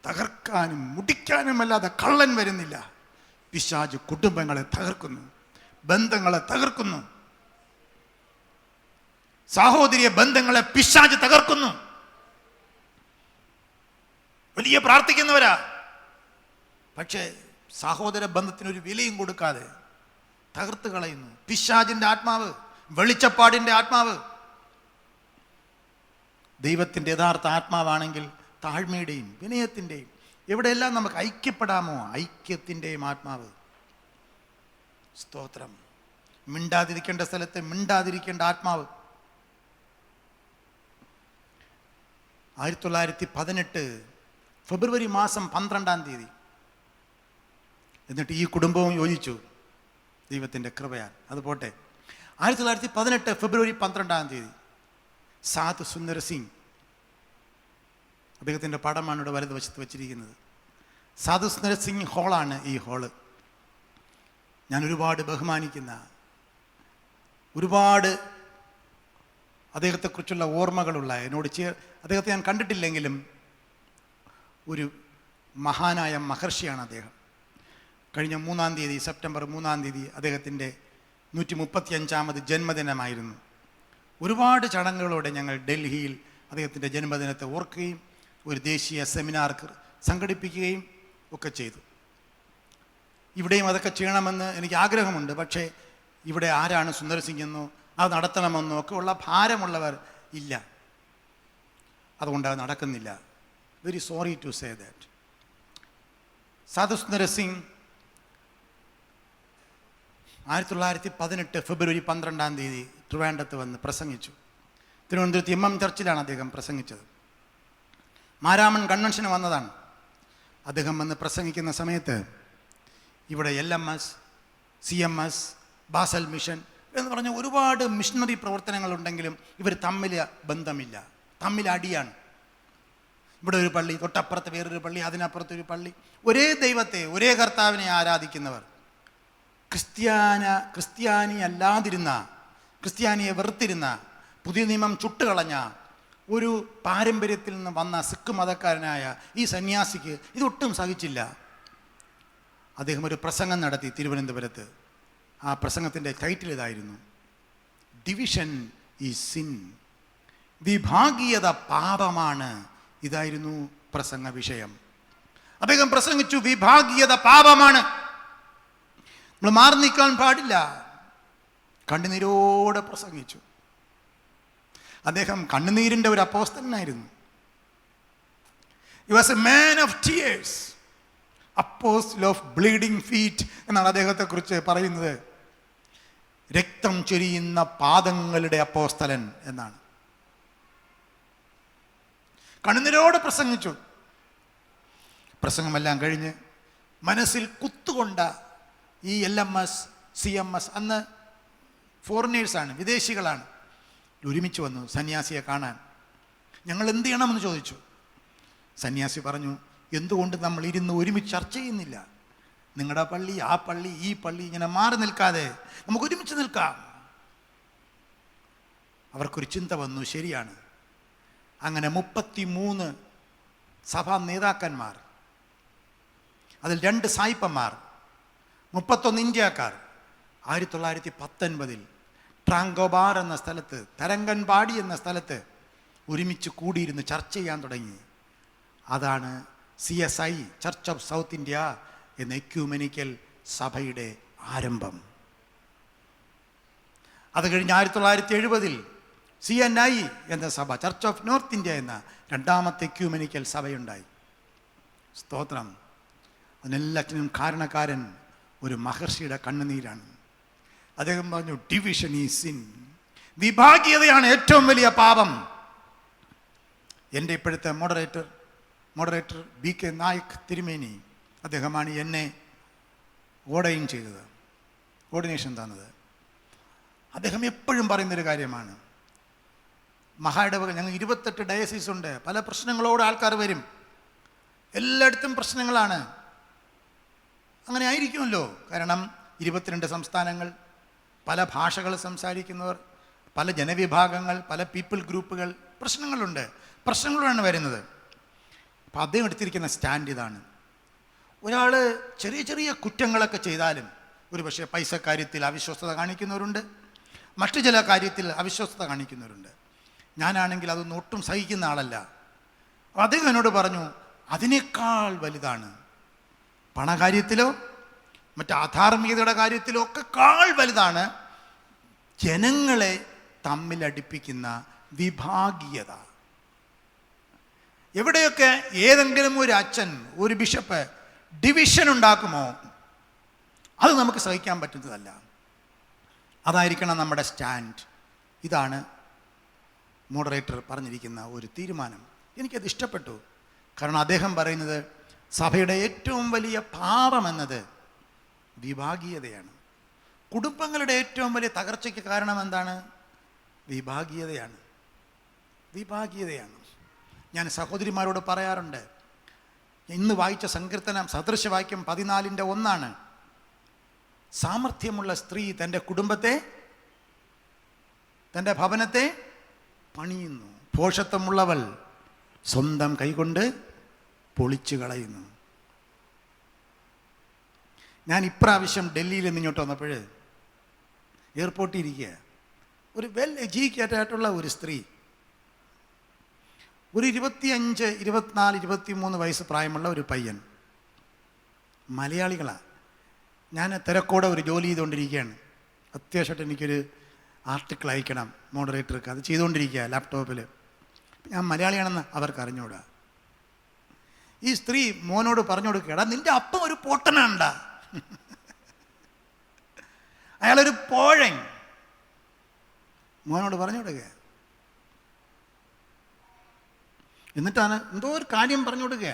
[SPEAKER 1] തകർക്കാനും മുടിക്കാനും അല്ലാതെ കള്ളൻ വരുന്നില്ല. പിശാച് കുടുംബങ്ങളെ തകർക്കുന്നു, ബന്ധങ്ങളെ തകർക്കുന്നു, സഹോദരിയ ബന്ധങ്ങളെ പിശാച് തകർക്കുന്നു. വലിയ പ്രാർത്ഥിക്കുന്നവരാ, പക്ഷേ സഹോദര ബന്ധത്തിനൊരു വിലയും കൊടുക്കാതെ തകർത്ത് കളയുന്നു. പിശാചിന്റെ ആത്മാവ്, വെളിച്ചപ്പാടിന്റെ ആത്മാവ്. ദൈവത്തിൻ്റെ യഥാർത്ഥ ആത്മാവാണെങ്കിൽ താഴ്മയുടെയും വിനയത്തിൻ്റെയും, എവിടെയെല്ലാം നമുക്ക് ഐക്യപ്പെടാമോ, ഐക്യത്തിൻ്റെയും ആത്മാവ്. സ്തോത്രം. മിണ്ടാതിരിക്കേണ്ട സ്ഥലത്ത് മിണ്ടാതിരിക്കേണ്ട ആത്മാവ്. 1918 ഫെബ്രുവരി മാസം 12-ാം തീയതി. എന്നിട്ട് ഈ കുടുംബവും യോജിച്ചു, ദൈവത്തിൻ്റെ കൃപയാൽ. അത് പോട്ടെ. 1918 ഫെബ്രുവരി 12-ാം തീയതി സാധു സുന്ദർ സിംഗ്, അദ്ദേഹത്തിൻ്റെ പടമാണ് ഇവിടെ വലതുവശത്ത് വെച്ചിരിക്കുന്നത്. സാധു സുന്ദർ സിംഗ് ഹോളാണ് ഈ ഹോള്. ഞാൻ ഒരുപാട് ബഹുമാനിക്കുന്ന, ഒരുപാട് അദ്ദേഹത്തെക്കുറിച്ചുള്ള ഓർമ്മകളുള്ള, അദ്ദേഹത്തെ ഞാൻ കണ്ടിട്ടില്ലെങ്കിലും ഒരു മഹാനായ മഹർഷിയാണ് അദ്ദേഹം. കഴിഞ്ഞ 3-ാം തീയതി, സെപ്റ്റംബർ 3-ാം തീയതി അദ്ദേഹത്തിൻ്റെ 135ാമത് ജന്മദിനമായിരുന്നു. ഒരുപാട് ചടങ്ങുകളോടെ ഞങ്ങൾ ഡൽഹിയിൽ അദ്ദേഹത്തിൻ്റെ ജന്മദിനത്തെ ഓർക്കുകയും ഒരു ദേശീയ സെമിനാർ സംഘടിപ്പിക്കുകയും ഒക്കെ ചെയ്തു. ഇവിടെയും അതൊക്കെ ചെയ്യണമെന്ന് എനിക്ക് ആഗ്രഹമുണ്ട്. പക്ഷേ ഇവിടെ ആരാണ് സുന്ദർ സിംഗ് എന്നോ അത് നടത്തണമെന്നോ ഒക്കെ ഉള്ള ഭാരമുള്ളവർ ഇല്ല. അതുകൊണ്ട് അത് നടക്കുന്നില്ല. Very sorry to say that. Sadhu Sundar Singh 1918 ഫെബ്രുവരി 12 ട്രിവാൻഡ്രത്ത് വന്ന് പ്രസംഗിച്ചു. തിരുവനന്തപുരത്ത് MM ചർച്ചിലാണ് അദ്ദേഹം പ്രസംഗിച്ചത്. മാരാമൺ കൺവെൻഷന് വന്നതാണ്. അദ്ദേഹം വന്ന് പ്രസംഗിക്കുന്ന സമയത്ത് ഇവിടെ LMS, CMS, ബാസൽ മിഷൻ എന്ന് പറഞ്ഞ ഒരുപാട് മിഷണറി പ്രവർത്തനങ്ങളുണ്ടെങ്കിലും ഇവർ തമ്മിൽ ബന്ധമില്ല, തമ്മിൽ അടിയാണ്. ഇവിടെ ഒരു പള്ളി, തൊട്ടപ്പുറത്ത് വേറൊരു പള്ളി, അതിനപ്പുറത്തൊരു പള്ളി, ഒരേ ദൈവത്തെ, ഒരേ കർത്താവിനെ ആരാധിക്കുന്നവർ. ക്രിസ്ത്യാനി അല്ലാതിരുന്ന, ക്രിസ്ത്യാനിയെ വെറുത്തിരുന്ന, പുതിയ നിയമം ചുട്ടുകളഞ്ഞ ഒരു പാരമ്പര്യത്തിൽ നിന്ന് വന്ന സിഖ് മതക്കാരനായ ഈ സന്യാസിക്ക് ഇതൊട്ടും സഹിച്ചില്ല. അദ്ദേഹം ഒരു പ്രസംഗം നടത്തി തിരുവനന്തപുരത്ത്. ആ പ്രസംഗത്തിൻ്റെ ടൈറ്റിൽ ഇതായിരുന്നു, ഡിവിഷൻ ഈസ് സിൻ. വിഭാഗീയത പാപമാണ്. ഇതായിരുന്നു പ്രസംഗ വിഷയം. അദ്ദേഹം പ്രസംഗിച്ചു, വിഭാഗീയത പാപമാണ്, നമ്മൾ മാറി നിൽക്കാൻ പാടില്ല. കണ്ണുനീരോടെ പ്രസംഗിച്ചു. അദ്ദേഹം കണ്ണുനീരിൻ്റെ ഒരു അപ്പോസ്തലനായിരുന്നു. He was a man of tears, apostle of bleeding feet എന്നാണ് അദ്ദേഹത്തെക്കുറിച്ച് പറയുന്നത്. രക്തം ചൊരിയുന്ന പാദങ്ങളുടെ അപ്പോസ്തലൻ എന്നാണ്. കണ്ണുനീരോടെ പ്രസംഗിച്ചു. പ്രസംഗമെല്ലാം കഴിഞ്ഞ് മനസ്സിൽ കുത്തുകൊണ്ട ഈ LMS, CMS, അന്ന് ഫോറിനേഴ്സാണ്, വിദേശികളാണ്, ഒരുമിച്ച് വന്നു സന്യാസിയെ കാണാൻ. ഞങ്ങൾ എന്ത് ചെയ്യണമെന്ന് ചോദിച്ചു. സന്യാസി പറഞ്ഞു, എന്തുകൊണ്ട് നമ്മൾ ഇരുന്ന് ഒരുമിച്ച് ചർച്ച ചെയ്യുന്നില്ല? നിങ്ങളുടെ പള്ളി, ആ പള്ളി, ഈ പള്ളി, ഇങ്ങനെ മാറി നിൽക്കാതെ നമുക്ക് ഒരുമിച്ച് നിൽക്കാം. അവർക്കൊരു ചിന്ത വന്നു, ശരിയാണ്. അങ്ങനെ 33 സഭാ നേതാക്കന്മാർ, അതിൽ 2 സായിപ്പന്മാർ, 31 ഇന്ത്യക്കാർ 1919 ട്രാങ്കോബാർ എന്ന സ്ഥലത്ത്, തരങ്കൻപാടി എന്ന സ്ഥലത്ത് ഒരുമിച്ച് കൂടിയിരുന്ന് ചർച്ച ചെയ്യാൻ തുടങ്ങി. അതാണ് CSI, church of south India എന്ന എക്യൂമെനിക്കൽ സഭയുടെ ആരംഭം. അത് കഴിഞ്ഞ് 1970 CNI എന്ന സഭ, ചർച്ച് ഓഫ് നോർത്ത് ഇന്ത്യ എന്ന രണ്ടാമത്തെ എക്യൂമെനിക്കൽ സഭയുണ്ടായി. സ്തോത്രം. അതിനെല്ലാറ്റിനും കാരണക്കാരൻ ഒരു മഹർഷിയുടെ കണ്ണുനീരാണ്. അദ്ദേഹം പറഞ്ഞു, ഡിവിഷൻ ഈസ് സിൻ. വിഭാഗീയതയാണ് ഏറ്റവും വലിയ പാപം. എൻ്റെ ഇപ്പോഴത്തെ മോഡറേറ്റർ BK നായക് തിരുമേനി, അദ്ദേഹമാണ് എന്നെ ഓർഡിനേഷൻ തന്നത്. അദ്ദേഹം എപ്പോഴും പറയുന്നൊരു കാര്യമാണ്, മഹായിടവക, ഞങ്ങൾ 28 ഡയസീസ് ഉണ്ട്, പല പ്രശ്നങ്ങളോട് ആൾക്കാർ വരും, എല്ലായിടത്തും പ്രശ്നങ്ങളാണ്. അങ്ങനെ ആയിരിക്കുമല്ലോ, കാരണം 22 സംസ്ഥാനങ്ങൾ, പല ഭാഷകൾ സംസാരിക്കുന്നവർ, പല ജനവിഭാഗങ്ങൾ, പല പീപ്പിൾ ഗ്രൂപ്പുകൾ, പ്രശ്നങ്ങളുണ്ട്, പ്രശ്നങ്ങളാണ് വരുന്നത്. അപ്പം അദ്ദേഹം എടുത്തിരിക്കുന്ന സ്റ്റാൻഡ് ഇതാണ്. ഒരാൾ ചെറിയ ചെറിയ കുറ്റങ്ങളൊക്കെ ചെയ്താലും, ഒരു പക്ഷേ പൈസ കാര്യത്തിൽ അവിശ്വസ്തത കാണിക്കുന്നവരുണ്ട്, മറ്റു ചില കാര്യത്തിൽ അവിശ്വസ്തത കാണിക്കുന്നവരുണ്ട്. ഞാനാണെങ്കിൽ അതൊന്നും ഒട്ടും സഹിക്കുന്ന ആളല്ല. അദ്ദേഹം എന്നോട് പറഞ്ഞു, അതിനേക്കാൾ വലുതാണ് പണകാര്യത്തിലോ മറ്റ് അധാർമികതയുടെ കാര്യത്തിലോ ഒക്കെ കാൾ വലുതാണ് ജനങ്ങളെ തമ്മിലടിപ്പിക്കുന്ന വിഭാഗീയത. എവിടെയൊക്കെ ഏതെങ്കിലും ഒരു അച്ഛൻ, ഒരു ബിഷപ്പ് ഡിവിഷൻ ഉണ്ടാക്കുമോ, അത് നമുക്ക് സഹിക്കാൻ പറ്റുന്നതല്ല. അതായിരിക്കണം നമ്മുടെ സ്റ്റാൻഡ്. ഇതാണ് മോഡറേറ്റർ പറഞ്ഞിരിക്കുന്ന ഒരു തീരുമാനം. എനിക്കത് ഇഷ്ടപ്പെട്ടു. കാരണം അദ്ദേഹം പറയുന്നത് സഭയുടെ ഏറ്റവും വലിയ പാപമെന്നത് വിഭാഗീയതയാണ്. കുടുംബങ്ങളുടെ ഏറ്റവും വലിയ തകർച്ചയ്ക്ക് കാരണം എന്താണ്? വിഭാഗീയതയാണ്. ഞാൻ സഹോദരിമാരോട് പറയാറുണ്ട്, ഇന്ന് വായിച്ച സങ്കീർത്തനം സദൃശവാക്യം 14:1 സാമർഥ്യമുള്ള സ്ത്രീ തൻ്റെ കുടുംബത്തെ, തൻ്റെ ഭവനത്തെ പണിയുന്നു, ഭോഷത്വമുള്ളവൾ സ്വന്തം കൈകൊണ്ട് പൊളിച്ചു കളയുന്നു. ഞാൻ ഇപ്രാവശ്യം ഡൽഹിയിൽ നിന്ന് ഇങ്ങോട്ട് വന്നപ്പോൾ എയർപോർട്ടിൽ ഇരിക്കുക, ഒരു വെൽ എഡ്യൂക്കേറ്റഡ് ആയിട്ടുള്ള ഒരു സ്ത്രീ, ഒരു 25, 24, 23 വയസ്സ് പ്രായമുള്ള ഒരു പയ്യൻ, മലയാളികളാണ്. ഞാൻ തിരക്കോടെ ഒരു ജോലി ചെയ്തുകൊണ്ടിരിക്കുകയാണ്. അത്യാവശ്യമായിട്ട് എനിക്കൊരു ആർട്ടിക്കിൾ അയക്കണം മോഡറേറ്റർക്ക്, അത് ചെയ്തുകൊണ്ടിരിക്കുക ലാപ്ടോപ്പിൽ. ഞാൻ മലയാളിയാണെന്ന് അവർക്ക് അറിഞ്ഞൂടാ. ഈ സ്ത്രീ മോനോട് പറഞ്ഞു കൊടുക്കുകടാ, നിന്റെ അപ്പം ഒരു പൊട്ടനാണ്ടാ, അയാളൊരു പോഴൻ. മോനോട് പറഞ്ഞു കൊടുക്കുക. എന്നിട്ടാണ് എന്തോ ഒരു കാര്യം പറഞ്ഞു കൊടുക്കുക.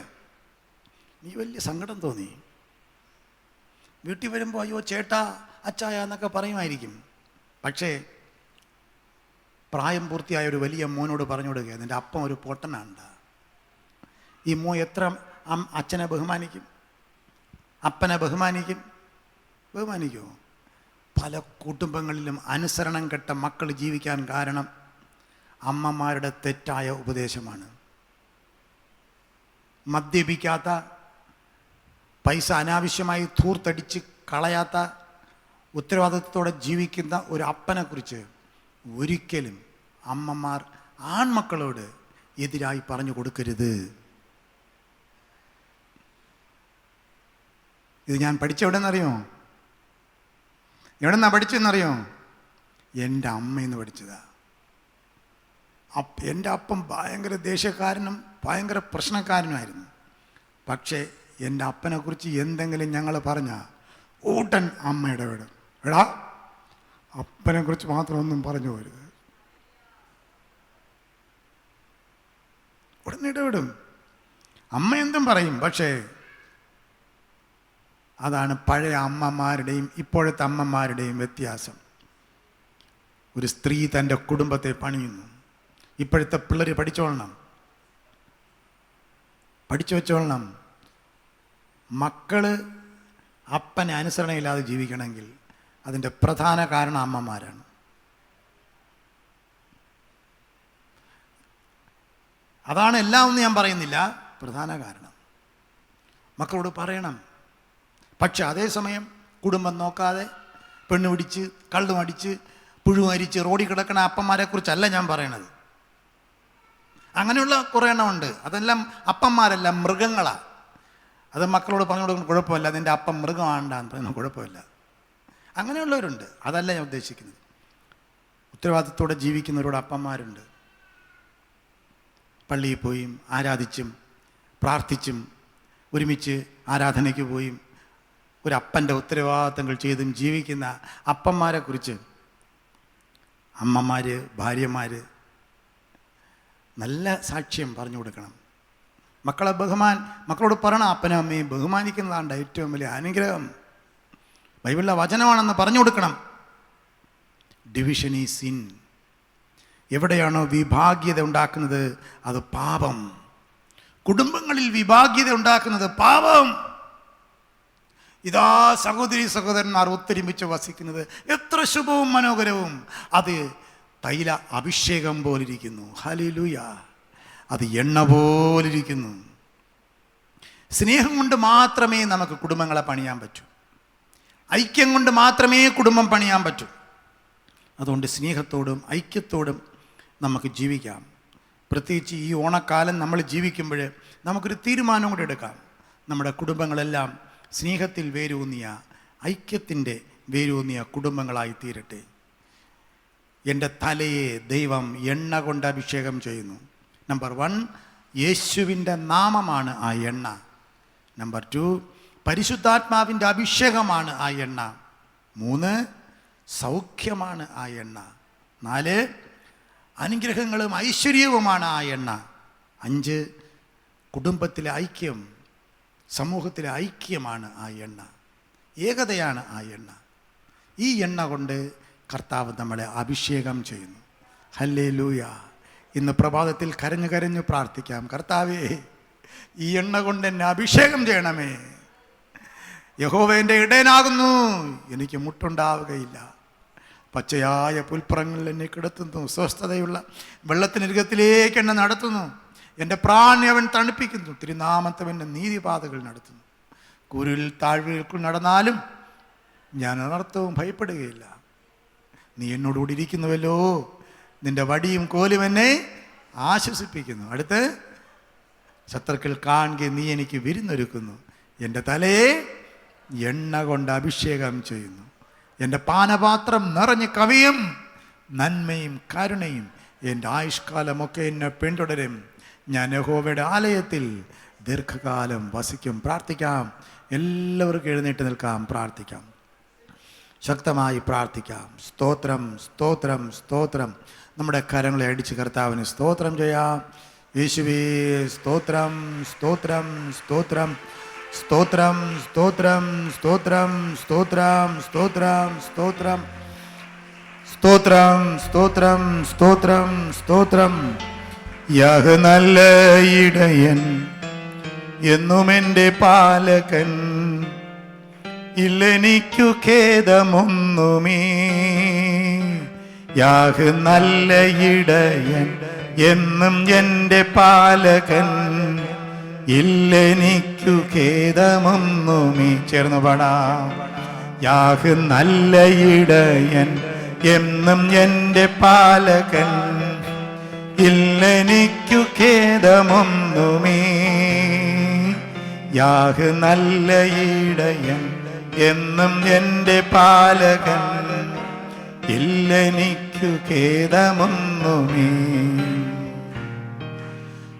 [SPEAKER 1] നീ വലിയ സങ്കടം തോന്നി. വീട്ടിൽ വരുമ്പോൾ അയ്യോ ചേട്ടാ അച്ചായ എന്നൊക്കെ പറയുമായിരിക്കും. പക്ഷേ പ്രായം പൂർത്തിയായ ഒരു വലിയ മോനോട് പറഞ്ഞു കൊടുക്കുക, നിൻ്റെ അപ്പം ഒരു പൊട്ടനാണ്ട. ഈ മോ എത്ര അച്ഛനെ ബഹുമാനിക്കും, അപ്പനെ ബഹുമാനിക്കുമോ? പല കുടുംബങ്ങളിലും അനുസരണം കെട്ട മക്കൾ ജീവിക്കാൻ കാരണം അമ്മമാരുടെ തെറ്റായ ഉപദേശമാണ്. മദ്യപിക്കാത്ത, പൈസ അനാവശ്യമായി ധൂർത്തടിച്ച് കളയാത്ത, ഉത്തരവാദിത്വത്തോടെ ജീവിക്കുന്ന ഒരു അപ്പനെക്കുറിച്ച് ഒരിക്കലും അമ്മമാർ ആൺമക്കളോട് എതിരായി പറഞ്ഞു കൊടുക്കരുത്. ഇത് ഞാൻ പഠിച്ച എവിടെന്നറിയോ? എവിടെന്നാ പഠിച്ചെന്നറിയോ? എൻ്റെ അമ്മയെന്ന് പഠിച്ചതാ. എൻ്റെ അപ്പം ഭയങ്കര ദേഷ്യക്കാരനും ഭയങ്കര പ്രശ്നക്കാരനുമായിരുന്നു. പക്ഷേ എൻ്റെ അപ്പനെക്കുറിച്ച് എന്തെങ്കിലും ഞങ്ങൾ പറഞ്ഞാൽ ഊട്ടൻ അമ്മ ഇടപെടും. എടാ അപ്പനെക്കുറിച്ച് മാത്രമൊന്നും പറഞ്ഞു പോരുത്. ഉടനെ ഇടപെടും. അമ്മ എന്തും പറയും. പക്ഷേ അതാണ് പഴയ അമ്മമാരുടെയും ഇപ്പോഴത്തെ അമ്മമാരുടെയും വ്യത്യാസം. ഒരു സ്ത്രീ തൻ്റെ കുടുംബത്തെ പണിയുന്നു. ഇപ്പോഴത്തെ പിള്ളേർ പഠിച്ചു വെച്ചോളണം. മക്കള് അപ്പനെ അനുസരണയില്ലാതെ ജീവിക്കണമെങ്കിൽ അതിൻ്റെ പ്രധാന കാരണം അമ്മമാരാണ്. അതാണ് എല്ലാം ഒന്നും ഞാൻ പറയുന്നില്ല, പ്രധാന കാരണം. മക്കളോട് പറയണം. പക്ഷെ അതേസമയം കുടുംബം നോക്കാതെ പെണ്ണ് പിടിച്ച് കള്ളുമടിച്ച് പുഴുമരിച്ച് റോഡിൽ കിടക്കണ അപ്പന്മാരെ കുറിച്ചല്ല ഞാൻ പറയണത്. അങ്ങനെയുള്ള കുറേ എണ്ണമുണ്ട്. അതെല്ലാം അപ്പന്മാരെല്ലാം മൃഗങ്ങളാണ്. അത് മക്കളോട് പറഞ്ഞു കൊടുക്കുന്ന കുഴപ്പമില്ല, അതിൻ്റെ അപ്പം മൃഗമാണ്ടാന്ന് പറയുന്നത് കുഴപ്പമില്ല. അങ്ങനെയുള്ളവരുണ്ട്, അതല്ല ഞാൻ ഉദ്ദേശിക്കുന്നത്. ഉത്തരവാദിത്തോടെ ജീവിക്കുന്നവരോട് അപ്പന്മാരുണ്ട്. പള്ളിയിൽ പോയും ആരാധിച്ചും പ്രാർത്ഥിച്ചും ഒരുമിച്ച് ആരാധനയ്ക്ക് പോയും ഒരു അപ്പൻ്റെ ഉത്തരവാദിത്തങ്ങൾ ചെയ്തും ജീവിക്കുന്ന അപ്പന്മാരെക്കുറിച്ച് അമ്മമാർ, ഭാര്യമാർ നല്ല സാക്ഷ്യം പറഞ്ഞു കൊടുക്കണം. മക്കളോട് പറയണം, അപ്പനും അമ്മയും ബഹുമാനിക്കുന്നതാണ് ഏറ്റവും വലിയ അനുഗ്രഹം, ബൈബിളിലെ വചനമാണെന്ന് പറഞ്ഞു കൊടുക്കണം. Division is sin. എവിടെയാണോ വിഭാഗ്യത ഉണ്ടാക്കുന്നത് അത് പാപം. കുടുംബങ്ങളിൽ വിഭാഗ്യത ഉണ്ടാക്കുന്നത് പാപം. ഇതാ സഹോദരി സഹോദരന്മാർ ഒത്തൊരുമിച്ച് വസിക്കുന്നത് എത്ര ശുഭവും മനോഹരവും. അത് തൈല അഭിഷേകം പോലിരിക്കുന്നു. ഹല്ലേലൂയ. അത് എണ്ണ പോലിരിക്കുന്നു. സ്നേഹം കൊണ്ട് മാത്രമേ നമുക്ക് കുടുംബങ്ങളെ പണിയാൻ പറ്റൂ. ഐക്യം കൊണ്ട് മാത്രമേ കുടുംബം പണിയാൻ പറ്റൂ. അതുകൊണ്ട് സ്നേഹത്തോടും ഐക്യത്തോടും നമുക്ക് ജീവിക്കാം. പ്രത്യേകിച്ച് ഈ ഓണക്കാലം നമ്മൾ ജീവിക്കുമ്പോൾ നമുക്കൊരു തീരുമാനം കൂടെ എടുക്കാം. നമ്മുടെ കുടുംബങ്ങളെല്ലാം സ്നേഹത്തിൽ വേരൂന്നിയ, ഐക്യത്തിൻ്റെ വേരൂന്നിയ കുടുംബങ്ങളായി തീരട്ടെ. എൻ്റെ തലയെ ദൈവം എണ്ണ കൊണ്ട് അഭിഷേകം ചെയ്യുന്നു. നമ്പർ 1, യേശുവിൻ്റെ നാമമാണ് ആ എണ്ണ. നമ്പർ 2, പരിശുദ്ധാത്മാവിൻ്റെ അഭിഷേകമാണ് ആ എണ്ണ. 3, സൗഖ്യമാണ് ആ എണ്ണ. 4, അനുഗ്രഹങ്ങളും ഐശ്വര്യവുമാണ് ആ എണ്ണ. 5, കുടുംബത്തിലെ ഐക്യം, സമൂഹത്തിലെ ഐക്യമാണ് ആ എണ്ണ. ഏകതയാണ് ആ എണ്ണ. ഈ എണ്ണ കൊണ്ട് കർത്താവ് നമ്മളെ അഭിഷേകം ചെയ്യുന്നു. ഹല്ലേലൂയ. ഇന്ന് പ്രഭാതത്തിൽ കരഞ്ഞു പ്രാർത്ഥിക്കാം. കർത്താവേ, ഈ എണ്ണ കൊണ്ട് എന്നെ അഭിഷേകം ചെയ്യണമേ. യഹോവ എൻ്റെ ഇടയനാകുന്നു, എനിക്ക് മുട്ടുണ്ടാവുകയില്ല. പച്ചയായ പുൽപ്പുറങ്ങളിൽ എന്നെ കിടത്തുന്നു. സ്വസ്ഥതയുള്ള വെള്ളത്തിനരികത്തിലേക്ക് എന്നെ നടത്തുന്നു. എൻ്റെ പ്രാണനെ അവൻ തണുപ്പിക്കുന്നു. തിരുനാമത്തവൻ്റെ നീതിപാതകൾ നടത്തുന്നു. കുരുൽ താഴ്വരയിൽ നടന്നാലും ഞാൻ അനർത്ഥവും ഭയപ്പെടുകയില്ല. നീ എന്നോടുകൂടി ഇരിക്കുന്നുവല്ലോ, നിൻ്റെ വടിയും കോലും എന്നെ ആശ്വസിപ്പിക്കുന്നു. അടുത്ത്, ശത്രുക്കൾ കാണുക നീ എനിക്ക് വിരുന്നൊരുക്കുന്നു. എൻ്റെ തലയെ എണ്ണ കൊണ്ട് അഭിഷേകം ചെയ്യുന്നു. എൻ്റെ പാനപാത്രം നിറഞ്ഞ് കവിയും. നന്മയും കരുണയും എൻ്റെ ആയുഷ്കാലമൊക്കെ എന്നെ പിന്തുടരും. ഞാൻ യഹോവയുടെ ആലയത്തിൽ ദീർഘകാലം വസിക്കും. പ്രാർത്ഥിക്കാം. എല്ലാവർക്കും എഴുന്നേറ്റ് നിൽക്കാം, പ്രാർത്ഥിക്കാം, ശക്തമായി പ്രാർത്ഥിക്കാം. സ്തോത്രം, സ്തോത്രം, സ്തോത്രം. നമ്മുടെ കരങ്ങളെ അടിച്ച് കർത്താവിന് സ്തോത്രം ചെയ്യാം. യേശുവേ സ്തോത്രം, സ്തോത്രം, സ്തോത്രം, സ്തോത്രം, സ്തോത്രം, സ്തോത്രം, സ്തോത്രം, സ്തോത്രം, സ്തോത്രം, സ്തോത്രം, സ്തോത്രം, സ്തോത്രം, സ്തോത്രം. യാഹ് നല്ല ഇടയൻ, എന്നും എൻ്റെ പാലകൻ, ഇല്ലെനിക്കു ഖേദമൊന്നുമേ. യാഹ് നല്ല ഇടയൻ, എന്നും എൻ്റെ പാലകൻ, ഇല്ലെനിക്കു ഖേദമൊന്നുമേ. ചേർന്ന് പാടാം. യാഹ് നല്ല ഇടയൻ, എന്നും എൻ്റെ പാലകൻ, ഇല്ലെനിക്കു ഖേദമൊന്നുമേ. യാഹ് നല്ല ഇടയൻ, എന്നും എൻ്റെ പാലകൻ, ഇല്ലെനിക്കു ഖേദമൊന്നുമേ.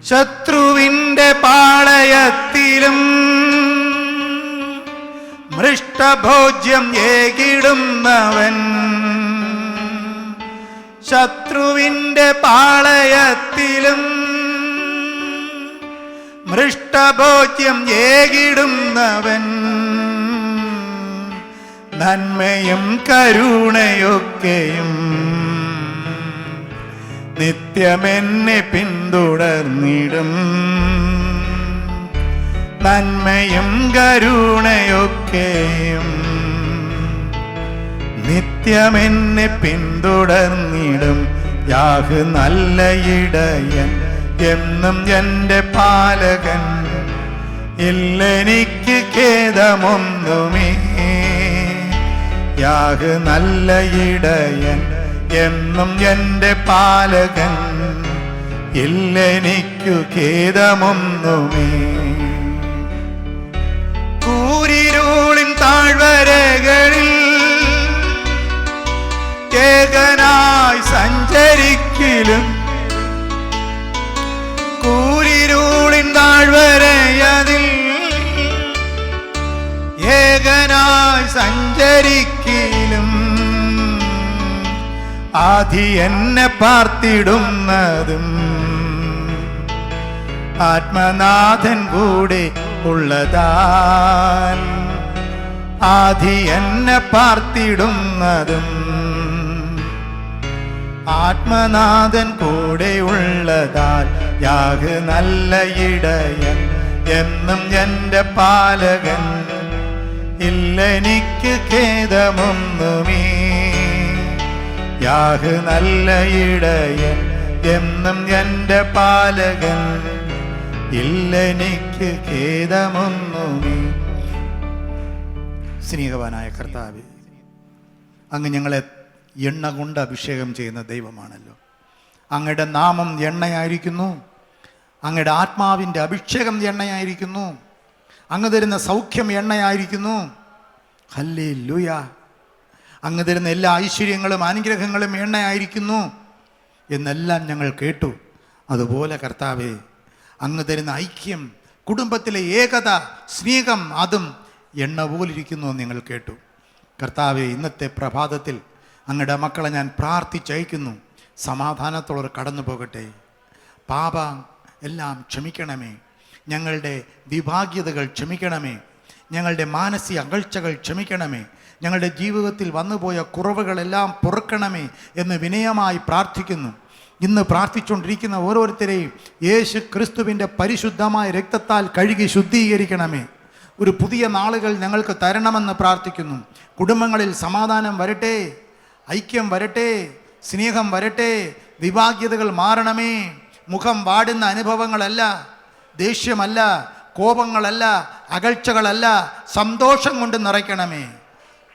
[SPEAKER 1] ശത്രുവിൻ്റെ പാളയത്തിലും മൃഷ്ടഭോജ്യം ഏകിടുന്നവൻ, ശത്രുവിൻ്റെ പാളയത്തിലും മൃഷ്ടഭോജ്യം ഏകിടുന്നവൻ, നന്മയും കരുണയൊക്കെയും നിത്യമെന്നെ പിന്തുടർന്നിടും. നന്മയും കരുണയൊക്കെയും നിത്യമെന്നെ പിന്തുടർന്നിടും. യാഹ് നല്ല ഇടയൻ, എന്നും എൻ്റെ പാലകൻ, ഇല്ലെനിക്ക് ഖേദമൊന്നുമേ. യാഹ് നല്ല ഇടയൻ, എന്നും എൻ്റെ പാലകൻ, ഇല്ലെനിക്കു ഖേദമൊന്നുമേ. കൂരിരുളിൻ താഴ്വരകളിൽ ഏകനായി സഞ്ചരിക്കിലും, കൂരിരുളിൻ താഴ്വരയതിൽ ഏകനായി സഞ്ചരിക്കിലും, ആദി എന്നെ പാർത്തിടുന്നതും ആത്മനാഥൻ കൂടെ ഉള്ളതാൽ, ആദി എന്നെ പാർത്തിടുന്നതും ആത്മനാഥൻ കൂടെ ഉള്ളതാൽ. യാഹ് നല്ല ഇടയൻ, എന്നും എൻ്റെ പാലകൻ, ഇല്ലെനിക്ക് ഖേദമൊന്നുമേ. യാഹ് നല്ല ഇടയൻ, എന്നും എൻ്റെ പാലകൻ, ഇല്ലെനിക്ക് ഖേദമൊന്നുമേ. സ്നേഹവാനായ കർത്താവേ, അങ്ങ് ഞങ്ങളെ എണ്ണ കൊണ്ട് അഭിഷേകം ചെയ്യുന്ന ദൈവമാണല്ലോ. അങ്ങയുടെ നാമം എണ്ണയായിരിക്കുന്നു. അങ്ങയുടെ ആത്മാവിൻ്റെ അഭിഷേകം എണ്ണയായിരിക്കുന്നു. അങ്ങ് തരുന്ന സൗഖ്യം എണ്ണയായിരിക്കുന്നു. ഹല്ലേലൂയ. അങ്ങ് തരുന്ന എല്ലാ ഐശ്വര്യങ്ങളും അനുഗ്രഹങ്ങളും എണ്ണയായിരിക്കുന്നു എന്നെല്ലാം ഞങ്ങൾ കേട്ടു. അതുപോലെ കർത്താവേ, അങ്ങ് തരുന്ന ഐക്യം, കുടുംബത്തിലെ ഏകത, സ്നേഹം, അതും എണ്ണ പോലിരിക്കുന്നു എന്ന് ഞങ്ങൾ കേട്ടു. കർത്താവേ, ഇന്നത്തെ പ്രഭാതത്തിൽ അങ്ങയുടെ മക്കളെ ഞാൻ പ്രാർത്ഥിച്ചയക്കുന്നു. സമാധാനത്തോടെ കടന്നു പോകട്ടെ. പാപ എല്ലാം ക്ഷമിക്കണമേ. ഞങ്ങളുടെ വിഭാഗ്യതകൾ ക്ഷമിക്കണമേ. ഞങ്ങളുടെ മാനസിക അകൽച്ചകൾ ക്ഷമിക്കണമേ. ഞങ്ങളുടെ ജീവിതത്തിൽ വന്നുപോയ കുറവുകളെല്ലാം പൊറുക്കണമേ എന്ന് വിനയമായി പ്രാർത്ഥിക്കുന്നു. ഇന്ന് പ്രാർത്ഥിച്ചുകൊണ്ടിരിക്കുന്ന ഓരോരുത്തരെയും യേശു ക്രിസ്തുവിൻ്റെ പരിശുദ്ധമായ രക്തത്താൽ കഴുകി ശുദ്ധീകരിക്കണമേ. ഒരു പുതിയ നാളുകൾ ഞങ്ങൾക്ക് തരണമെന്ന് പ്രാർത്ഥിക്കുന്നു. കുടുംബങ്ങളിൽ സമാധാനം വരട്ടെ, ഐക്യം വരട്ടെ, സ്നേഹം വരട്ടെ, വിഭാഗ്യതകൾ മാറണമേ. മുഖം വാടുന്ന അനുഭവങ്ങളല്ല, ദേഷ്യമല്ല, കോപങ്ങളല്ല, അകൽച്ചകളല്ല, സന്തോഷം കൊണ്ട് നിറയ്ക്കണമേ.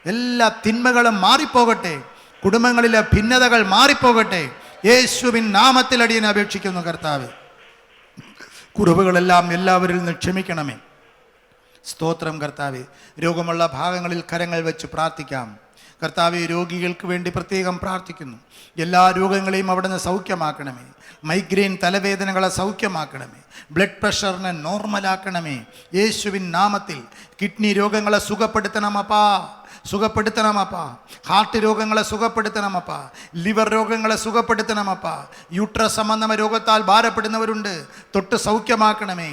[SPEAKER 1] എല്ലാ തിന്മകളും മാറിപ്പോകട്ടെ. കുടുംബങ്ങളിലെ ഭിന്നതകൾ മാറിപ്പോകട്ടെ. യേശുവിൻ നാമത്തിൽ അടിയനെ അപേക്ഷിക്കുന്നു കർത്താവേ. കുറവുകളെല്ലാം എല്ലാവരിൽ നിന്ന് ക്ഷമിക്കണമേ. സ്തോത്രം കർത്താവേ. രോഗമുള്ള ഭാഗങ്ങളിൽ കരങ്ങൾ വെച്ച് പ്രാർത്ഥിക്കാം. കർത്താവെ, രോഗികൾക്ക് വേണ്ടി പ്രത്യേകം പ്രാർത്ഥിക്കുന്നു. എല്ലാ രോഗങ്ങളെയും അവിടുന്ന് സൗഖ്യമാക്കണമേ. മൈഗ്രെയിൻ തലവേദനകളെ സൗഖ്യമാക്കണമേ. ബ്ലഡ് പ്രഷറിനെ നോർമലാക്കണമേ. യേശുവിൻ നാമത്തിൽ കിഡ്നി രോഗങ്ങളെ സുഖപ്പെടുത്തണമപ്പാ. ഹാർട്ട് രോഗങ്ങളെ സുഖപ്പെടുത്തണമപ്പാ. ലിവർ രോഗങ്ങളെ സുഖപ്പെടുത്തണമപ്പാ. യൂട്രസ് സംബന്ധമായ രോഗത്താൽ ഭാരപ്പെടുന്നവരുണ്ട്, തൊട്ട് സൗഖ്യമാക്കണമേ.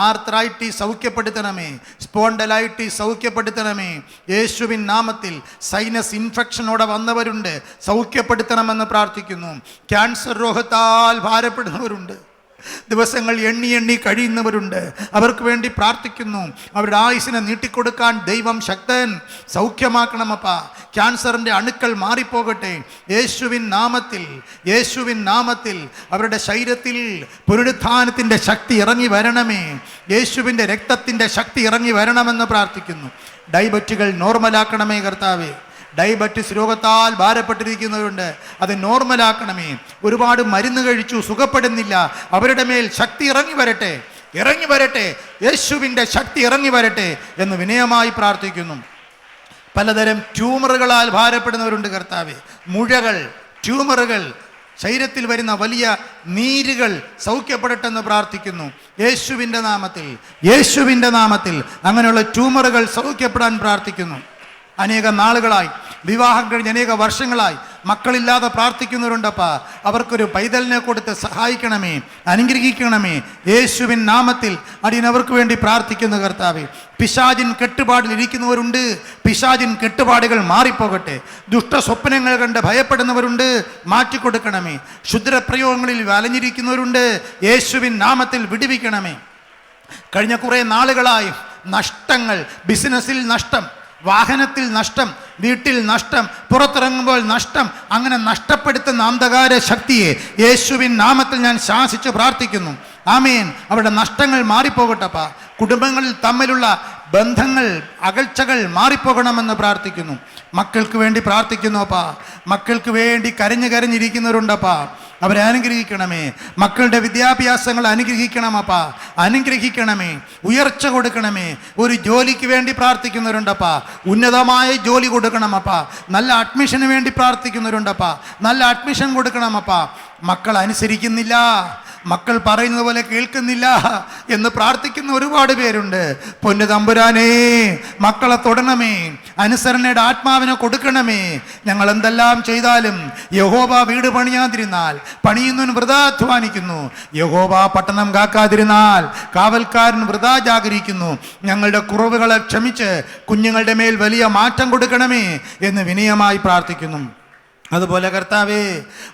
[SPEAKER 1] ആർത്രൈറ്റിസ് സൗഖ്യപ്പെടുത്തണമേ. സ്പോണ്ടലൈറ്റിസ് സൗഖ്യപ്പെടുത്തണമേ. യേശുവിൻ നാമത്തിൽ സൈനസ് ഇൻഫെക്ഷനോടെ വന്നവരുണ്ട്, സൗഖ്യപ്പെടുത്തണമെന്ന് പ്രാർത്ഥിക്കുന്നു. ക്യാൻസർ രോഗത്താൽ ഭാരപ്പെടുന്നവരുണ്ട്, ദിവസങ്ങൾ എണ്ണി കഴിയുന്നവരുണ്ട്, അവർക്ക് വേണ്ടി പ്രാർത്ഥിക്കുന്നു. അവരുടെ ആയുസ്സിനെ നീട്ടിക്കൊടുക്കാൻ ദൈവം ശക്തൻ. സൗഖ്യമാക്കണമപ്പാ. ക്യാൻസറിൻ്റെ അണുക്കൾ മാറിപ്പോകട്ടെ യേശുവിൻ നാമത്തിൽ. അവരുടെ ശരീരത്തിൽ പുനരുത്ഥാനത്തിൻ്റെ ശക്തി ഇറങ്ങി വരണമേ. യേശുവിൻ്റെ രക്തത്തിൻ്റെ ശക്തി ഇറങ്ങി വരണമെന്ന് പ്രാർത്ഥിക്കുന്നു. ഡയബറ്റുകൾ നോർമലാക്കണമേ കർത്താവേ. ഡയബറ്റിസ് രോഗത്താൽ ഭാരപ്പെട്ടിരിക്കുന്നവരുണ്ട്, അത് നോർമലാക്കണമേ. ഒരുപാട് മരുന്ന് കഴിച്ചു, സുഖപ്പെടുന്നില്ല, അവരുടെ മേൽ ശക്തി ഇറങ്ങി വരട്ടെ. യേശുവിൻ്റെ ശക്തി ഇറങ്ങി വരട്ടെ എന്ന് വിനയമായി പ്രാർത്ഥിക്കുന്നു. പലതരം ട്യൂമറുകളാൽ ഭാരപ്പെടുന്നവരുണ്ട് കർത്താവേ. മുഴകൾ, ട്യൂമറുകൾ, ശരീരത്തിൽ വരുന്ന വലിയ നീരുകൾ സൗഖ്യപ്പെടട്ടെന്ന് പ്രാർത്ഥിക്കുന്നു. യേശുവിൻ്റെ നാമത്തിൽ അങ്ങനെയുള്ള ട്യൂമറുകൾ സൗഖ്യപ്പെടാൻ പ്രാർത്ഥിക്കുന്നു. അനേക നാളുകളായി, വിവാഹം കഴിഞ്ഞ് അനേക വർഷങ്ങളായി മക്കളില്ലാതെ പ്രാർത്ഥിക്കുന്നവരുണ്ടപ്പാ. അവർക്കൊരു പൈതലിനെ കൊടുത്ത് സഹായിക്കണമേ, അനുഗ്രഹിക്കണമേ. യേശുവിൻ നാമത്തിൽ അടിയനവർക്ക് വേണ്ടി പ്രാർത്ഥിക്കുന്നു കർത്താവേ. പിശാചിൻ കെട്ടുപാടിൽ ഇരിക്കുന്നവരുണ്ട്, പിശാചിൻ കെട്ടുപാടുകൾ മാറിപ്പോകട്ടെ. ദുഷ്ട സ്വപ്നങ്ങൾ കണ്ട് ഭയപ്പെടുന്നവരുണ്ട്, മാറ്റിക്കൊടുക്കണമേ. ക്ഷുദ്രപ്രയോഗങ്ങളിൽ വലഞ്ഞിരിക്കുന്നവരുണ്ട്, യേശുവിൻ നാമത്തിൽ വിടുവിക്കണമേ. കഴിഞ്ഞ കുറേ നാളുകളായി നഷ്ടങ്ങൾ, ബിസിനസ്സിൽ നഷ്ടം, വാഹനത്തിൽ നഷ്ടം, വീട്ടിൽ നഷ്ടം, പുറത്തിറങ്ങുമ്പോൾ നഷ്ടം, അങ്ങനെ നഷ്ടപ്പെടുത്തുന്ന അന്ധകാര ശക്തിയെ യേശുവിൻ നാമത്തിൽ ഞാൻ ശാസിച്ച് പ്രാർത്ഥിക്കുന്നു. ആമേൻ. അവരുടെ നഷ്ടങ്ങൾ മാറിപ്പോകട്ടപ്പാ. കുടുംബങ്ങളിൽ തമ്മിലുള്ള ബന്ധങ്ങൾ, അകൽച്ചകൾ മാറിപ്പോകണമെന്ന് പ്രാർത്ഥിക്കുന്നു. മക്കൾക്ക് വേണ്ടി പ്രാർത്ഥിക്കുന്നുപ്പാ. മക്കൾക്ക് വേണ്ടി കരഞ്ഞിരിക്കുന്നവരുണ്ടപ്പാ. അവരെ അനുഗ്രഹിക്കണമേ. മക്കളുടെ വിദ്യാഭ്യാസങ്ങൾ അനുഗ്രഹിക്കണമേ. ഉയർച്ച കൊടുക്കണമേ. ഒരു ജോലിക്ക് വേണ്ടി പ്രാർത്ഥിക്കുന്നവരുണ്ടപ്പാ. ഉന്നതമായ ജോലി കൊടുക്കണമപ്പാ. നല്ല അഡ്മിഷന് വേണ്ടി പ്രാർത്ഥിക്കുന്നവരുണ്ടപ്പാ. നല്ല അഡ്മിഷൻ കൊടുക്കണമപ്പാ. മക്കൾ അനുസരിക്കുന്നില്ല, മക്കൾ പറയുന്നത് പോലെ കേൾക്കുന്നില്ല എന്ന് പ്രാർത്ഥിക്കുന്ന ഒരുപാട് പേരുണ്ട്. പൊന്നു തമ്പുരാനേ, മക്കളെ തൊടണമേ, അനുസരണയുടെ ആത്മാവിനെ കൊടുക്കണമേ. ഞങ്ങൾ എന്തെല്ലാം ചെയ്താലും യഹോവ വീട് പണിയാതിരുന്നാൽ പണിയുന്നവൻ വൃഥാ അധ്വാനിക്കുന്നു. യഹോവ പട്ടണം കാക്കാതിരുന്നാൽ കാവൽക്കാരൻ വൃഥാ ജാഗരിക്കുന്നു. ഞങ്ങളുടെ കുറവുകളെ ക്ഷമിച്ച് കുഞ്ഞുങ്ങളുടെ മേൽ വലിയ മാറ്റം കൊടുക്കണമേ എന്ന് വിനയമായി പ്രാർത്ഥിക്കുന്നു. അതുപോലെ കർത്താവേ,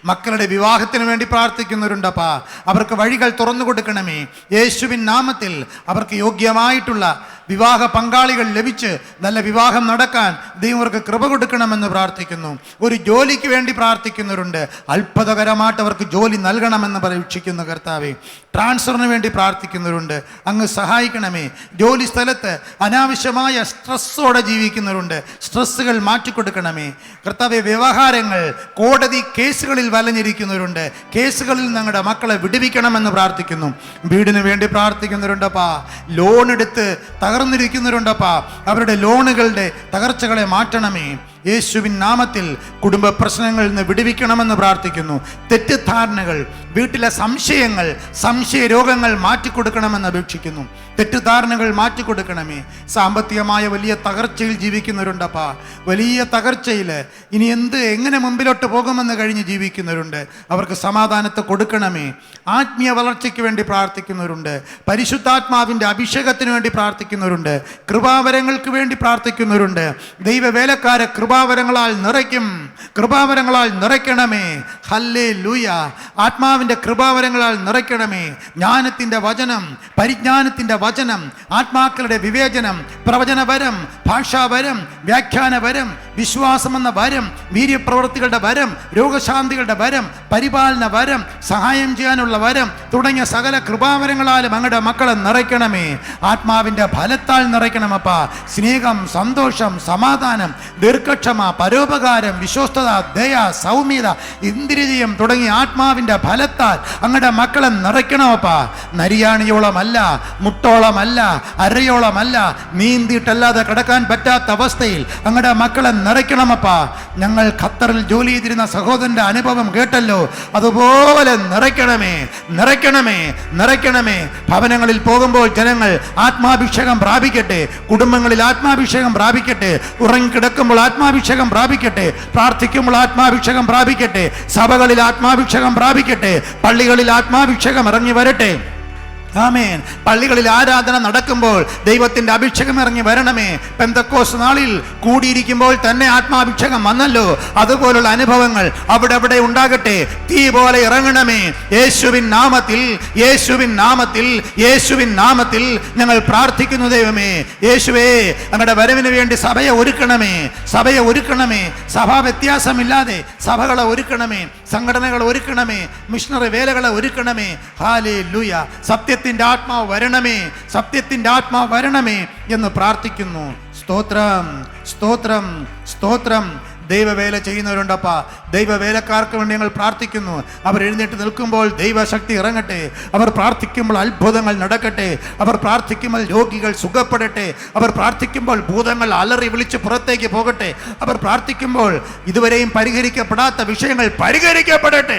[SPEAKER 1] മക്കളുടെ വിവാഹത്തിന് വേണ്ടി പ്രാർത്ഥിക്കുന്നവരുണ്ടപ്പാ. അവർക്ക് വഴികൾ തുറന്നു കൊടുക്കണമേ. യേശുവിൻ നാമത്തിൽ അവർക്ക് യോഗ്യമായിട്ടുള്ള വിവാഹ പങ്കാളികൾ ലഭിച്ച് നല്ല വിവാഹം നടക്കാൻ ദൈവം അവർക്ക് കൃപ കൊടുക്കണമെന്ന് പ്രാർത്ഥിക്കുന്നു. ഒരു ജോലിക്ക് വേണ്ടി പ്രാർത്ഥിക്കുന്നവരുണ്ട്, അത്ഭുതകരമായിട്ട് അവർക്ക് ജോലി നൽകണമെന്ന് പരീക്ഷിക്കുന്നു കർത്താവേ. ട്രാൻസ്ഫറിന് വേണ്ടി പ്രാർത്ഥിക്കുന്നവരുണ്ട്, അങ്ങ് സഹായിക്കണമേ. ജോലി സ്ഥലത്ത് അനാവശ്യമായ സ്ട്രെസ്സോടെ ജീവിക്കുന്നവരുണ്ട്, സ്ട്രെസ്സുകൾ മാറ്റിക്കൊടുക്കണമേ കർത്താവേ. വ്യവഹാരങ്ങൾ, കോടതി കേസുകളിൽ വലഞ്ഞിരിക്കുന്നവരുണ്ട്, കേസുകളിൽ ഞങ്ങളുടെ മക്കളെ വിടുവിക്കണമെന്ന് പ്രാർത്ഥിക്കുന്നു. വീടിന് വേണ്ടി പ്രാർത്ഥിക്കുന്നവരുണ്ടപ്പാ. ലോൺ എടുത്ത് തകർന്നിരിക്കുന്നവരുണ്ടപ്പാ. അവരുടെ ലോണുകളുടെ തകർച്ചകളെ മാറ്റണമേ. യേശുവിൻ നാമത്തിൽ കുടുംബ പ്രശ്നങ്ങളിൽ നിന്ന് വിടുവിക്കണമെന്ന് പ്രാർത്ഥിക്കുന്നു. തെറ്റിദ്ധാരണകൾ, വീട്ടിലെ സംശയങ്ങൾ, സംശയ രോഗങ്ങൾ മാറ്റിക്കൊടുക്കണമെന്ന് അപേക്ഷിക്കുന്നു. തെറ്റിദ്ധാരണകൾ മാറ്റിക്കൊടുക്കണമേ. സാമ്പത്തികമായ വലിയ തകർച്ചയിൽ ജീവിക്കുന്നവരുണ്ടപ്പാ. വലിയ തകർച്ചയിൽ ഇനി എങ്ങനെ മുമ്പിലോട്ട് പോകുമെന്ന് കഴിഞ്ഞ് ജീവിക്കുന്നവരുണ്ട്. അവർക്ക് സമാധാനത്തെ കൊടുക്കണമേ. ആത്മീയ വളർച്ചയ്ക്ക് വേണ്ടി പ്രാർത്ഥിക്കുന്നവരുണ്ട്, പരിശുദ്ധാത്മാവിൻ്റെ അഭിഷേകത്തിന് വേണ്ടി പ്രാർത്ഥിക്കുന്നവരുണ്ട്, കൃപാവരങ്ങൾക്ക് വേണ്ടി പ്രാർത്ഥിക്കുന്നവരുണ്ട്. ദൈവവേലക്കാരെ കൃപാവരങ്ങളാൽ നിറയ്ക്കണമേ. ഹല്ലേലൂയ. ആത്മാവിൻ്റെ കൃപാവരങ്ങളാൽ നിറയ്ക്കണമേ. ജ്ഞാനത്തിൻ്റെ വചനം, പരിജ്ഞാനത്തിൻ്റെ വചനം, ആത്മാക്കളുടെ വിവേചനം, പ്രവചനവരം, ഭാഷാവരം, വ്യാഖ്യാനവരം, വിശ്വാസമെന്ന വരം, വീര്യപ്രവൃത്തികളുടെ വരം, രോഗശാന്തികളുടെ വരം, പരിപാലന വരം, സഹായം ചെയ്യാനുള്ള വരം തുടങ്ങിയ സകല കൃപാവരങ്ങളാലും അങ്ങയുടെ മക്കളെ നിറയ്ക്കണമേ. ആത്മാവിൻ്റെ ഫലത്താൽ നിറയ്ക്കണമപ്പാ. സ്നേഹം, സന്തോഷം, സമാധാനം, ദീർഘക്ഷമ, പരോപകാരം, വിശ്വസ്തത, ദയ, സൗമ്യത, ഇന്ദ്രിയം തുടങ്ങിയ ആത്മാവിൻ്റെ ഫലത്താൽ അങ്ങയുടെ മക്കളെ നിറയ്ക്കണമപ്പാ. നരിയാണിയോളമല്ല, മുട്ടോളമല്ല, അരയോളമല്ല, നീന്തിയിട്ടല്ലാതെ കിടക്കാൻ പറ്റാത്ത അവസ്ഥയിൽ അങ്ങയുടെ മക്കളെ നിറയ്ക്കണമപ്പാ. ഞങ്ങൾ ഖത്തറിൽ ജോലി ചെയ്തിരുന്ന സഹോദരന്റെ അനുഭവം കേട്ടല്ലോ, അതുപോലെ നിറയ്ക്കണമേ, നിറയ്ക്കണമേ, നിറയ്ക്കണമേ. ഭവനങ്ങളിൽ പോകുമ്പോൾ ജനങ്ങൾ ആത്മാഭിഷേകം പ്രാപിക്കട്ടെ, കുടുംബങ്ങളിൽ ആത്മാഭിഷേകം പ്രാപിക്കട്ടെ, ഉറങ്ങിക്കിടക്കുമ്പോൾ ആത്മാഭിഷേകം പ്രാപിക്കട്ടെ, പ്രാർത്ഥിക്കുമ്പോൾ ആത്മാഭിഷേകം പ്രാപിക്കട്ടെ, സഭകളിൽ ആത്മാഭിഷേകം പ്രാപിക്കട്ടെ, പള്ളികളിൽ ആത്മാഭിഷേകം ഇറങ്ങി വരട്ടെ. ആമേൻ. പള്ളികളിൽ ആരാധന നടക്കുമ്പോൾ ദൈവത്തിന്റെ അഭിഷേകം ഇറങ്ങി വരണമേ. പെന്തക്കോസ്ത് നാളിൽ കൂടിയിരിക്കുമ്പോൾ തന്നെ ആത്മാഭിഷേകം വന്നല്ലോ, അതുപോലുള്ള അനുഭവങ്ങൾ അവിടെ ഉണ്ടാകട്ടെ. തീ പോലെ ഇറങ്ങണമേ. യേശുവിൻ നാമത്തിൽ, യേശുവിൻ നാമത്തിൽ, യേശുവിൻ നാമത്തിൽ ഞങ്ങൾ പ്രാർത്ഥിക്കുന്നു ദൈവമേ. യേശുവേ, അങ്ങയുടെ വരവിന് വേണ്ടി സഭയെ ഒരുക്കണമേ, സഭയെ ഒരുക്കണമേ. സഭാ വ്യത്യാസമില്ലാതെ സഭകളെ ഒരുക്കണമേ, സംഘടനകളെ ഒരുക്കണമേ, മിഷണറി വേലകളെ ഒരുക്കണമേ. ഹല്ലേലൂയ. സത്യത്തിന്റെ ആത്മാവ് വരണമേ, സത്യത്തിന്റെ ആത്മാവ് വരണമേ എന്ന് പ്രാർത്ഥിക്കുന്നു. സ്തോത്രം, സ്തോത്രം, സ്തോത്രം. ദൈവവേല ചെയ്യുന്നവരുണ്ടപ്പാ, ദൈവവേലക്കാർക്ക് വേണ്ടി ഞങ്ങൾ പ്രാർത്ഥിക്കുന്നു. അവർ എഴുന്നേറ്റ് നിൽക്കുമ്പോൾ ദൈവശക്തി ഇറങ്ങട്ടെ, അവർ പ്രാർത്ഥിക്കുമ്പോൾ അത്ഭുതങ്ങൾ നടക്കട്ടെ, അവർ പ്രാർത്ഥിക്കുമ്പോൾ രോഗികൾ സുഖപ്പെടട്ടെ, അവർ പ്രാർത്ഥിക്കുമ്പോൾ ഭൂതങ്ങൾ അലറി വിളിച്ച് പുറത്തേക്ക് പോകട്ടെ, അവർ പ്രാർത്ഥിക്കുമ്പോൾ ഇതുവരെയും പരിഹരിക്കപ്പെടാത്ത വിഷയങ്ങൾ പരിഹരിക്കപ്പെടട്ടെ,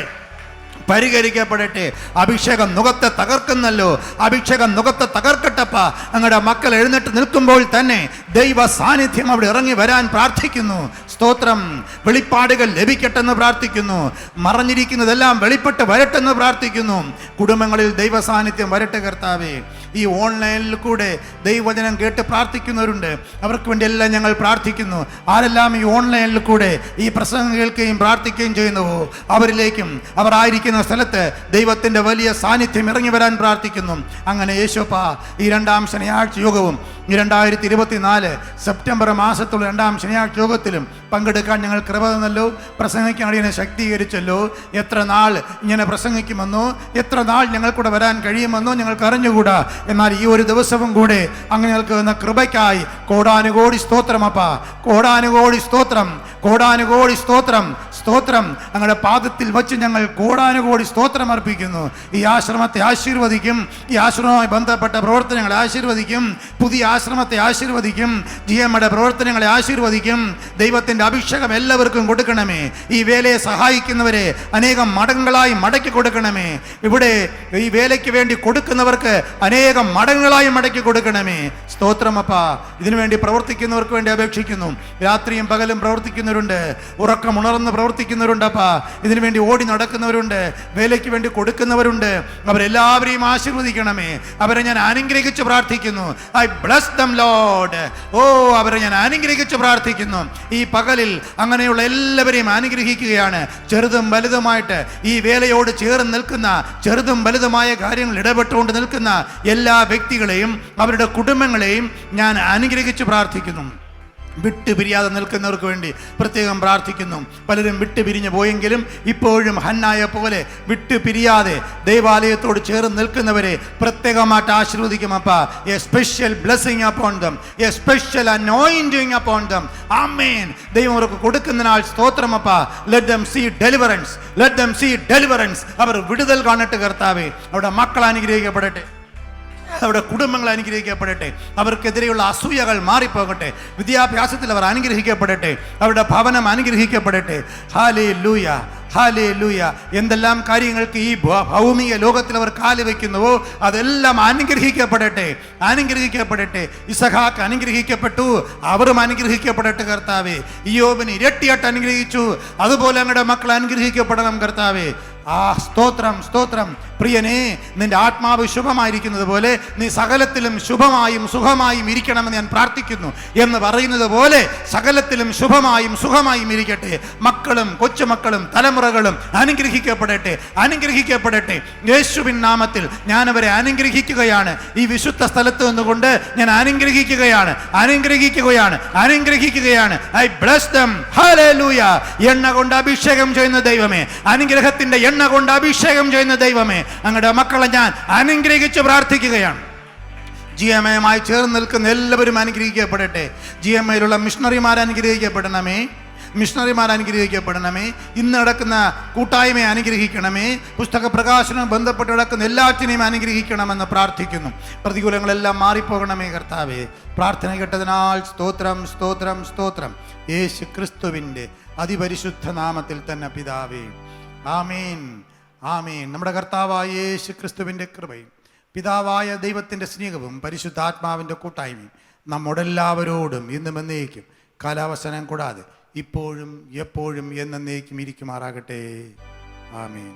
[SPEAKER 1] പരിഹരിക്കപ്പെടട്ടെ. അഭിഷേകം നുകത്തെ തകർക്കുന്നല്ലോ, അഭിഷേകം നുകത്തെ തകർക്കട്ടപ്പ. അങ്ങയുടെ മക്കൾ എഴുന്നേറ്റ് നിൽക്കുമ്പോൾ തന്നെ ദൈവ സാന്നിധ്യം അവിടെ ഇറങ്ങി വരാൻ പ്രാർത്ഥിക്കുന്നു. സ്തോത്രം. വെളിപ്പാടുകൾ ലഭിക്കട്ടെന്ന് പ്രാർത്ഥിക്കുന്നു. മറഞ്ഞിരിക്കുന്നതെല്ലാം വെളിപ്പെട്ട് വരട്ടെന്ന് പ്രാർത്ഥിക്കുന്നു. കുടുംബങ്ങളിൽ ദൈവ സാന്നിധ്യം വരട്ടെ കർത്താവേ. ഈ ഓൺലൈനിൽ കൂടെ ദൈവവചനം കേട്ട് പ്രാർത്ഥിക്കുന്നവരുണ്ട്, അവർക്ക് വേണ്ടി എല്ലാം ഞങ്ങൾ പ്രാർത്ഥിക്കുന്നു. ആരെല്ലാം ഈ ഓൺലൈനിൽ കൂടെ ഈ പ്രസംഗം കേൾക്കുകയും പ്രാർത്ഥിക്കുകയും ചെയ്യുന്നുവോ അവരിലേക്കും അവർ ആയിരിക്കുന്ന സ്ഥലത്ത് ദൈവത്തിൻ്റെ വലിയ സാന്നിധ്യം ഇറങ്ങി വരാൻ പ്രാർത്ഥിക്കുന്നു. അങ്ങനെ യേശോപ്പ ഈ രണ്ടാം ശനിയാഴ്ച യോഗവും ഈ 2024 സെപ്റ്റംബർ മാസത്തുള്ള രണ്ടാം ശനിയാഴ്ച യോഗത്തിലും പങ്കെടുക്കാൻ ഞങ്ങൾ കൃപ തന്നല്ലോ. പ്രസംഗിക്കാൻ ഇതിനെ ശക്തീകരിച്ചല്ലോ. എത്ര നാൾ ഇങ്ങനെ പ്രസംഗിക്കുമെന്നോ എത്ര നാൾ ഞങ്ങൾക്കൂടെ വരാൻ കഴിയുമെന്നോ ഞങ്ങൾക്ക് അറിഞ്ഞുകൂടാ. എന്നാൽ ഈ ഒരു ദിവസവും കൂടെ അങ്ങനെ ഞങ്ങൾക്ക് തന്ന കൃപയ്ക്കായി കോടാനുകോടി സ്തോത്രമപ്പ, കോടാനുകോടി സ്തോത്രം, കോടാനുകോടി സ്തോത്രം, സ്തോത്രം. അങ്ങയുടെ പാദത്തിൽ വച്ച് ഞങ്ങൾ കോടാനുകോടി സ്തോത്രം അർപ്പിക്കുന്നു. ഈ ആശ്രമത്തെ ആശീർവദിക്കും, ഈ ആശ്രമവുമായി ബന്ധപ്പെട്ട പ്രവർത്തനങ്ങളെ ആശീർവദിക്കും, പുതിയ ആശ്രമത്തെ ആശീർവദിക്കും, GMയുടെ പ്രവർത്തനങ്ങളെ ആശീർവദിക്കും. ദൈവത്തിൻ്റെ അഭിഷേകം എല്ലാവർക്കും കൊടുക്കണമേ. ഈ വേലയെ സഹായിക്കുന്നവരെ അനേകം മടങ്ങളായി മടക്കി കൊടുക്കണമേ. ഇവിടെ ഈ വേലയ്ക്ക് വേണ്ടി കൊടുക്കുന്നവർക്ക് അനേകം മടങ്ങളായി മടക്കി കൊടുക്കണമേ. സ്തോത്രമപ്പ. ഇതിനുവേണ്ടി പ്രവർത്തിക്കുന്നവർക്ക് വേണ്ടി അപേക്ഷിക്കുന്നു. രാത്രിയും പകലും പ്രവർത്തിക്കുന്നവരുണ്ട്, ഉറക്കമുണർന്ന് പ്രവർത്തിക്കുന്നവരുണ്ടപ്പാ. ഇതിനുവേണ്ടി ഓടി നടക്കുന്നവരുണ്ട്, വേലയ്ക്ക് വേണ്ടി കൊടുക്കുന്നവരുണ്ട്. അവരെല്ലാവരെയും ആശീർവദിക്കണമേ. അവരെ ഞാൻ അനുഗ്രഹിച്ച് പ്രാർത്ഥിക്കുന്നു. I bless them lord. ഓ, അവരെ ഞാൻ അനുഗ്രഹിച്ച് പ്രാർത്ഥിക്കുന്നു. ഈ പകലിൽ അങ്ങനെയുള്ള എല്ലാവരെയും അനുഗ്രഹിക്കുകയാണ്. ചെറുതും വലുതുമായിട്ട് ഈ വേലയോട് ചേർന്ന് നിൽക്കുന്ന, ചെറുതും വലുതുമായ കാര്യങ്ങൾ ഇടപെട്ടുകൊണ്ട് നിൽക്കുന്ന എല്ലാ വ്യക്തികളെയും അവരുടെ കുടുംബങ്ങളെയും ഞാൻ അനുഗ്രഹിച്ച് പ്രാർത്ഥിക്കുന്നു. വിട്ടുപിരിയാതെ നിൽക്കുന്നവർക്ക് വേണ്ടി പ്രത്യേകം പ്രാർത്ഥിക്കുന്നു. പലരും വിട്ടുപിരിഞ്ഞു പോയെങ്കിലും ഇപ്പോഴും ഹന്നായ പോലെ വിട്ടുപിരിയാതെ ദൈവാലയത്തോട് ചേർന്ന് നിൽക്കുന്നവരെ പ്രത്യേകമായിട്ട് ആശീർവദിക്കും അപ്പ. A special blessing upon them, a special anointing upon them. ആമേൻ. ദൈവം അവർക്ക് കൊടുക്കുന്നതിനാൽ സ്തോത്രം അപ്പ. Let them see deliverance, let them see deliverance. അവർ വിടുതൽ കാണട്ടെ കർത്താവേ. അവരുടെ മക്കൾ അനുഗ്രഹിക്കപ്പെടട്ടെ, അവരുടെ കുടുംബങ്ങൾ അനുഗ്രഹിക്കപ്പെടട്ടെ, അവർക്കെതിരെയുള്ള അസൂയകൾ മാറിപ്പോകട്ടെ, വിദ്യാഭ്യാസത്തിൽ അവർ അനുഗ്രഹിക്കപ്പെടട്ടെ, അവരുടെ ഭവനം അനുഗ്രഹിക്കപ്പെടട്ടെ. Hallelujah, hallelujah. എന്തെല്ലാം കാര്യങ്ങൾക്ക് ഈ ഭൗമിക ലോകത്തിൽ അവർ കാല് വയ്ക്കുന്നുവോ അതെല്ലാം അനുഗ്രഹിക്കപ്പെടട്ടെ, അനുഗ്രഹിക്കപ്പെടട്ടെ. ഇസഹാക്ക് അനുഗ്രഹിക്കപ്പെട്ടു, അവരും അനുഗ്രഹിക്കപ്പെടട്ടെ കർത്താവേ. ഇയ്യോബിന് ഇരട്ടിയായിട്ട് അനുഗ്രഹിച്ചു, അതുപോലെ അങ്ങയുടെ മക്കൾ അനുഗ്രഹിക്കപ്പെടണം കർത്താവേ. ആ സ്തോത്രം, സ്തോത്രം. പ്രിയനെ, നിന്റെ ആത്മാവ് ശുഭമായിരിക്കുന്നത് പോലെ നീ സകലത്തിലും ശുഭമായും സുഖമായും ഇരിക്കണമെന്ന് ഞാൻ പ്രാർത്ഥിക്കുന്നു എന്ന് പറയുന്നത് പോലെ സകലത്തിലും ശുഭമായും സുഖമായും ഇരിക്കട്ടെ. മക്കളും കൊച്ചുമക്കളും തലമുറകളും അനുഗ്രഹിക്കപ്പെടട്ടെ, അനുഗ്രഹിക്കപ്പെടട്ടെ. യേശുവിൻ നാമത്തിൽ ഞാൻ അവരെ അനുഗ്രഹിക്കുകയാണ്. ഈ വിശുദ്ധ സ്ഥലത്ത് നിന്നുകൊണ്ട് ഞാൻ അനുഗ്രഹിക്കുകയാണ്, അനുഗ്രഹിക്കുകയാണ്, അനുഗ്രഹിക്കുകയാണ്. I bless them. ഹല്ലേലൂയ. എണ്ണ കൊണ്ട് അഭിഷേകം ചെയ്യുന്ന ദൈവമേ, അനുഗ്രഹത്തിന്റെ എണ്ണ കൊണ്ട് അഭിഷേകം ചെയ്യുന്ന ദൈവമേ, അങ്ങയുടെ മക്കളെ ഞാൻ അനുഗ്രഹിച്ച് പ്രാർത്ഥിക്കുകയാണ്. GMAയുമായി ചേർന്ന് നിൽക്കുന്ന എല്ലാവരും അനുഗ്രഹിക്കപ്പെടട്ടെ. GMAയിലുള്ള മിഷണറിമാർ അനുഗ്രഹിക്കപ്പെടണമേ. മിഷണറിമാർ അനുഗ്രഹിക്കപ്പെടണമേ. ഇന്ന് നടക്കുന്ന കൂട്ടായ്മയെ അനുഗ്രഹിക്കണമേ. പുസ്തക പ്രകാശനം ബന്ധപ്പെട്ട് നടക്കുന്ന എല്ലാറ്റിനെയും അനുഗ്രഹിക്കണമെന്ന് പ്രാർത്ഥിക്കുന്നു. പ്രതികൂലങ്ങളെല്ലാം മാറിപ്പോകണമേ കർത്താവേ. പ്രാർത്ഥന കേട്ടതിനാൽ സ്തോത്രം, സ്തോത്രം, സ്തോത്രം. യേശു ക്രിസ്തുവിൻ്റെ അതിപരിശുദ്ധ നാമത്തിൽ തന്നെ പിതാവേ, ആമേൻ, ആമേൻ. നമ്മുടെ കർത്താവായ യേശു ക്രിസ്തുവിൻ്റെ കൃപയും പിതാവായ ദൈവത്തിൻ്റെ സ്നേഹവും പരിശുദ്ധാത്മാവിൻ്റെ കൂട്ടായ്മയും നമ്മോടെല്ലാവരോടും ഇന്നും എന്നേക്കും കാലാവസനം കൂടാതെ ഇപ്പോഴും എപ്പോഴും എന്നേക്കും ഇരിക്കുമാറാകട്ടെ. ആമേൻ.